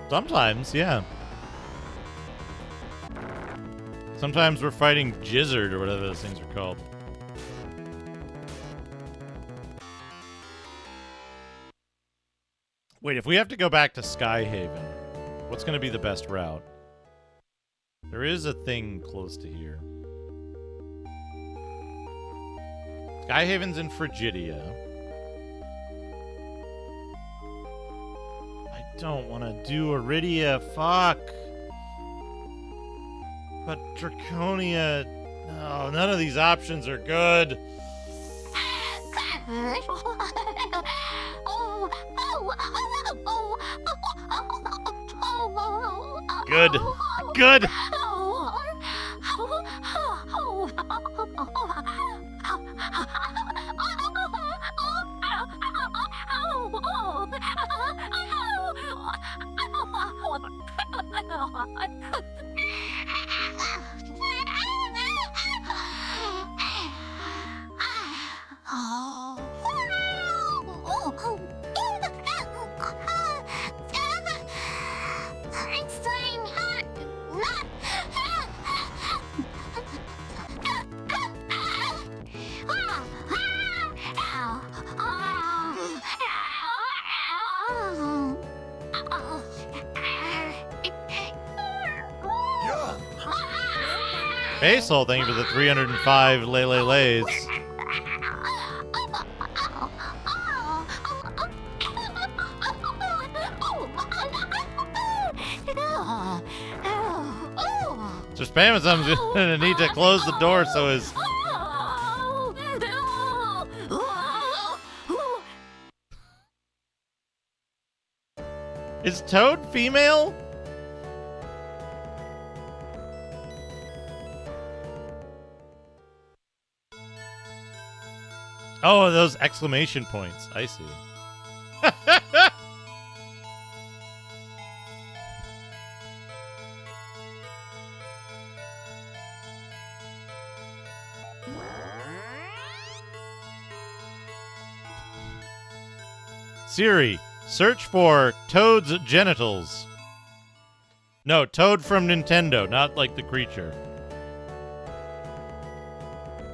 Sometimes, yeah. Sometimes we're fighting Gizzard or whatever those things are called. Wait, if we have to go back to Skyhaven, what's going to be the best route? There is a thing close to here. Skyhaven's in Frigidia. I don't want to do Iridia, fuck. But Draconia... No, none of these options are good. Good. Good. Basil, thank you for the 305 lays. So Spamazum's gonna need to close the door so his... Is Toad female? Oh, those exclamation points. I see. Siri, search for Toad's genitals. No, Toad from Nintendo, not like the creature.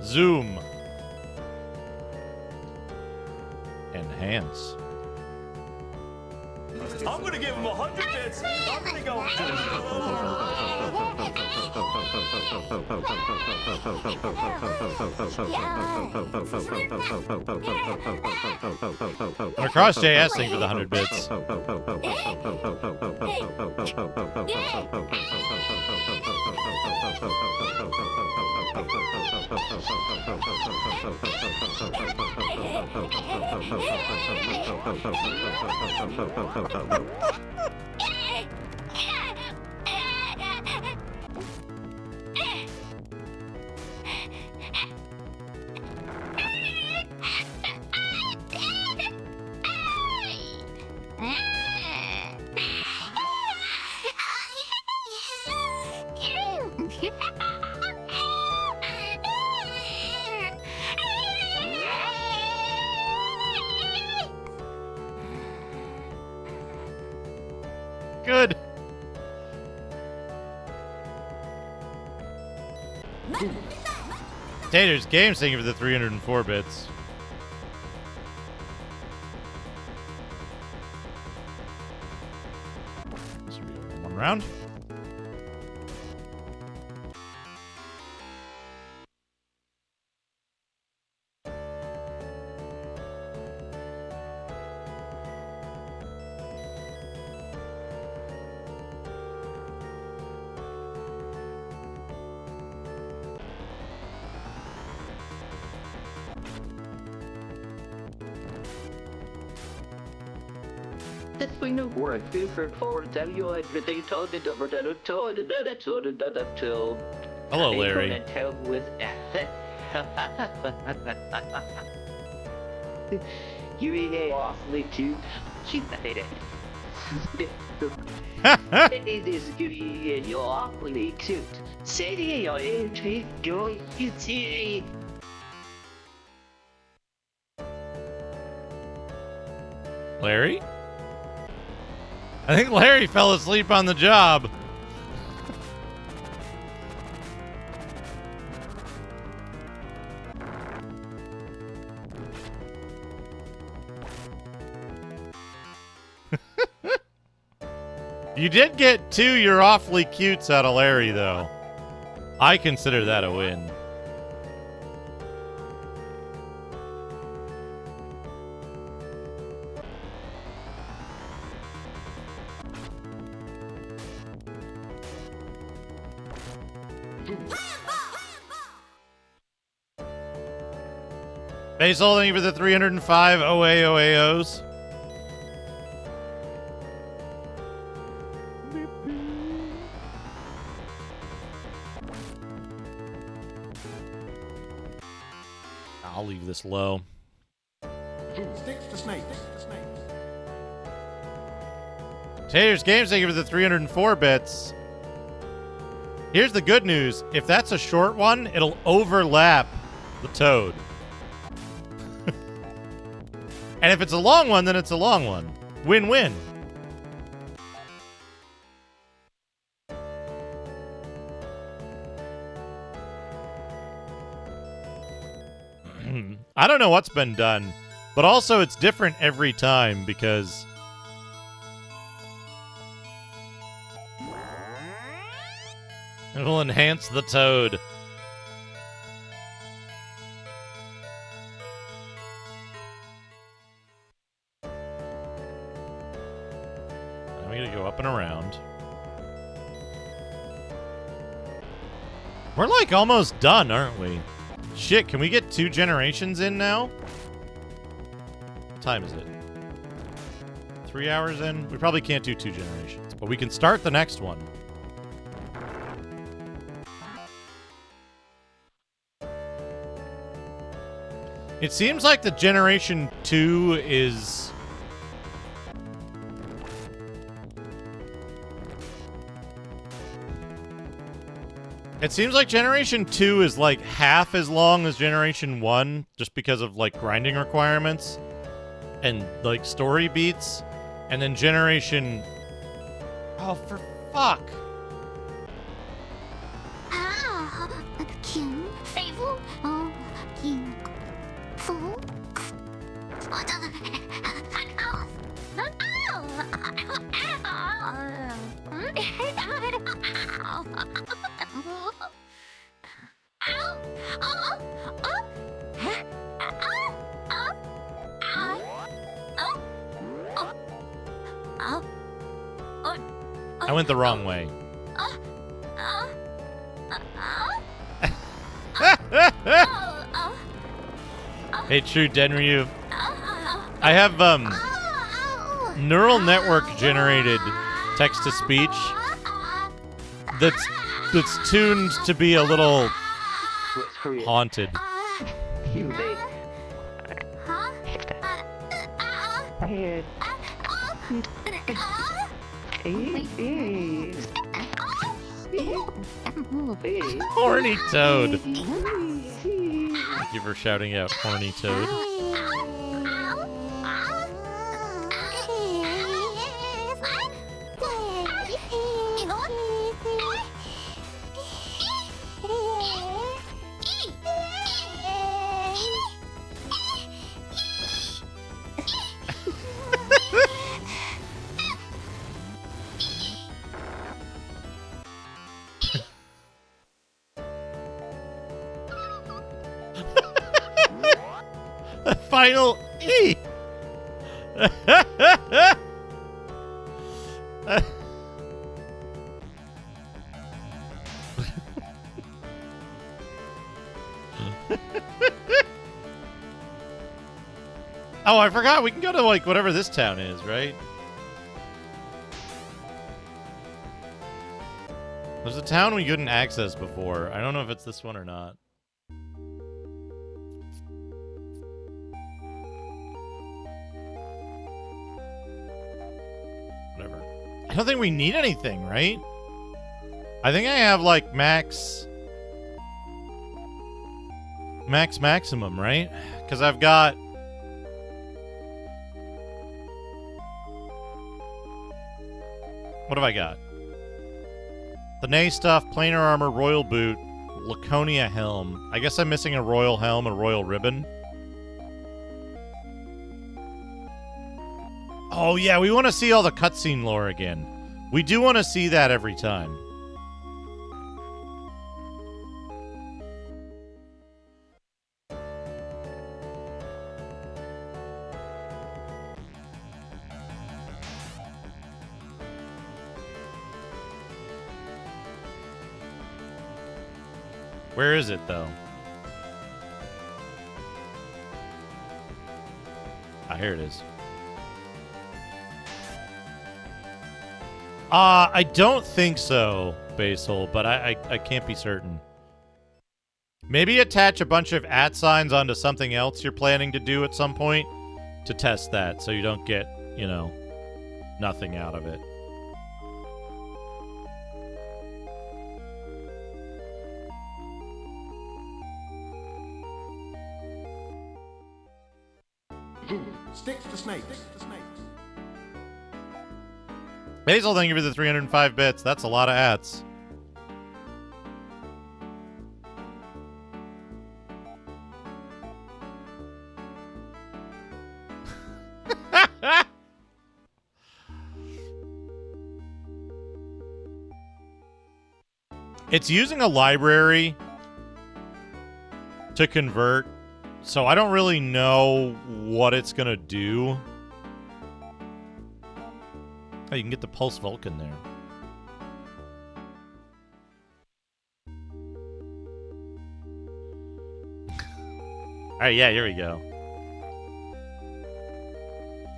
Zoom. Enhance. I'm gonna give him 100 bits. I'm gonna go. Or cross JSing for the 100 bits. Good. Taters Games, thank you for the 304 bits. This will be one round. This we know work for tell you everything told it over till Hello, Larry. Tell with you ain't awfully cute. She's not it. It is you're awfully cute. Say you're going to see. Larry? I think Larry fell asleep on the job. You did get 2 You're Awfully Cutes out of Larry, though. I consider that a win. Basil, thank you for the 305 OAOAOs. I'll leave this low. Sticks to snakes. Taters Games, thank you for the 304 bits. Here's the good news. If that's a short one, it'll overlap the toad. And if it's a long one, then it's a long one. Win-win. I don't know what's been done, but also it's different every time because it will enhance the toad. Now we gotta go up and around. We're like almost done, aren't we? Shit, can we get 2 generations in now? What time is it? 3 hours in? We probably can't do 2 generations, but we can start the next one. It seems like the Generation 2 is... It seems like Generation 2 is like half as long as Generation 1 just because of like grinding requirements and like story beats. And then Generation... Oh, for fuck! I went the wrong way. Hey, true Denryu. I have neural network generated text to speech that's tuned to be a little haunted. Horny toad. Thank you for shouting out horny toad. The final E. Oh, I forgot. We can go to, like, whatever this town is, right? There's a town we couldn't access before. I don't know if it's this one or not. Whatever. I don't think we need anything, right? I think I have, like, maximum, right? Because I've got... What have I got? The Nay stuff, planar armor, royal boot, Laconia helm. I guess I'm missing a royal helm, a royal ribbon. Oh yeah, we want to see all the cutscene lore again. We do want to see that every time. Where is it, though? Ah, here it is. I don't think so, Basil, but I can't be certain. Maybe attach a bunch of @ signs onto something else you're planning to do at some point to test that so you don't get, you know, nothing out of it. Sticks to snakes. Basil, thank you for the 305 bits. That's a lot of ats. It's using a library to convert, so I don't really know what it's gonna do. Oh, you can get the Pulse Vulcan there. Alright, yeah, here we go.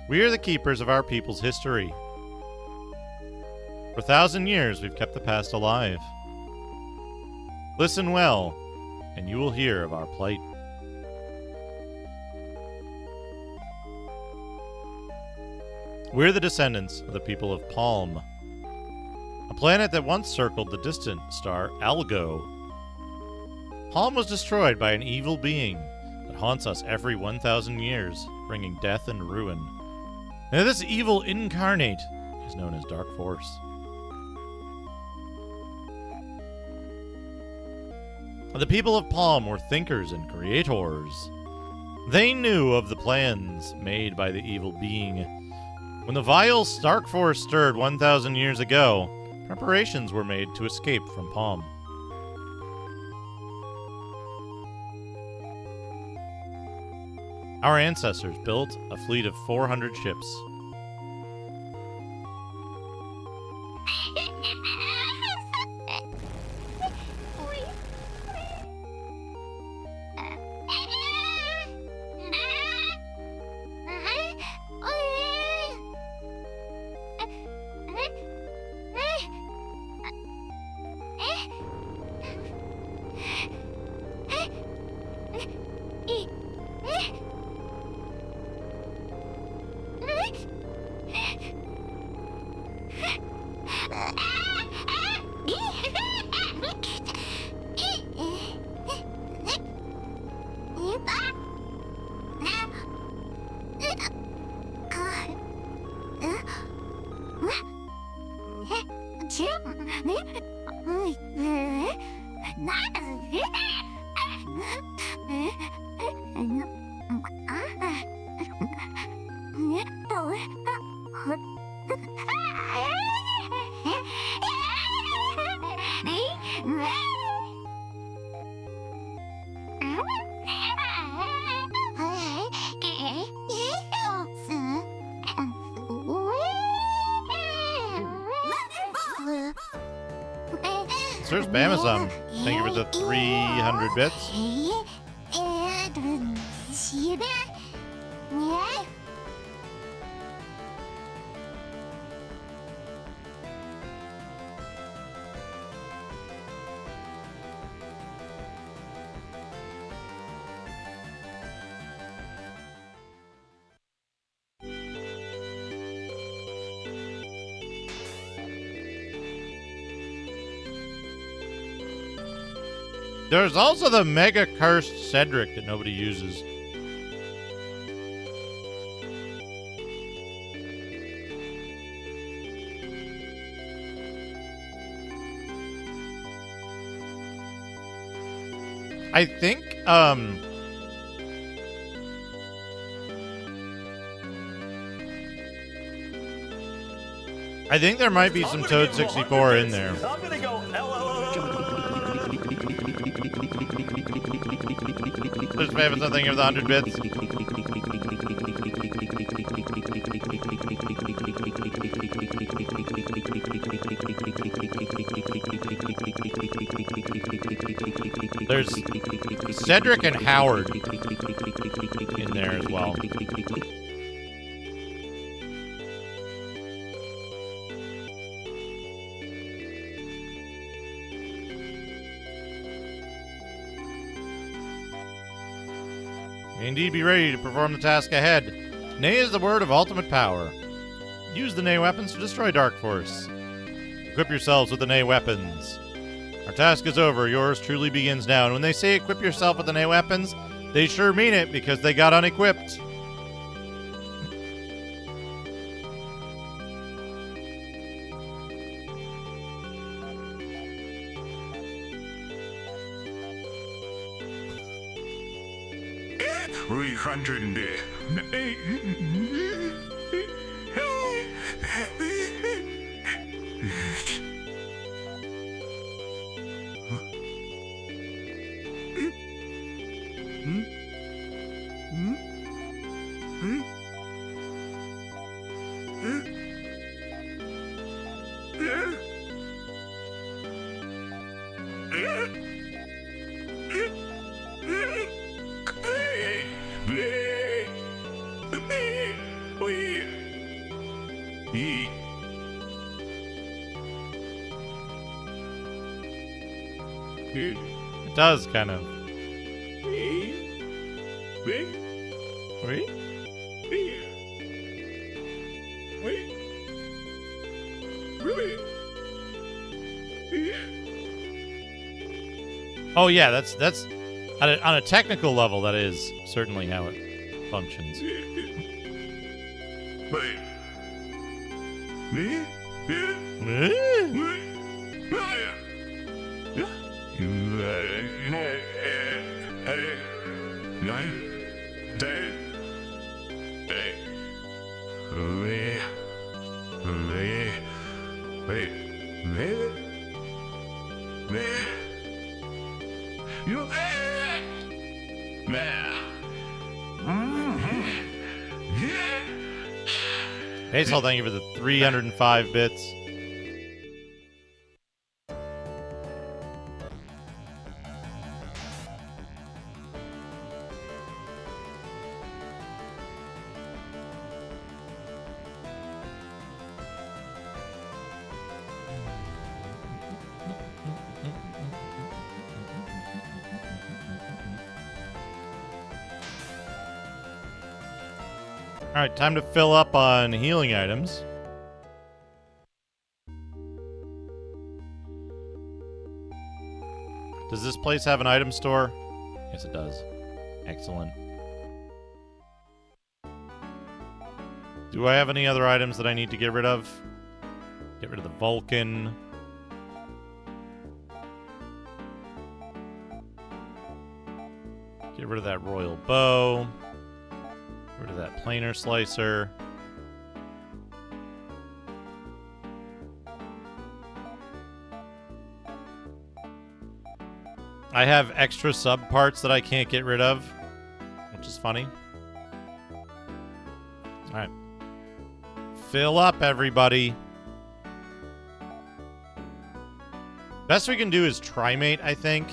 We are the keepers of our people's history. For 1,000 years, we've kept the past alive. Listen well, and you will hear of our plight. We're the descendants of the people of Palm, a planet that once circled the distant star Algo. Palm was destroyed by an evil being that haunts us every 1,000 years, bringing death and ruin. Now this evil incarnate is known as Dark Force. The people of Palm were thinkers and creators. They knew of the plans made by the evil being. When the vile Dark Force stirred 1,000 years ago, preparations were made to escape from Palm. Our ancestors built a fleet of 400 ships. Search Bamazum. Thank you for the 300 bits. There's also the Mega Cursed Cedric that nobody uses. I think, I think there might be some Toad 64 in there. I'm gonna go There's Bamazum, thank you for the 100 bits. There's Cedric and Howard in there as well. Indeed, be ready to perform the task ahead. Nay is the word of ultimate power. Use the Nay weapons to destroy Dark Force. Equip yourselves with the Nay weapons. Our task is over. Yours truly begins now. And when they say equip yourself with the Nay weapons, they sure mean it because they got unequipped. It does, kind of. Wait? Oh yeah, that's on a technical level, that is certainly how it functions. Hazel, thank you for the 305 bits. Alright, time to fill up on healing items. Does this place have an item store? Yes, it does. Excellent. Do I have any other items that I need to get rid of? Get rid of the Vulcan. Get rid of that Royal Bow. Get rid of that Planar Slicer. I have extra sub parts that I can't get rid of, which is funny. Alright. Fill up, everybody. Best we can do is Trimate, I think.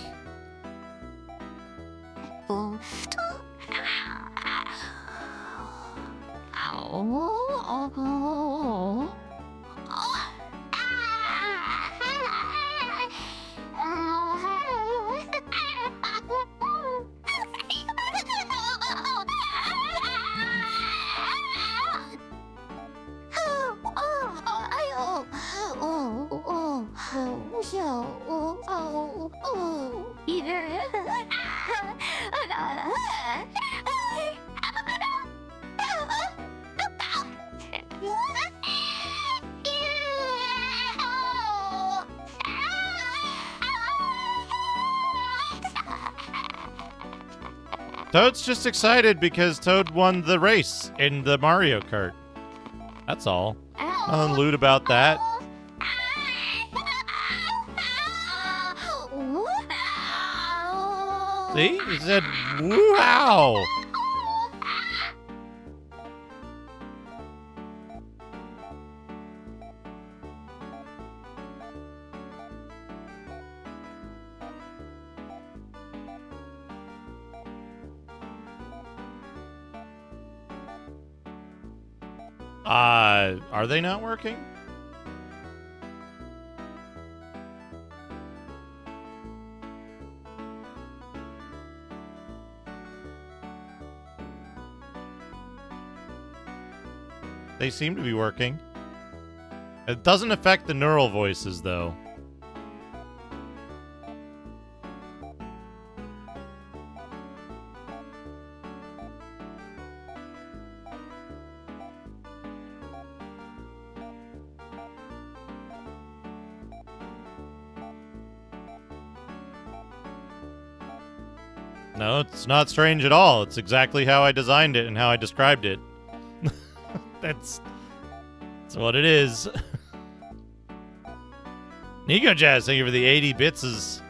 Toad's just excited because Toad won the race in the Mario Kart. That's all. Nothing lewd about that. See? He said, wow! Are they not working? They seem to be working. It doesn't affect the neural voices, though. No, it's not strange at all. It's exactly how I designed it and how I described it. That's what it is. Nico Jazz, thank you for the 80 bits.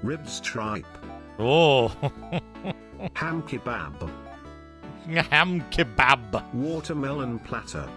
Ribs tripe. Oh. Ham kebab. Ham kebab. Watermelon platter.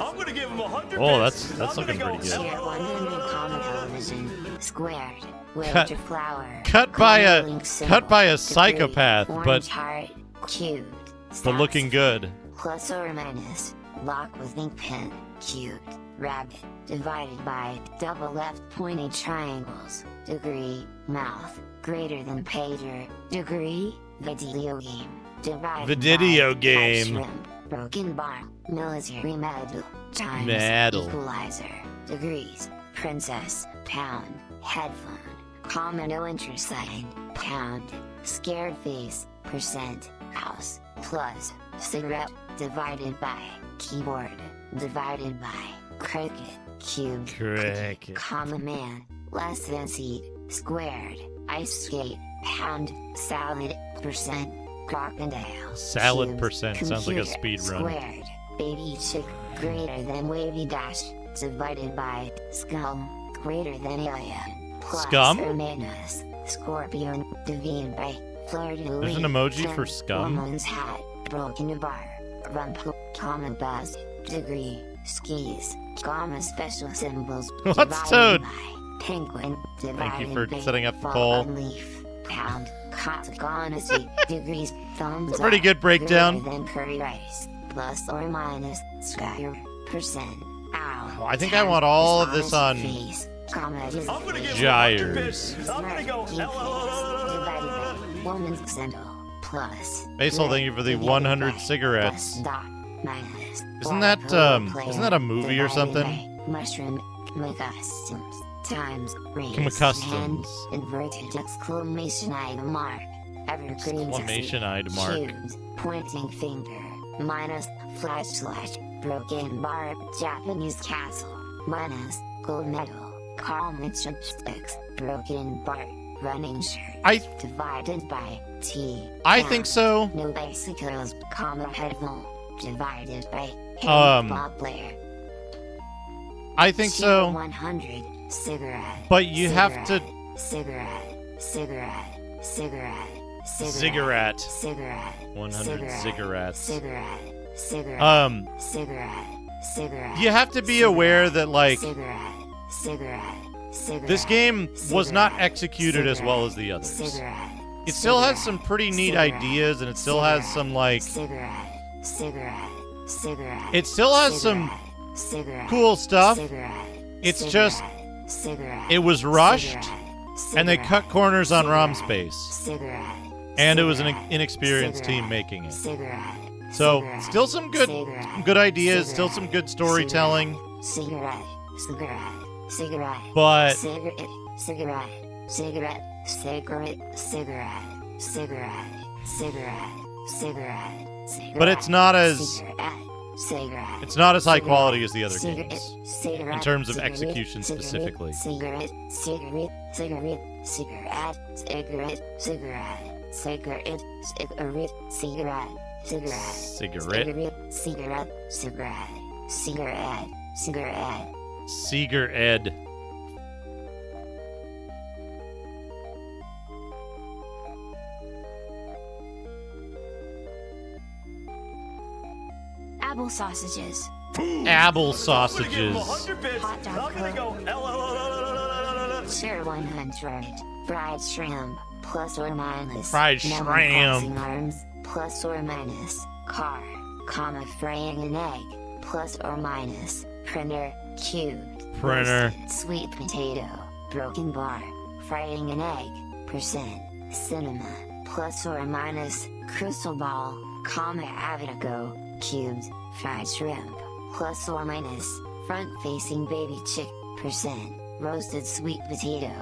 I'm gonna give him 100 Oh, bits. that's looking pretty good. Share 1 million comic television squared. Cut- Wave to flower. Cut by a Link symbol, cut by a degree, psychopath, orange but heart, cubed. looking good. Plus or minus. Lock with ink pen. Cubed. Rabbit. Divided by double left pointed triangles. Degree. Mouth. Greater than pager. Degree. Video game. Divided Video by game. shrimp. Broken bar. Military medal. Times. Medal. Equalizer. Degrees. Princess. Pound. Headphone. Comma no interest sign. Pound. Scared face. Percent. House. Plus. Cigarette. Divided by. Keyboard. Divided by. Cricket. Cube. Cricket. Comma man. Less than seat. Squared. Ice skate. Pound. Salad. Percent. Crocodile. Salad Cubed. percent sounds like a Computer. speed run. Squared. Baby chick. Greater than wavy dash. Divided by. Scum. Greater than alien. Plus Scum? or minus. Scorpion. Divided by. Fleur-de-lis. There's an emoji Fin, for scum? Woman's hat. Broken bar. Rumple. Common buzz. Degree. Skis. Comma special symbols. What's divided Toad? by penguin. Thank you divided for by setting up the fall poll. on leaf. Pound. Honesty. Degrees. Thumbs It's a pretty up. good breakdown. Greater than curry rice. Plus or minus. Square. Percent. Ow. Well, I think I want all of this on Face. I'm gonna give him 100 Gyres. bits. I'm gonna go. Divided by woman's xendal plus. Basil, thank you for the 100 cigarettes. Minus. Isn't that a movie or something? Mushroom customs times raise Customs. hand inverted exclamation item mark evergreen Exclamation item mark. cubes pointing finger minus flashlight broken bar Japanese castle minus gold medal calm chopsticks broken bar running shirt divided by T. I think so. No bicycles, headphone divided by Bob Blair. I think so. 100 cigarette. But you have to. Cigarette. 100 cigarettes. Cigarette. You have to be aware that like Cigarette. this game was not executed as well as the others. It still has some pretty neat ideas, and it still has some like. It still has some cool stuff. It's just it was rushed, and they cut corners on ROM space, and it was an inexperienced team making it. So still some good ideas, still some good storytelling, but but it's not as high quality as the other games in terms of execution specifically. Seeger Ed. Apple sausages. Apple sausages. Hot dog Share 100. Fried shrimp, plus or minus. Fried Melon shrimp. crossing arms, plus or minus. Car, comma frying an egg, plus or minus. Printer, cubed. Printer. Roasted sweet potato, broken bar. Frying an egg, percent. Cinema, plus or minus. Crystal ball, comma Avidago, cubes. Fried shrimp, plus or minus. Front-facing baby chick, percent. Roasted sweet potato,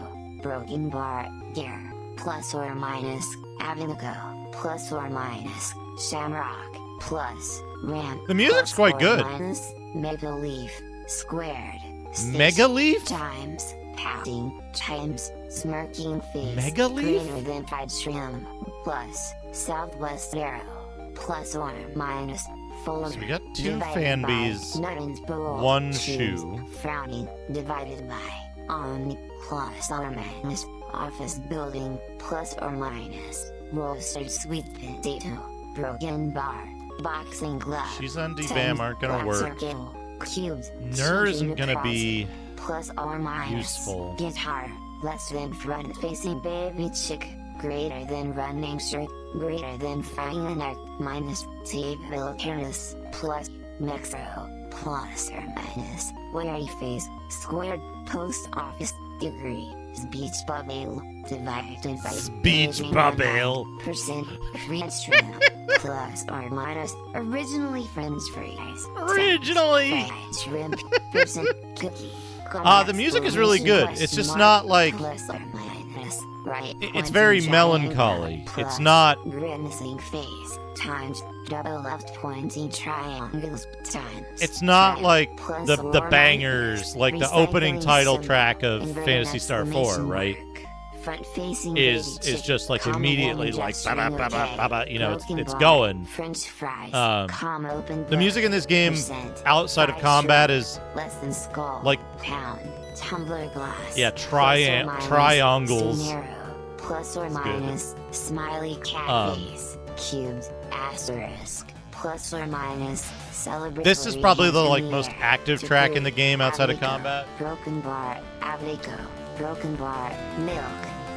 broken bar, gear, plus or minus. Abinago, plus or minus. Shamrock, plus. Ramp. The music's plus quite or good. Minus. Mega leaf, squared. Mega leaf? Times, pouting, times, smirking face. Mega leaf? Greater than fried shrimp, plus. Southwest arrow, plus or minus. Fuller. So we got 2 divided fanbies, by Nuttons Bowl, 1 choose, shoe. Frowning, divided by on, plus or minus. Office building, plus or minus. Roasted sweet potato, broken bar. Boxing glove. She's on Tens, DBAM aren't gonna black work. circle, cubes. Ner isn't children gonna be plus or minus. useful. Guitar, less than front-facing baby chick, greater than running shirt, greater than frying an egg, minus table tennis, plus Metro, plus or minus. Weary face, squared, post office, degree. Speech bubble, divided by Speech bubble. percent, French shrimp, plus or minus, originally French fries. Originally. Fried shrimp, percent, cookie. The music is really good. It's just not like Plus or minus, right? it's very melancholy. It's not Grimacing face times double left pointing triangles times. It's not like plus the or bangers, minus, like the opening recycling title symbol, track of inverted Phantasy Star 4, exclamation right? mark, front-facing Is baby chick, just like comma immediately woman like gesturing okay, you know, broken it's bar, going. French fries, comma open The music in this game percent, outside of fried combat shrimp, is less than skull, like pound, tumbler glass, yeah, plus or minus, triangles. scenario, plus or good. minus, smiley cat face, cubes, asterisk, plus or minus, celebratory. This is probably the hands like in most air, active track in the degree, game outside of Avico, combat. Broken bar, Avico, broken bar, milk,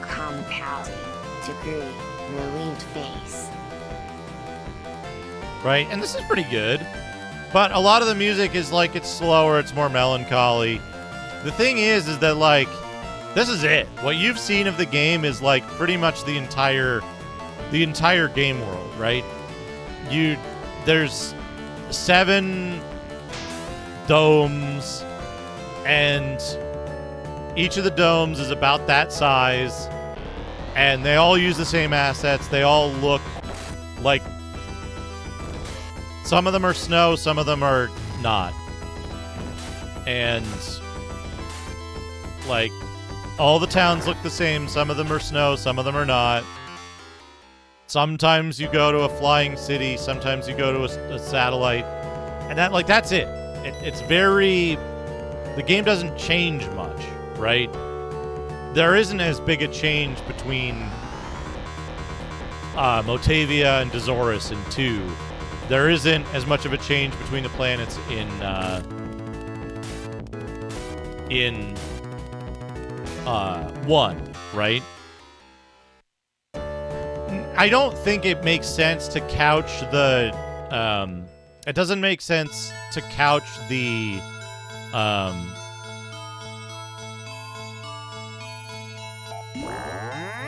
compounding, degree, relieved face. Right? And this is pretty good. But a lot of the music is like it's slower, it's more melancholy. The thing is that, like, this is it. What you've seen of the game is, like, pretty much the entire game world, right? There's 7 domes, and each of the domes is about that size, and they all use the same assets. They all look like, some of them are snow, some of them are not. And, like, all the towns look the same. Some of them are snow, some of them are not. Sometimes you go to a flying city, sometimes you go to a satellite. And that's it. It's very... The game doesn't change much, right? There isn't as big a change between Motavia and Dozoris in 2. There isn't as much of a change between the planets in 1, right? I don't think it makes sense to couch the... it doesn't make sense to couch the...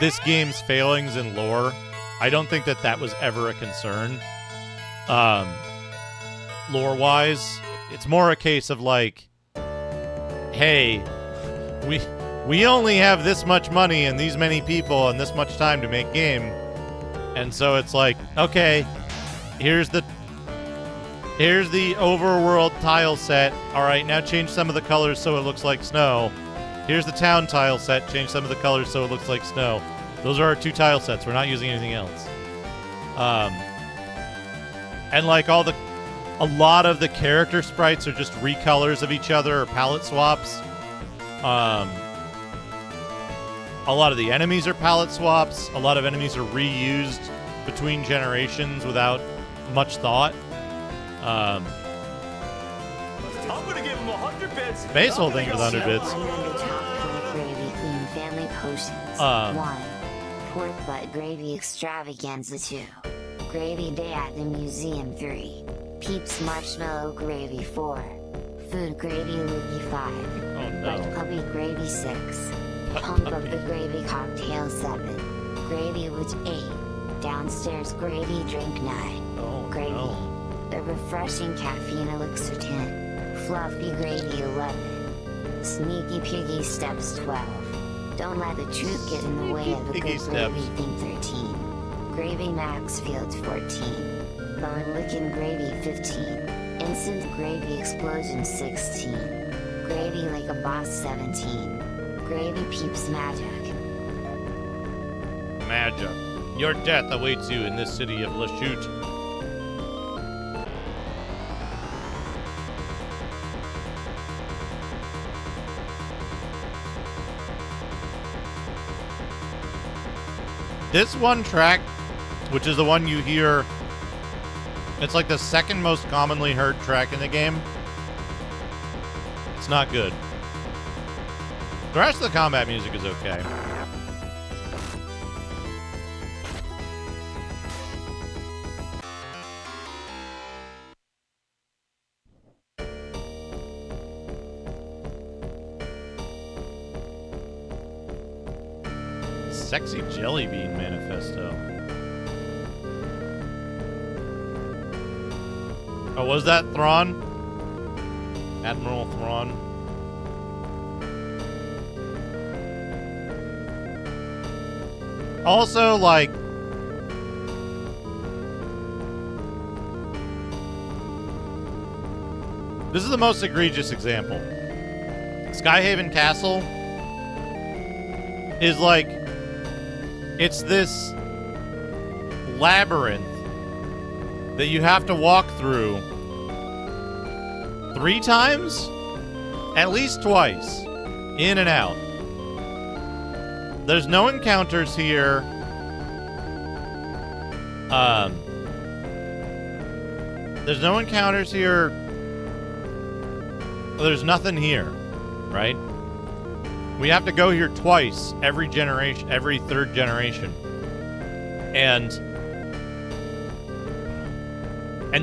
this game's failings in lore. I don't think that was ever a concern. Lore-wise, it's more a case of, like, hey, we only have this much money and these many people and this much time to make game. And so it's like, okay, here's the overworld tile set. All right, now change some of the colors so it looks like snow. Here's the town tile set. Change some of the colors so it looks like snow. Those are our 2 tile sets. We're not using anything else. And like a lot of the character sprites are just recolors of each other or palette swaps. A lot of the enemies are palette swaps. A lot of enemies are reused between generations without much thought. I'm gonna give him 100 bits. Base whole thing with 100 bits. Gravy Queen Family Potions. 1. Pork Butt Gravy Extravaganza 2. Gravy Day at the Museum 3. Peeps Marshmallow Gravy 4. Food Gravy Loogie 5. Oh no. Butt Puppy Gravy 6. Pump Up the Gravy Cocktail 7. Gravy Witch 8. Downstairs Gravy Drink 9. Oh, Gravy. no. The Refreshing Caffeine Elixir 10. Fluffy Gravy 11. Sneaky Piggy Steps 12. Don't let the truth get in the way of a Piggy good Steps. gravy thing 13. Gravy Maxfield 14. Bone Lickin' Gravy 15. Instant Gravy Explosion 16. Gravy Like a Boss 17. Gravy Peeps Magic. Magic. Your death awaits you in this city of Lachute. This one track, which is the one you hear, it's like the second most commonly heard track in the game. It's not good. The rest of the combat music is okay. Sexy Jelly Bean Manifesto. Oh, was that Thrawn? Admiral Thrawn. Also, like... This is the most egregious example. Skyhaven Castle is like... It's this labyrinth that you have to walk through 3 times? At least twice. In and out. There's no encounters here. There's no encounters here. There's nothing here, right? We have to go here twice every generation, every 3rd generation. And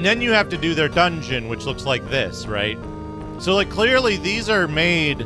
then you have to do their dungeon, which looks like this, right? So, like, clearly these are made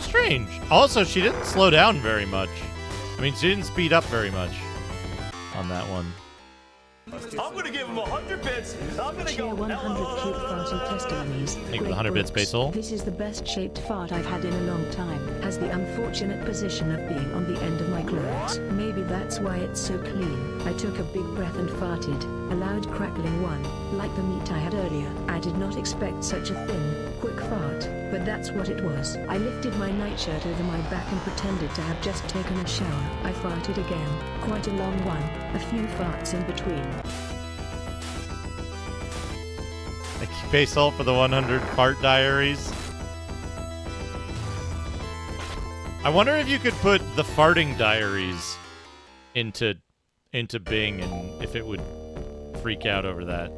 How strange. Also, she didn't slow down very much. I mean, she didn't speed up very much on that one. I'm gonna give him 100 bits. I'm gonna Cheer go. 100 cute farty testimonies. Thank you for the Greg 100 bits, Brooks. Basil. This is the best shaped fart I've had in a long time. Has the unfortunate position of being on the end of my clothes. Maybe that's why it's so clean. I took a big breath and farted. A loud crackling one, like the meat I had earlier. I did not expect such a thin, quick fart, but that's what it was. I lifted my nightshirt over my back and pretended to have just taken a shower. I farted again, quite a long one, a few farts in between. Thank you, Basil, for the 100 fart diaries. I wonder if you could put the farting diaries into Bing and if it would freak out over that.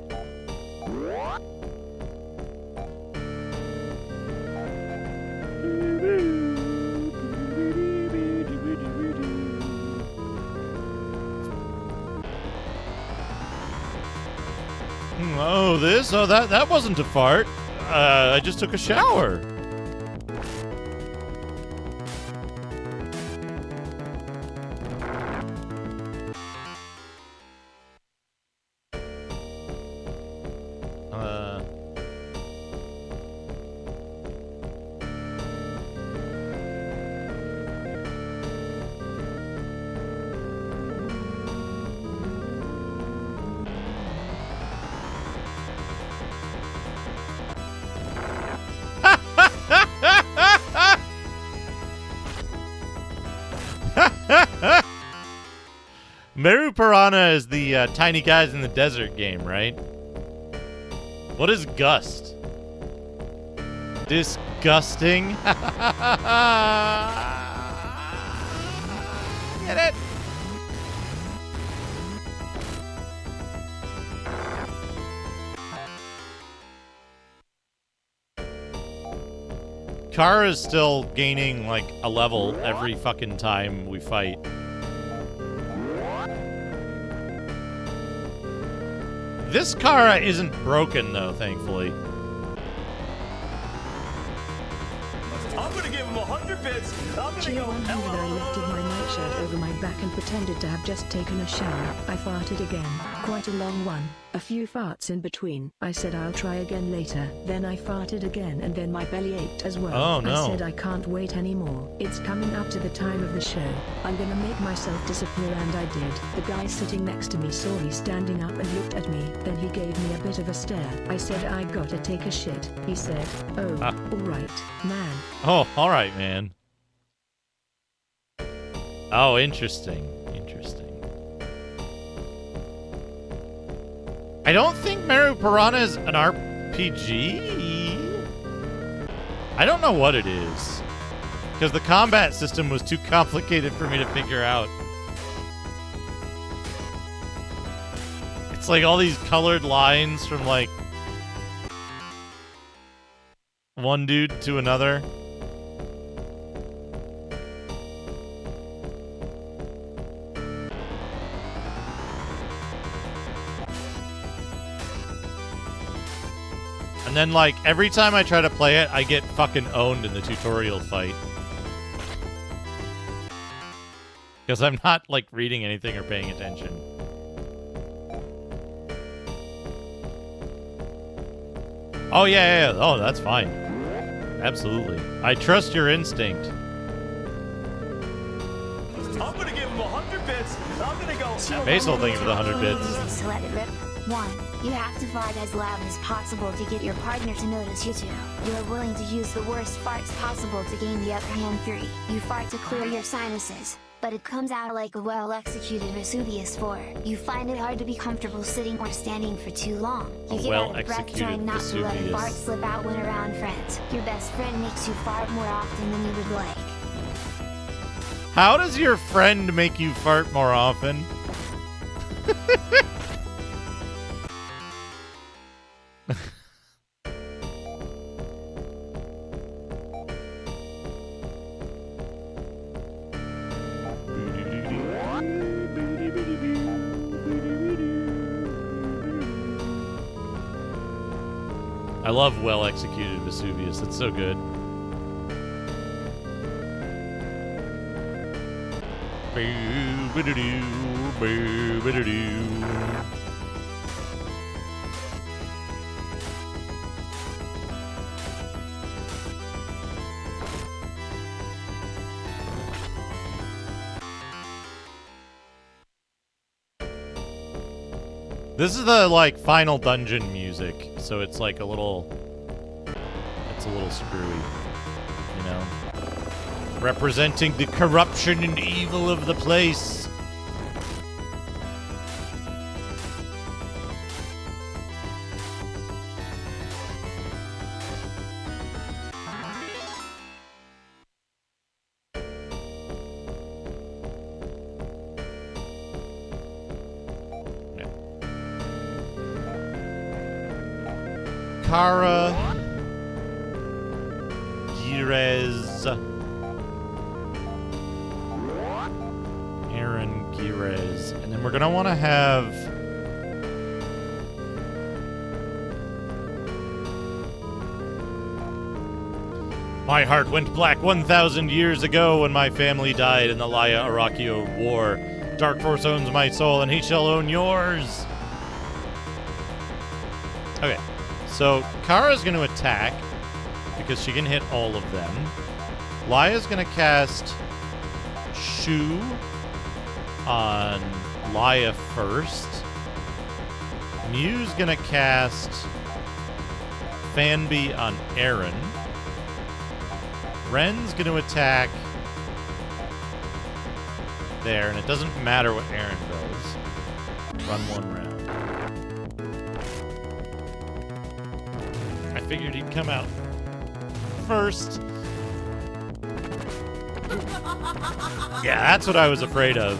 Oh, this? Oh, that wasn't a fart. I just took a shower. Meru Piranha is the tiny guys in the desert game, right? What is Gust? Disgusting. Get it? Kara's still gaining like a level every fucking time we fight. This Kara isn't broken, though, thankfully. I'm gonna give him 100 bits. I'm gonna Cheer go. 100 I lifted my nightshirt over my back and pretended to have just taken a shower. I farted again, quite a long one, a few farts in between. I said I'll try again later. Then I farted again and then my belly ached as well. Oh, no. I said I can't wait anymore. It's coming up to the time of the show. I'm gonna make myself disappear, and I did. The guy sitting next to me saw me standing up and looked at me. Then he gave me a bit of a stare. I said I gotta take a shit. He said, oh, alright, man. Oh, alright, man. Oh, interesting. Interesting. I don't think Meru Piranha is an RPG. I don't know what it is. Because the combat system was too complicated for me to figure out. It's like all these colored lines from like one dude to another. And then, like, every time I try to play it, I get fucking owned in the tutorial fight. Because I'm not, like, reading anything or paying attention. Oh, yeah. Oh, that's fine. Absolutely. I trust your instinct. I'm gonna give him 100 bits. I'm gonna go. Basil, thank you for the 100 bits. To let it rip. 1. You have to fart as loud as possible to get your partner to notice you 2. You are willing to use the worst farts possible to gain the upper hand. 3. You fart to clear your sinuses, but it comes out like a well-executed Vesuvius. 4. You find it hard to be comfortable sitting or standing for too long. You get out of breath trying not to let a fart slip out when around friends. Your best friend makes you fart more often than you would like. How does your friend make you fart more often? I love well-executed Vesuvius. It's so good. Boo-ba-doo-doo, boo-ba-doo-doo. This is the, like, final dungeon music, so it's, like, a little screwy, you know? Representing the corruption and evil of the place. Kara Girez. Aaron Girez. And then we're going to want to have my heart went black 1,000 years ago when my family died in the Laya Arakio War. Dark Force owns my soul and he shall own yours. Okay. So, Kara's going to attack, because she can hit all of them. Laya's going to cast Shu on Laya first. Mew's going to cast Fanby on Aaron. Ren's going to attack there, and it doesn't matter what Aaron does. Run one round. I figured he'd come out first. Yeah, that's what I was afraid of.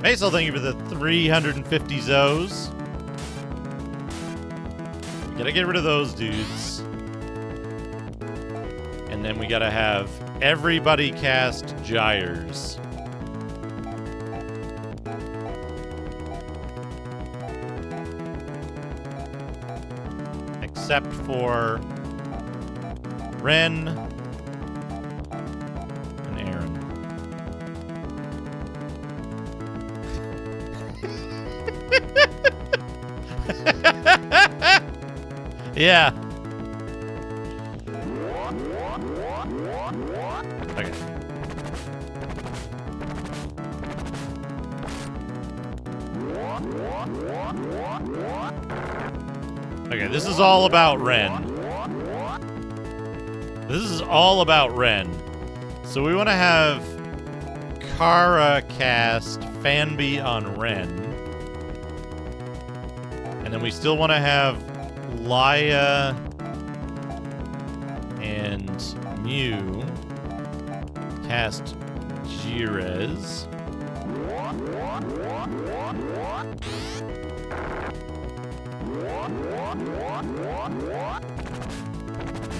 Maisel, thank you for the 350 Zos. We gotta get rid of those dudes. And then we gotta have everybody cast Gyres. Except for Ren and Aaron. Yeah. Okay. Okay, this is all about Ren. This is all about Ren. So we want to have Kara cast Fanby on Ren. And then we still want to have Laya and Mew cast Jirez.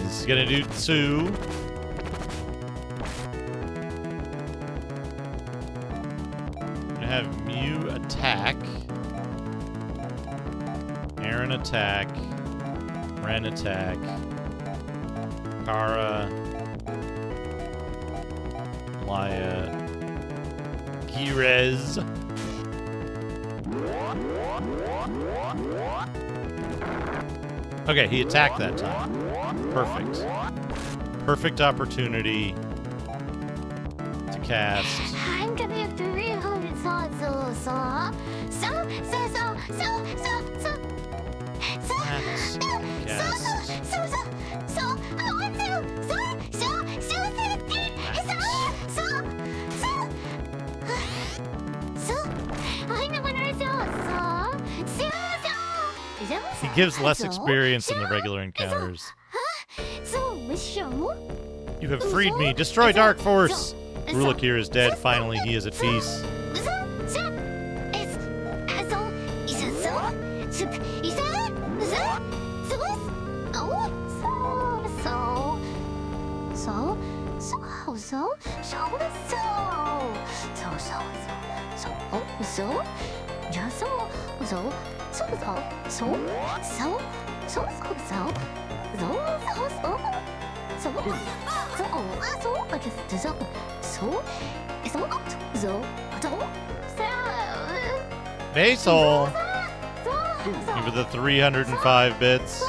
This is gonna do 2. Gonna have Mew attack. Aaron attack. Ren attack. Kara. Laya. Girez. Okay, he attacked that time. Perfect. Perfect opportunity to cast. I'm gonna have 300 thoughts, He gives less experience than the regular encounters. You have freed me. Destroy Dark Force. Rulakir is dead. Finally, he is at peace. Basil! Give it the 305 bits.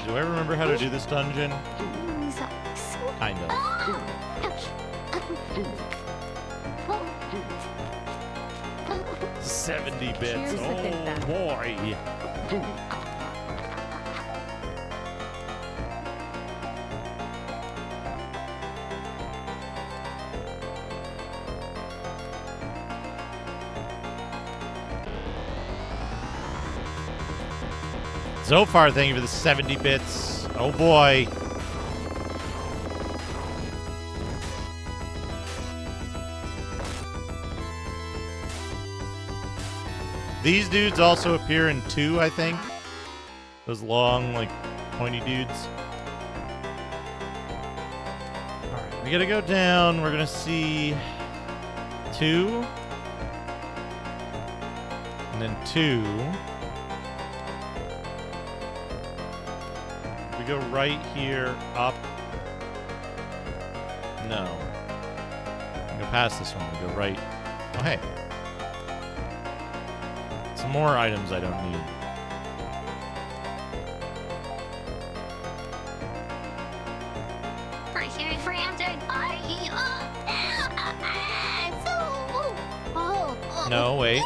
Do I remember how to do this dungeon? Kind of. 70 bits. Oh boy. Zophar, thank you for the 70 bits. Oh boy. These dudes also appear in 2, I think. Those long, like, pointy dudes. Alright, we gotta go down. We're gonna see 2. And then 2. We go right here, up. No. We go past this one. We go right. Oh, hey. Some more items I don't need. No, wait.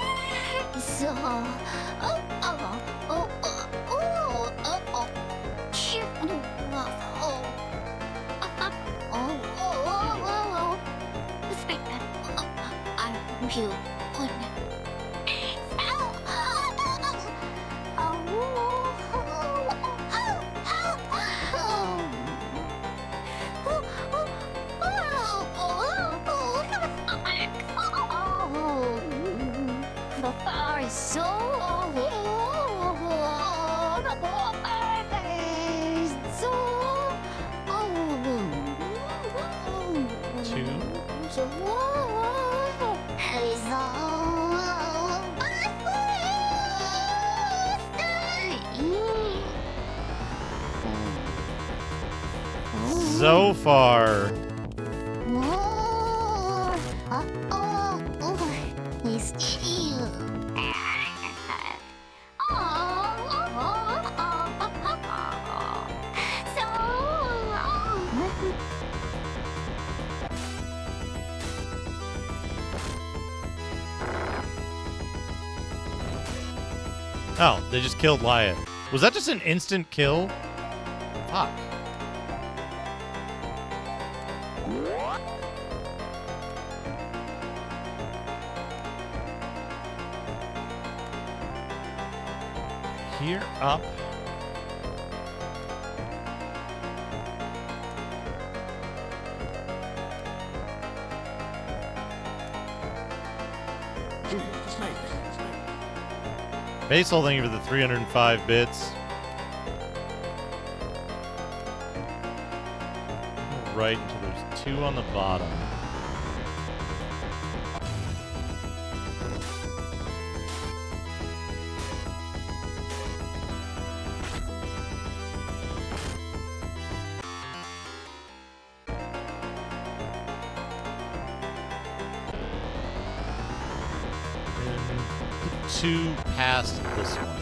So far. Oh, they just killed Lyeth. Was that just an instant kill? Fuck. Here, up. Basil, thank you for the 305 bits. Right until there's 2 on the bottom. And 2 past this one.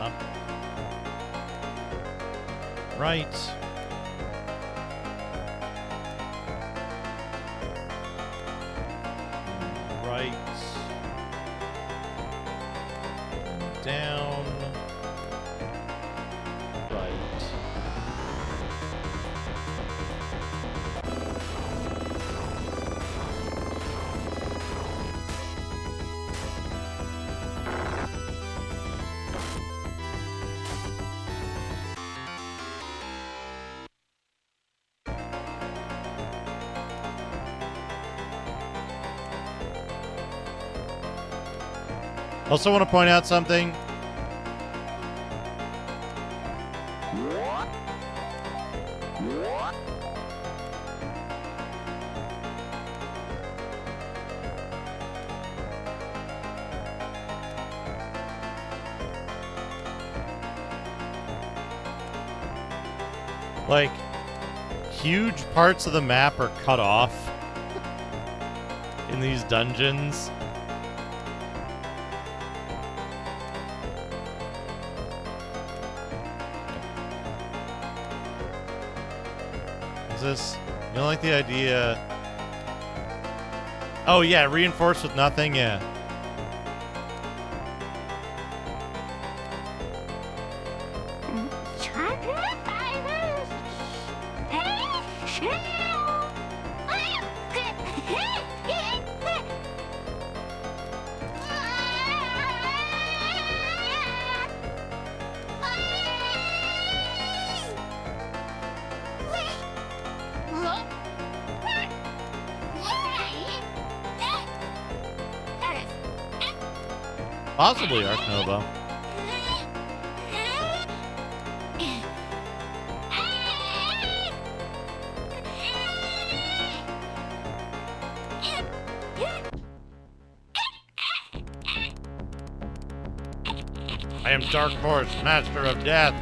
Up. Right. Right. And down. Right. Also want to point out something. Like, huge parts of the map are cut off in these dungeons. Is this... You don't like the idea... Oh yeah, reinforced with nothing, yeah. Possibly Arc Nova. I am Dark Horse, Master of Death.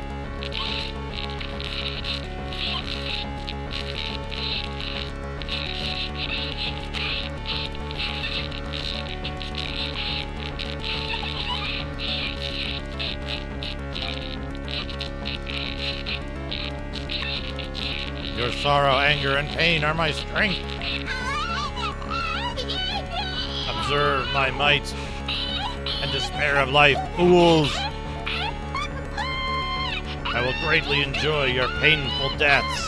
Your sorrow, anger, and pain are my strength. Observe my might and despair of life, fools. I will greatly enjoy your painful deaths.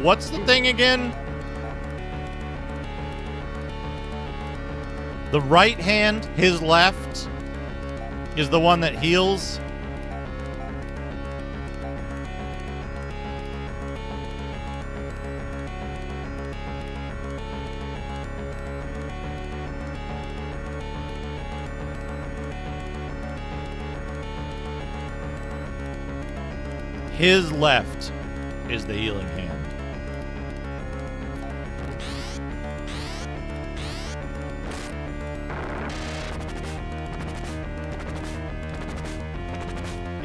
What's the thing again? The right hand, his left, is the one that heals. His left is the healing hand.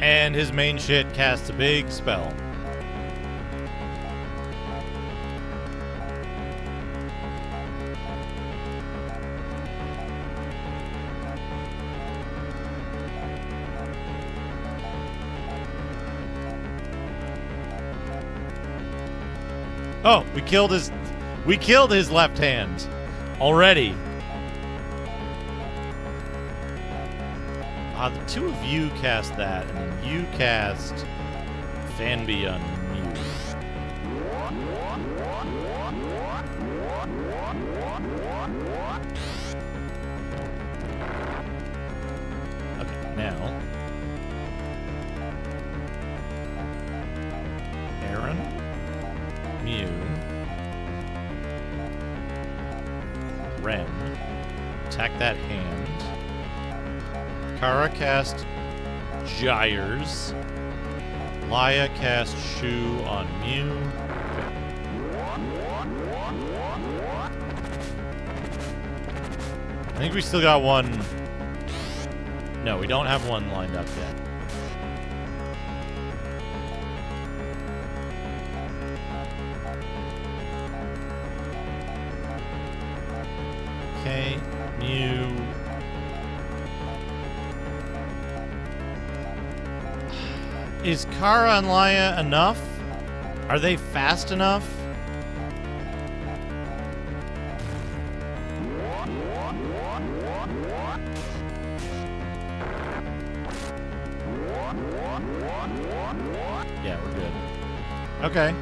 And his main shit casts a big spell. Oh, we killed his left hand already. The two of you cast that, and then you cast Fanby on Mew. Okay, now Aaron, Mew, Ren, attack that hand. Kara cast Gyres. Laya cast Shu on Mew. I think we still got one. No, we don't have one lined up yet. Okay, Mew. Is Kara and Laya enough? Are they fast enough? Yeah, we're good. Okay.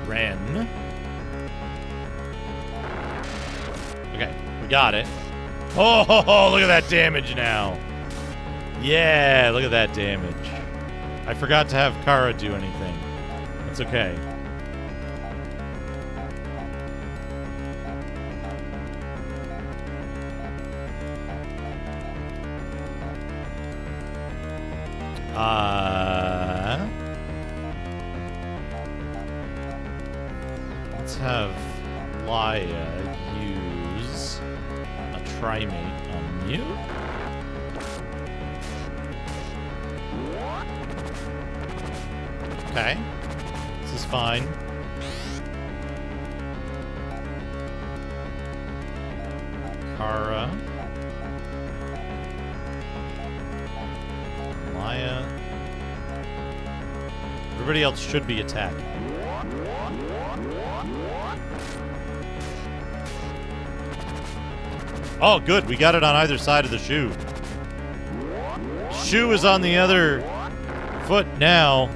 Ren. Okay, we got it. Oh, look at that damage now. Yeah, look at that damage. I forgot to have Kara do anything. That's okay. Let's have Laya use a Trimate on you. Okay. This is fine. Kara. Laya. Everybody else should be attacking. Oh, good. We got it on either side of the shoe. Shoe is on the other foot now.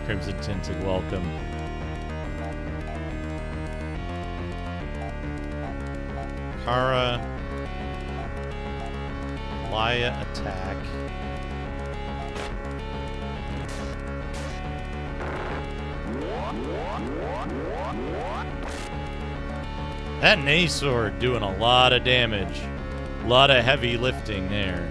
Crimson Tinted, welcome. Kara. Laya attack. That Nasor doing a lot of damage. A lot of heavy lifting there.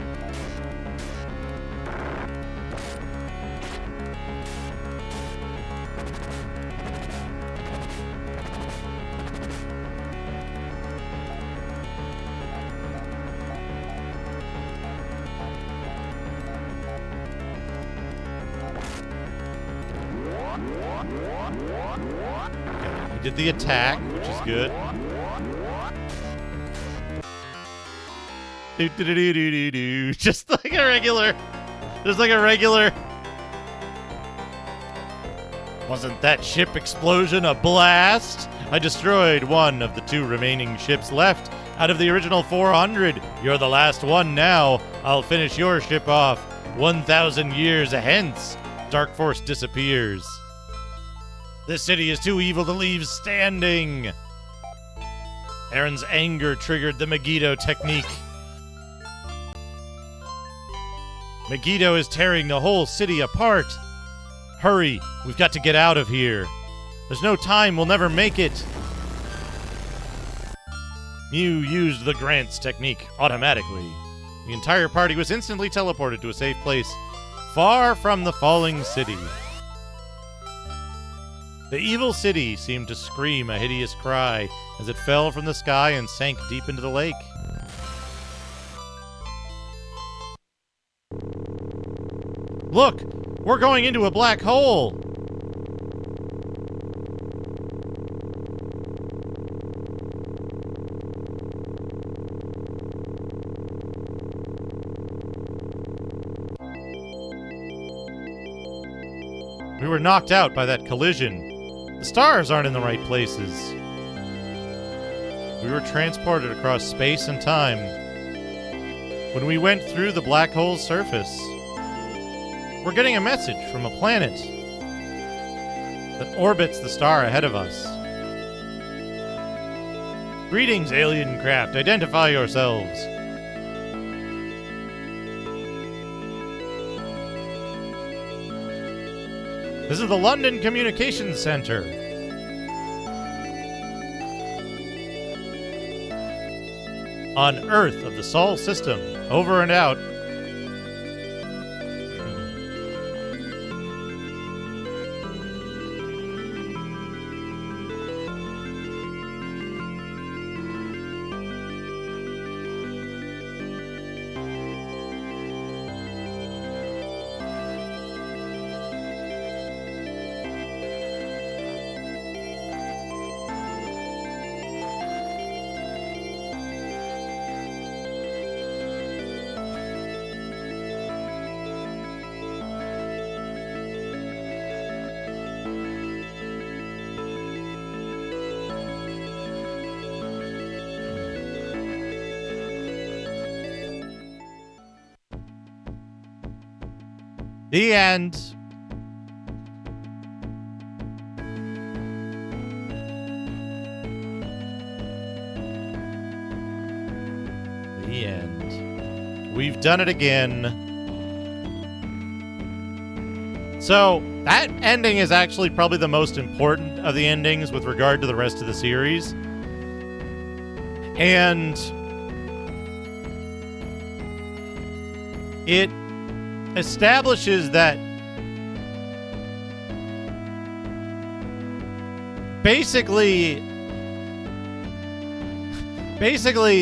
Okay, he did the attack, which is good. Do. Just like a regular. Wasn't that ship explosion a blast? I destroyed one of the 2 remaining ships left out of the original 400. You're the last one now. I'll finish your ship off. 1,000 years hence. Dark Force disappears. This city is too evil to leave standing. Aaron's anger triggered the Megiddo technique. Megiddo is tearing the whole city apart. Hurry, we've got to get out of here. There's no time, we'll never make it. Mew used the Grant's technique automatically. The entire party was instantly teleported to a safe place, far from the falling city. The evil city seemed to scream a hideous cry as it fell from the sky and sank deep into the lake. Look! We're going into a black hole! We were knocked out by that collision. The stars aren't in the right places. We were transported across space and time. When we went through the black hole's surface, we're getting a message from a planet that orbits the star ahead of us. Greetings, alien craft. Identify yourselves. This is the London Communications Center. On Earth of the Sol system. Over and out. The end. The end. We've done it again. So, that ending is actually probably the most important of the endings with regard to the rest of the series. And it establishes that basically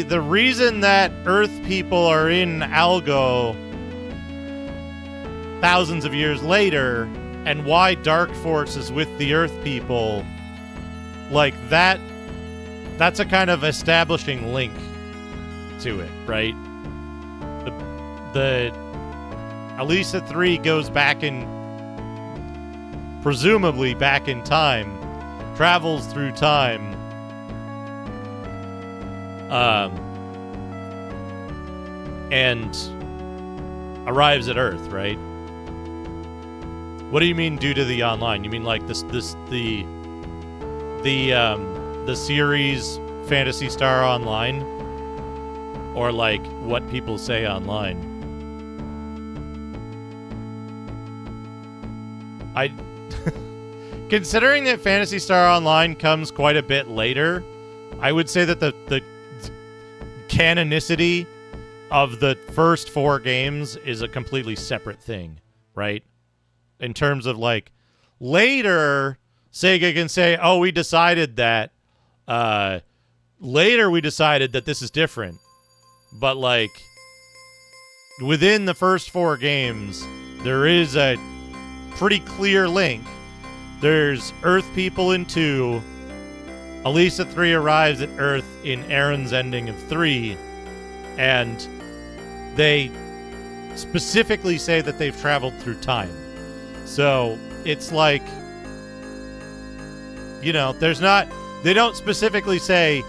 the reason that Earth people are in Algo thousands of years later and why Dark Force is with the Earth people, like that's a kind of establishing link to it, right? The Elisa 3 goes back presumably back in time, travels through time, and arrives at Earth, right? What do you mean due to the online? You mean like the series Phantasy Star Online, or like what people say online? Considering that Phantasy Star Online comes quite a bit later, I would say that the canonicity of the first 4 games is a completely separate thing, right? In terms of, like, later, Sega can say, oh, we decided that, later we decided that this is different. But, like, within the first 4 games, there is a pretty clear link. There's Earth people in 2. Elisa 3 arrives at Earth in Aaron's ending of 3. And they specifically say that they've traveled through time. So it's like, you know, they don't specifically say,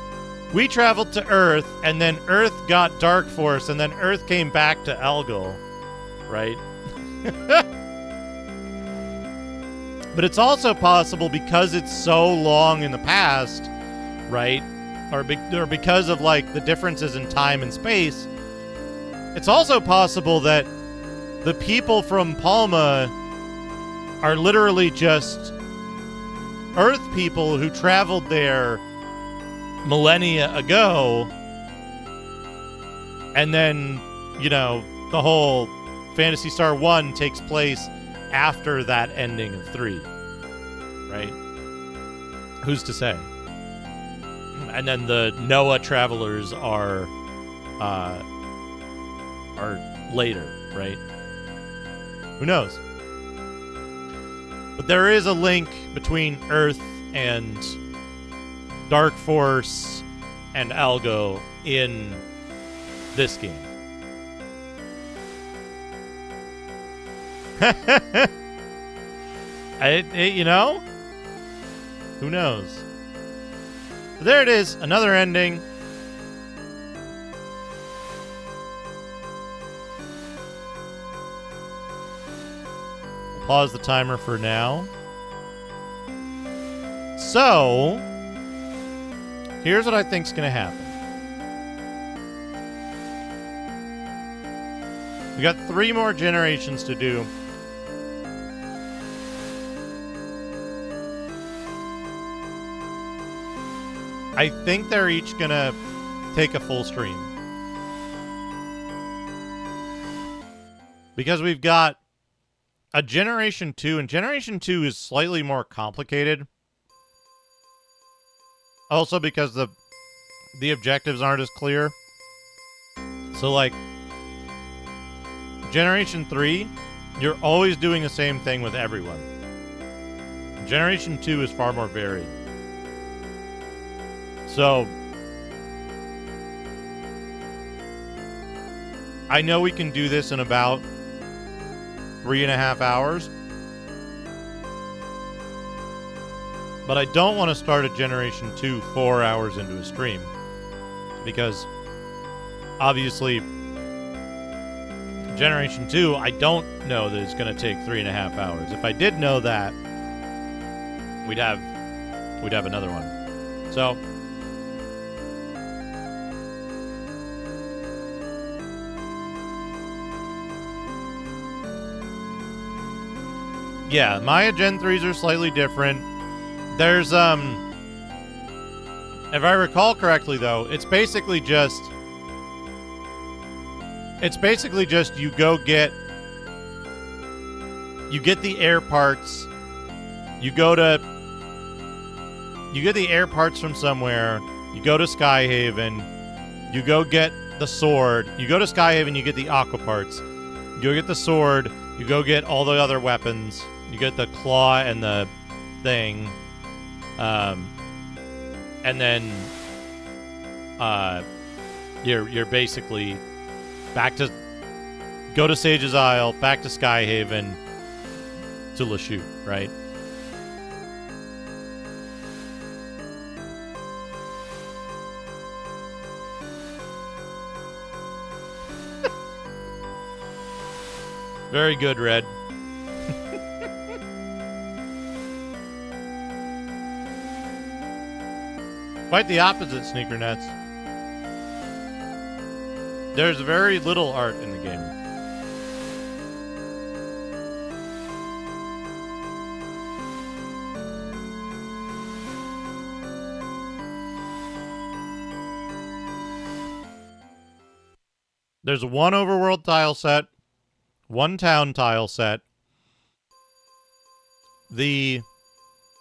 we traveled to Earth, and then Earth got Dark Force, and then Earth came back to Algol, right? But it's also possible, because it's so long in the past, right? Or because of, like, the differences in time and space, it's also possible that the people from Palma are literally just Earth people who traveled there millennia ago, and then, you know, the whole Phantasy Star 1 takes place after that ending of 3, right? Who's to say? And then the Noah travelers are later, right? Who knows? But there is a link between Earth and Dark Force and Algo in this game. You know? Who knows? But there it is, another ending. We'll pause the timer for now. So, here's what I think's gonna happen. We got 3 more generations to do. I think they're each gonna take a full stream. Because we've got a Generation 2, and Generation 2 is slightly more complicated. Also because the objectives aren't as clear. So, like, Generation 3, you're always doing the same thing with everyone. Generation 2 is far more varied. So, I know we can do this in about 3.5 hours. But I don't want to start a Generation 2 4 hours into a stream. Because, obviously, Generation 2, I don't know that it's going to take 3.5 hours. If I did know that, we'd have another one. So, yeah, Maya Gen 3s are slightly different. There's, if I recall correctly, though, it's basically just you go get the air parts. You get the air parts from somewhere. You go to Skyhaven. You go get the sword. You go to Skyhaven, you get the aqua parts. You go get the sword. You go get all the other weapons. You get the claw and the thing. And then you're basically back to go to Sage's Isle, back to Skyhaven to Lachute, right? Very good, Red. Quite the opposite, Sneaker Nets. There's very little art in the game. There's one overworld tile set, one town tile set. The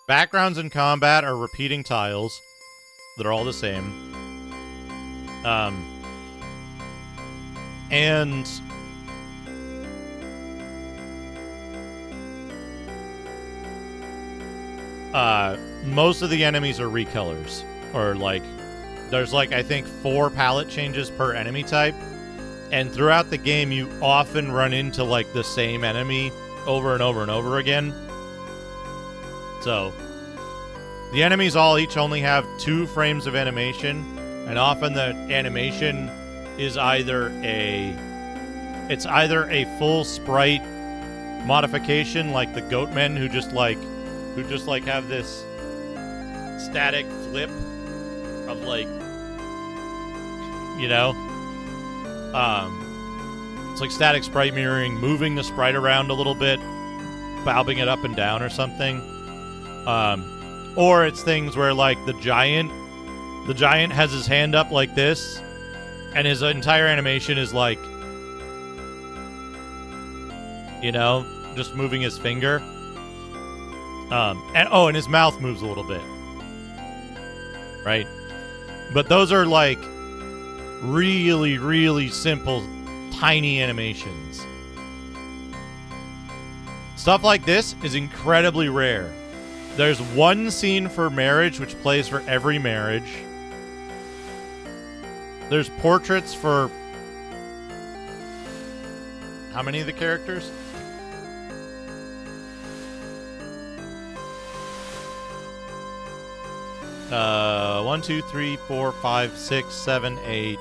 backgrounds in combat are repeating tiles that are all the same. And most of the enemies are recolors. Or, like, there's, like, I think 4 palette changes per enemy type. And throughout the game, you often run into, like, the same enemy over and over and over again. So, the enemies all each only have 2 frames of animation. And often the animation is either a full sprite modification, like the Goatmen who just have this static flip of, like, you know, it's like static sprite mirroring, moving the sprite around a little bit, bobbing it up and down or something. Or it's things where, like, the giant has his hand up like this, and his entire animation is like, you know, just moving his finger. And his mouth moves a little bit. Right? But those are, like, really, really simple, tiny animations. Stuff like this is incredibly rare. There's one scene for marriage, which plays for every marriage. There's portraits for how many of the characters? Uh, 1, 2, 3, 4, 5, 6, 7, 8,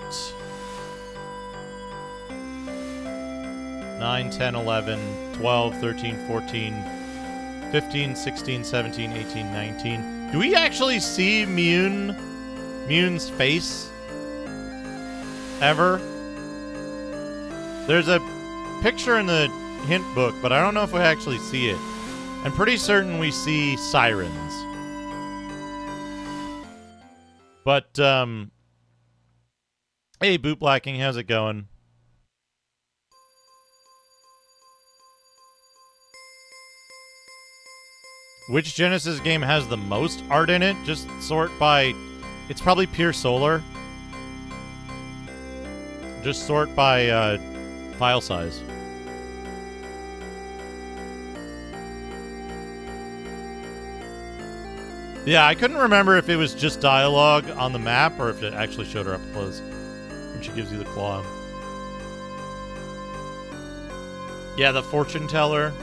9, 10, 11, 12, 13, 14, 15, 16, 17, 18, 19. Do we actually see Mune's face? Ever? There's a picture in the hint book, but I don't know if we actually see it. I'm pretty certain we see sirens. But, hey, Boot Blacking, how's it going? Which Genesis game has the most art in it? Just sort by... It's probably Pure Solar. Just sort by file size. Yeah, I couldn't remember if it was just dialogue on the map or if it actually showed her up close when she gives you the claw. Yeah, the fortune teller.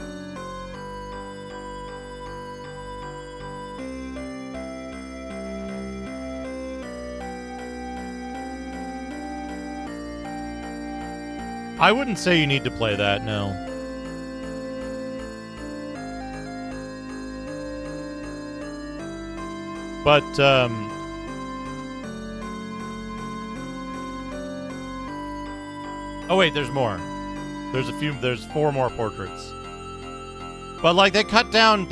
I wouldn't say you need to play that, no. But, oh wait, there's more. There's 4 more portraits. But like they cut down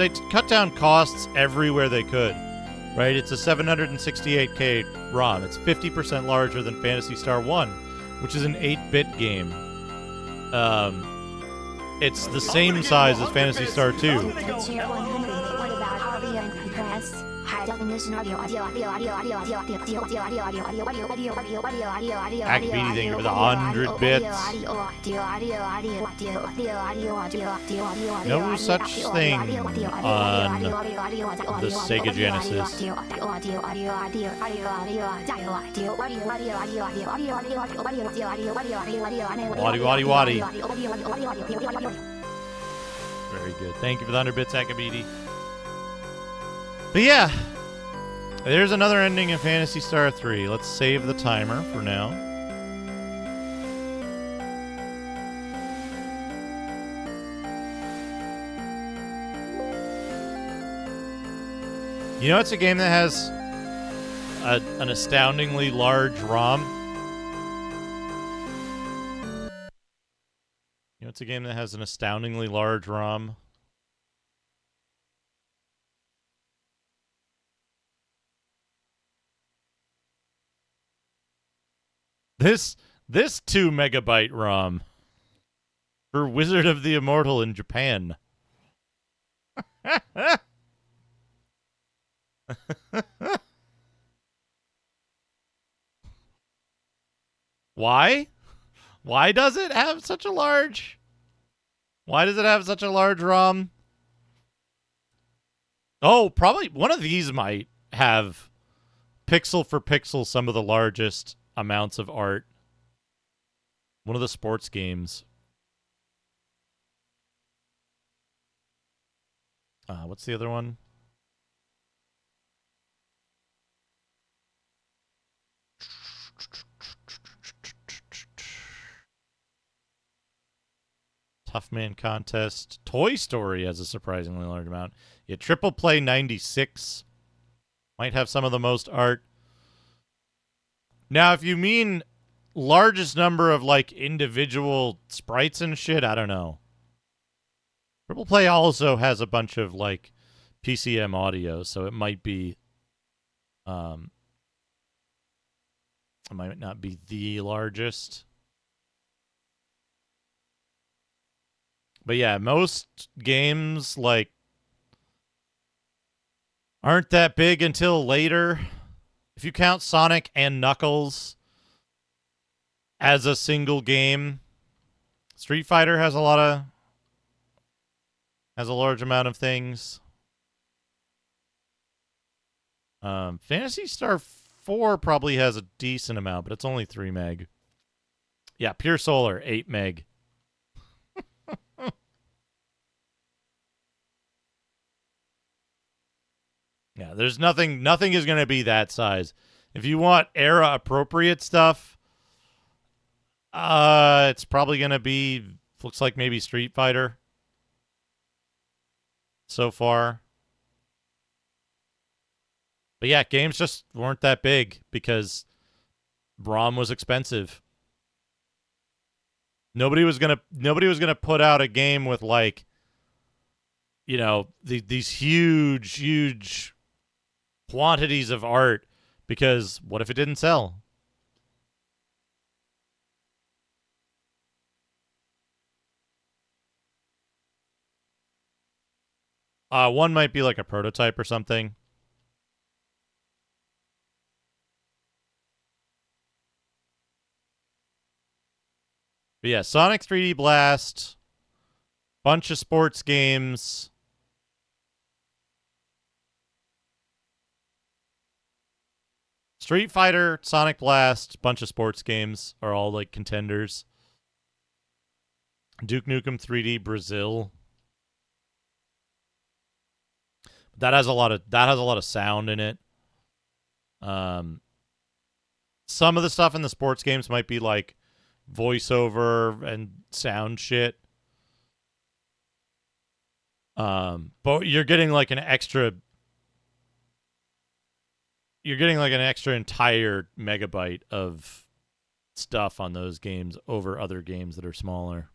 costs everywhere they could. Right? It's a 768K ROM. It's 50% larger than Phantasy Star 1, which is an 8-bit game. It's the same size as Phantasy Star 2. What about audio and compressed? High definition audio. Activity, thank you for the 100 bits. No such thing on the Sega Genesis. Waddy. Very good. Thank you for the 100 bits, Akabidi. But yeah, there's another ending in Phantasy Star 3. Let's save the timer for now. You know, it's a game that has an astoundingly large ROM. You know, it's a game that has an astoundingly large ROM. This 2 megabyte ROM for Wizard of the Immortal in Japan. Why? Why does it have such a large? Why does it have such a large ROM? Oh, probably one of these might have pixel for pixel some of the largest amounts of art. One of the sports games. What's the other one? Tough Man Contest. Toy Story has a surprisingly large amount. Yeah, Triple Play 96 might have some of the most art. Now, if you mean largest number of, like, individual sprites and shit, I don't know. Triple Play also has a bunch of, like, PCM audio, so it might be, it might not be the largest. But yeah, most games, like, aren't that big until later. If you count Sonic and Knuckles as a single game, Street Fighter has a large amount of things. Phantasy Star 4 probably has a decent amount, but it's only 3 meg. Yeah, Pure Solar, 8 meg. Yeah, there's nothing is going to be that size. If you want era appropriate stuff, it's probably going to be, looks like maybe Street Fighter so far. But yeah, games just weren't that big because ROM was expensive. Nobody was going to put out a game with, like, you know, these huge quantities of art, because what if it didn't sell? One might be like a prototype or something. But yeah, Sonic 3D Blast, bunch of sports games. Street Fighter, Sonic Blast, bunch of sports games are all like contenders. Duke Nukem 3D Brazil. That has a lot of sound in it. Some of the stuff in the sports games might be like voiceover and sound shit. But you're getting like an extra entire megabyte of stuff on those games over other games that are smaller.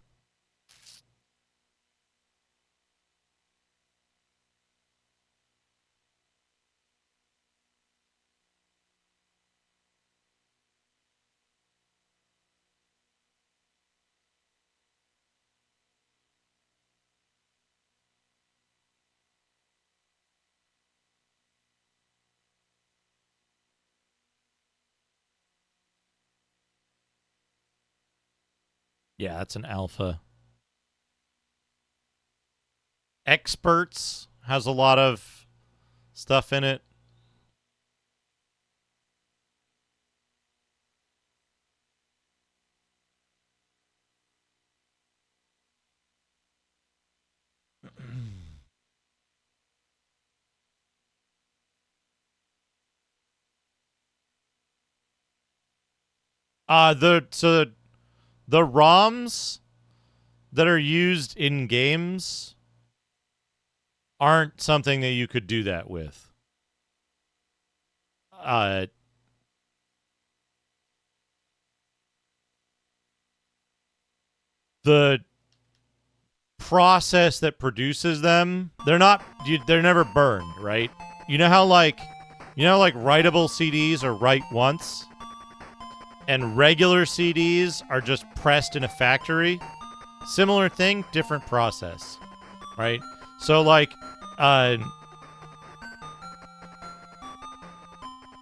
Yeah, that's an alpha. Experts has a lot of stuff in it. The ROMs that are used in games aren't something that you could do that with. The process that produces them, they're never burned, right? You know how like writable CDs are write once and regular CDs are just pressed in a factory? Similar thing, different process, right? So like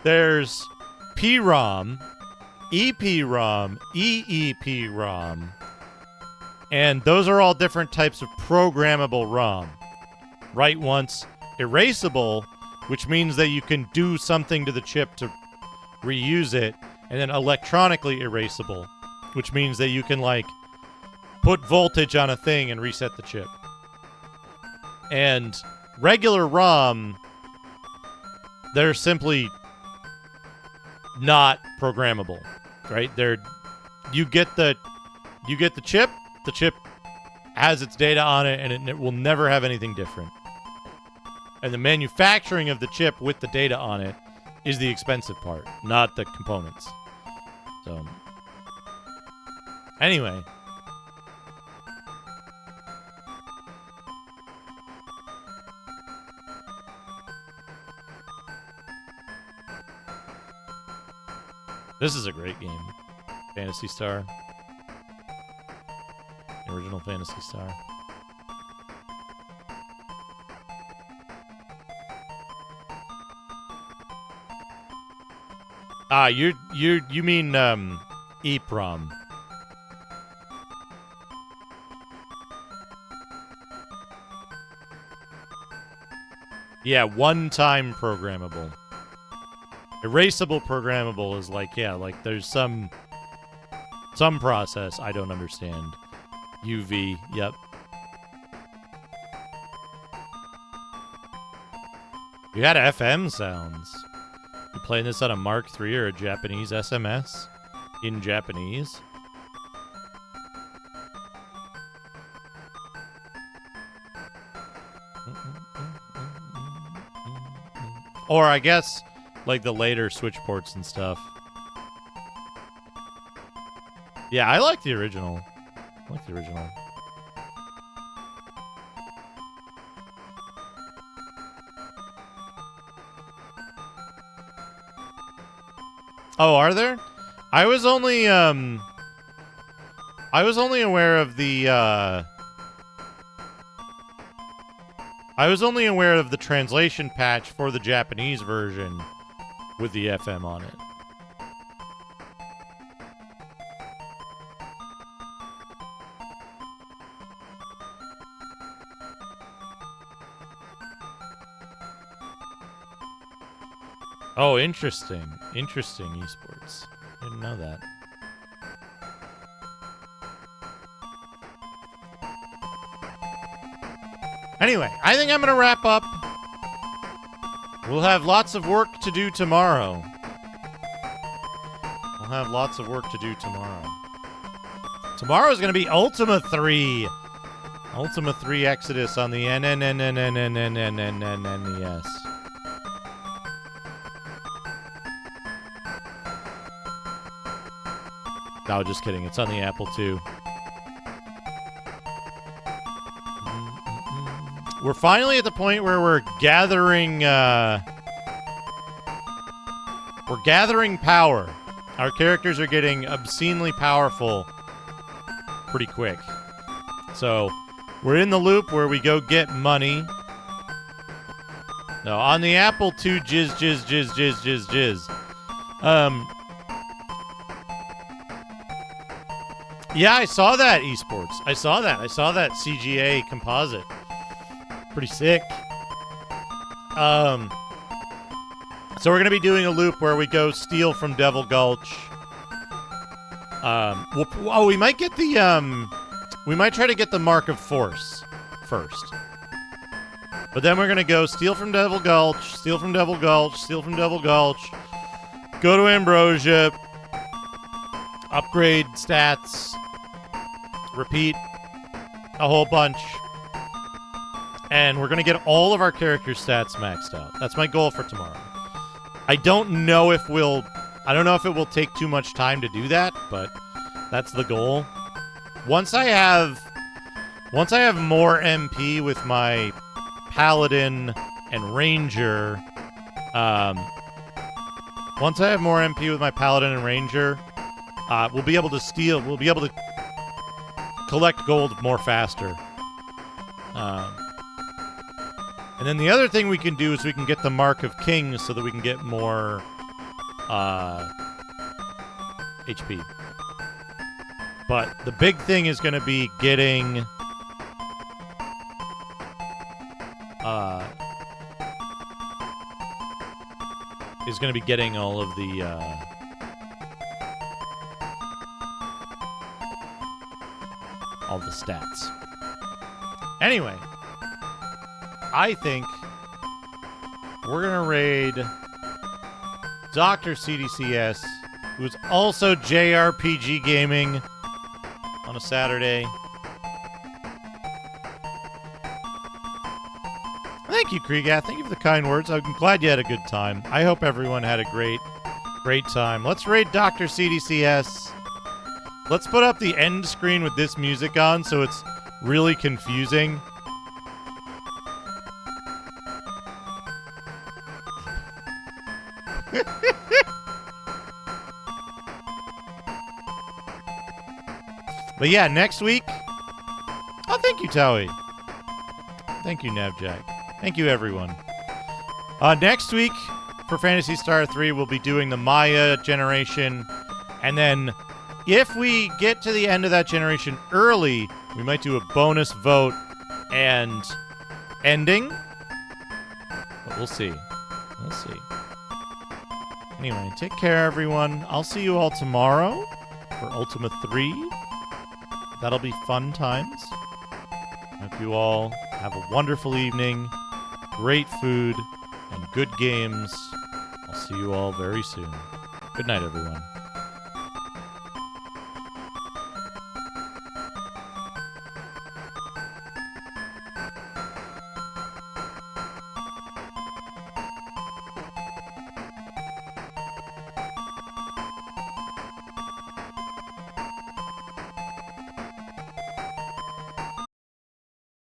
there's PROM, EPROM, EEPROM, and those are all different types of programmable ROM. Write once, erasable, which means that you can do something to the chip to reuse it, and then electronically erasable, which means that you can like put voltage on a thing and reset the chip. And regular ROM, they're simply not programmable, right? You get the chip. The chip has its data on it, and it will never have anything different. And the manufacturing of the chip with the data on it is the expensive part, not the components. So, anyway. This is a great game. Phantasy Star. Original Phantasy Star. You mean EPROM. Yeah, one-time programmable. Erasable programmable is like, yeah, like there's some process I don't understand. UV, yep. You had FM sounds. You playing this on a Mark III or a Japanese SMS? In Japanese? Or I guess like the later switch ports and stuff. Yeah, I like the original. I like the original. Oh, are there? I was only aware of the translation patch for the Japanese version with the FM on it. Oh, interesting. Interesting esports. Didn't know that. Anyway, I think I'm going to wrap up. We'll have lots of work to do tomorrow. Tomorrow's going to be Ultima 3. Ultima 3 Exodus on the NES. No, just kidding. It's on the Apple II. We're finally at the point where we're gathering power. Our characters are getting obscenely powerful pretty quick. So, we're in the loop where we go get money. No, on the Apple II, jizz. Yeah, I saw that, esports. I saw that CGA composite. Pretty sick. So we're gonna be doing a loop where we go steal from Devil Gulch. We might get the we might try to get the Mark of Force first. But then we're gonna go steal from Devil Gulch, steal from Devil Gulch, steal from Devil Gulch, go to Ambrosia, upgrade stats, repeat a whole bunch. And we're going to get all of our character stats maxed out. That's my goal for tomorrow. I don't know if it will take too much time to do that, but that's the goal. Once I have more MP with my Paladin and Ranger, we'll be able to collect gold more faster. And then the other thing we can do is we can get the Mark of Kings so that we can get more HP. But the big thing is going to be getting all of the stats. Anyway, I think we're going to raid Dr. CDCS, who's also JRPG gaming on a Saturday. Thank you, Kriegath. Thank you for the kind words. I'm glad you had a good time. I hope everyone had a great time. Let's raid Dr. CDCS. Let's put up the end screen with this music on so it's really confusing. But yeah, next week... Oh, thank you, Towie. Thank you, Navjack. Thank you, everyone. Next week, for Phantasy Star 3, we'll be doing the Maya generation. And then, if we get to the end of that generation early, we might do a bonus vote and ending. But we'll see. We'll see. Anyway, take care, everyone. I'll see you all tomorrow for Ultima 3. That'll be fun times. Hope you all have a wonderful evening, great food, and good games. I'll see you all very soon. Good night, everyone.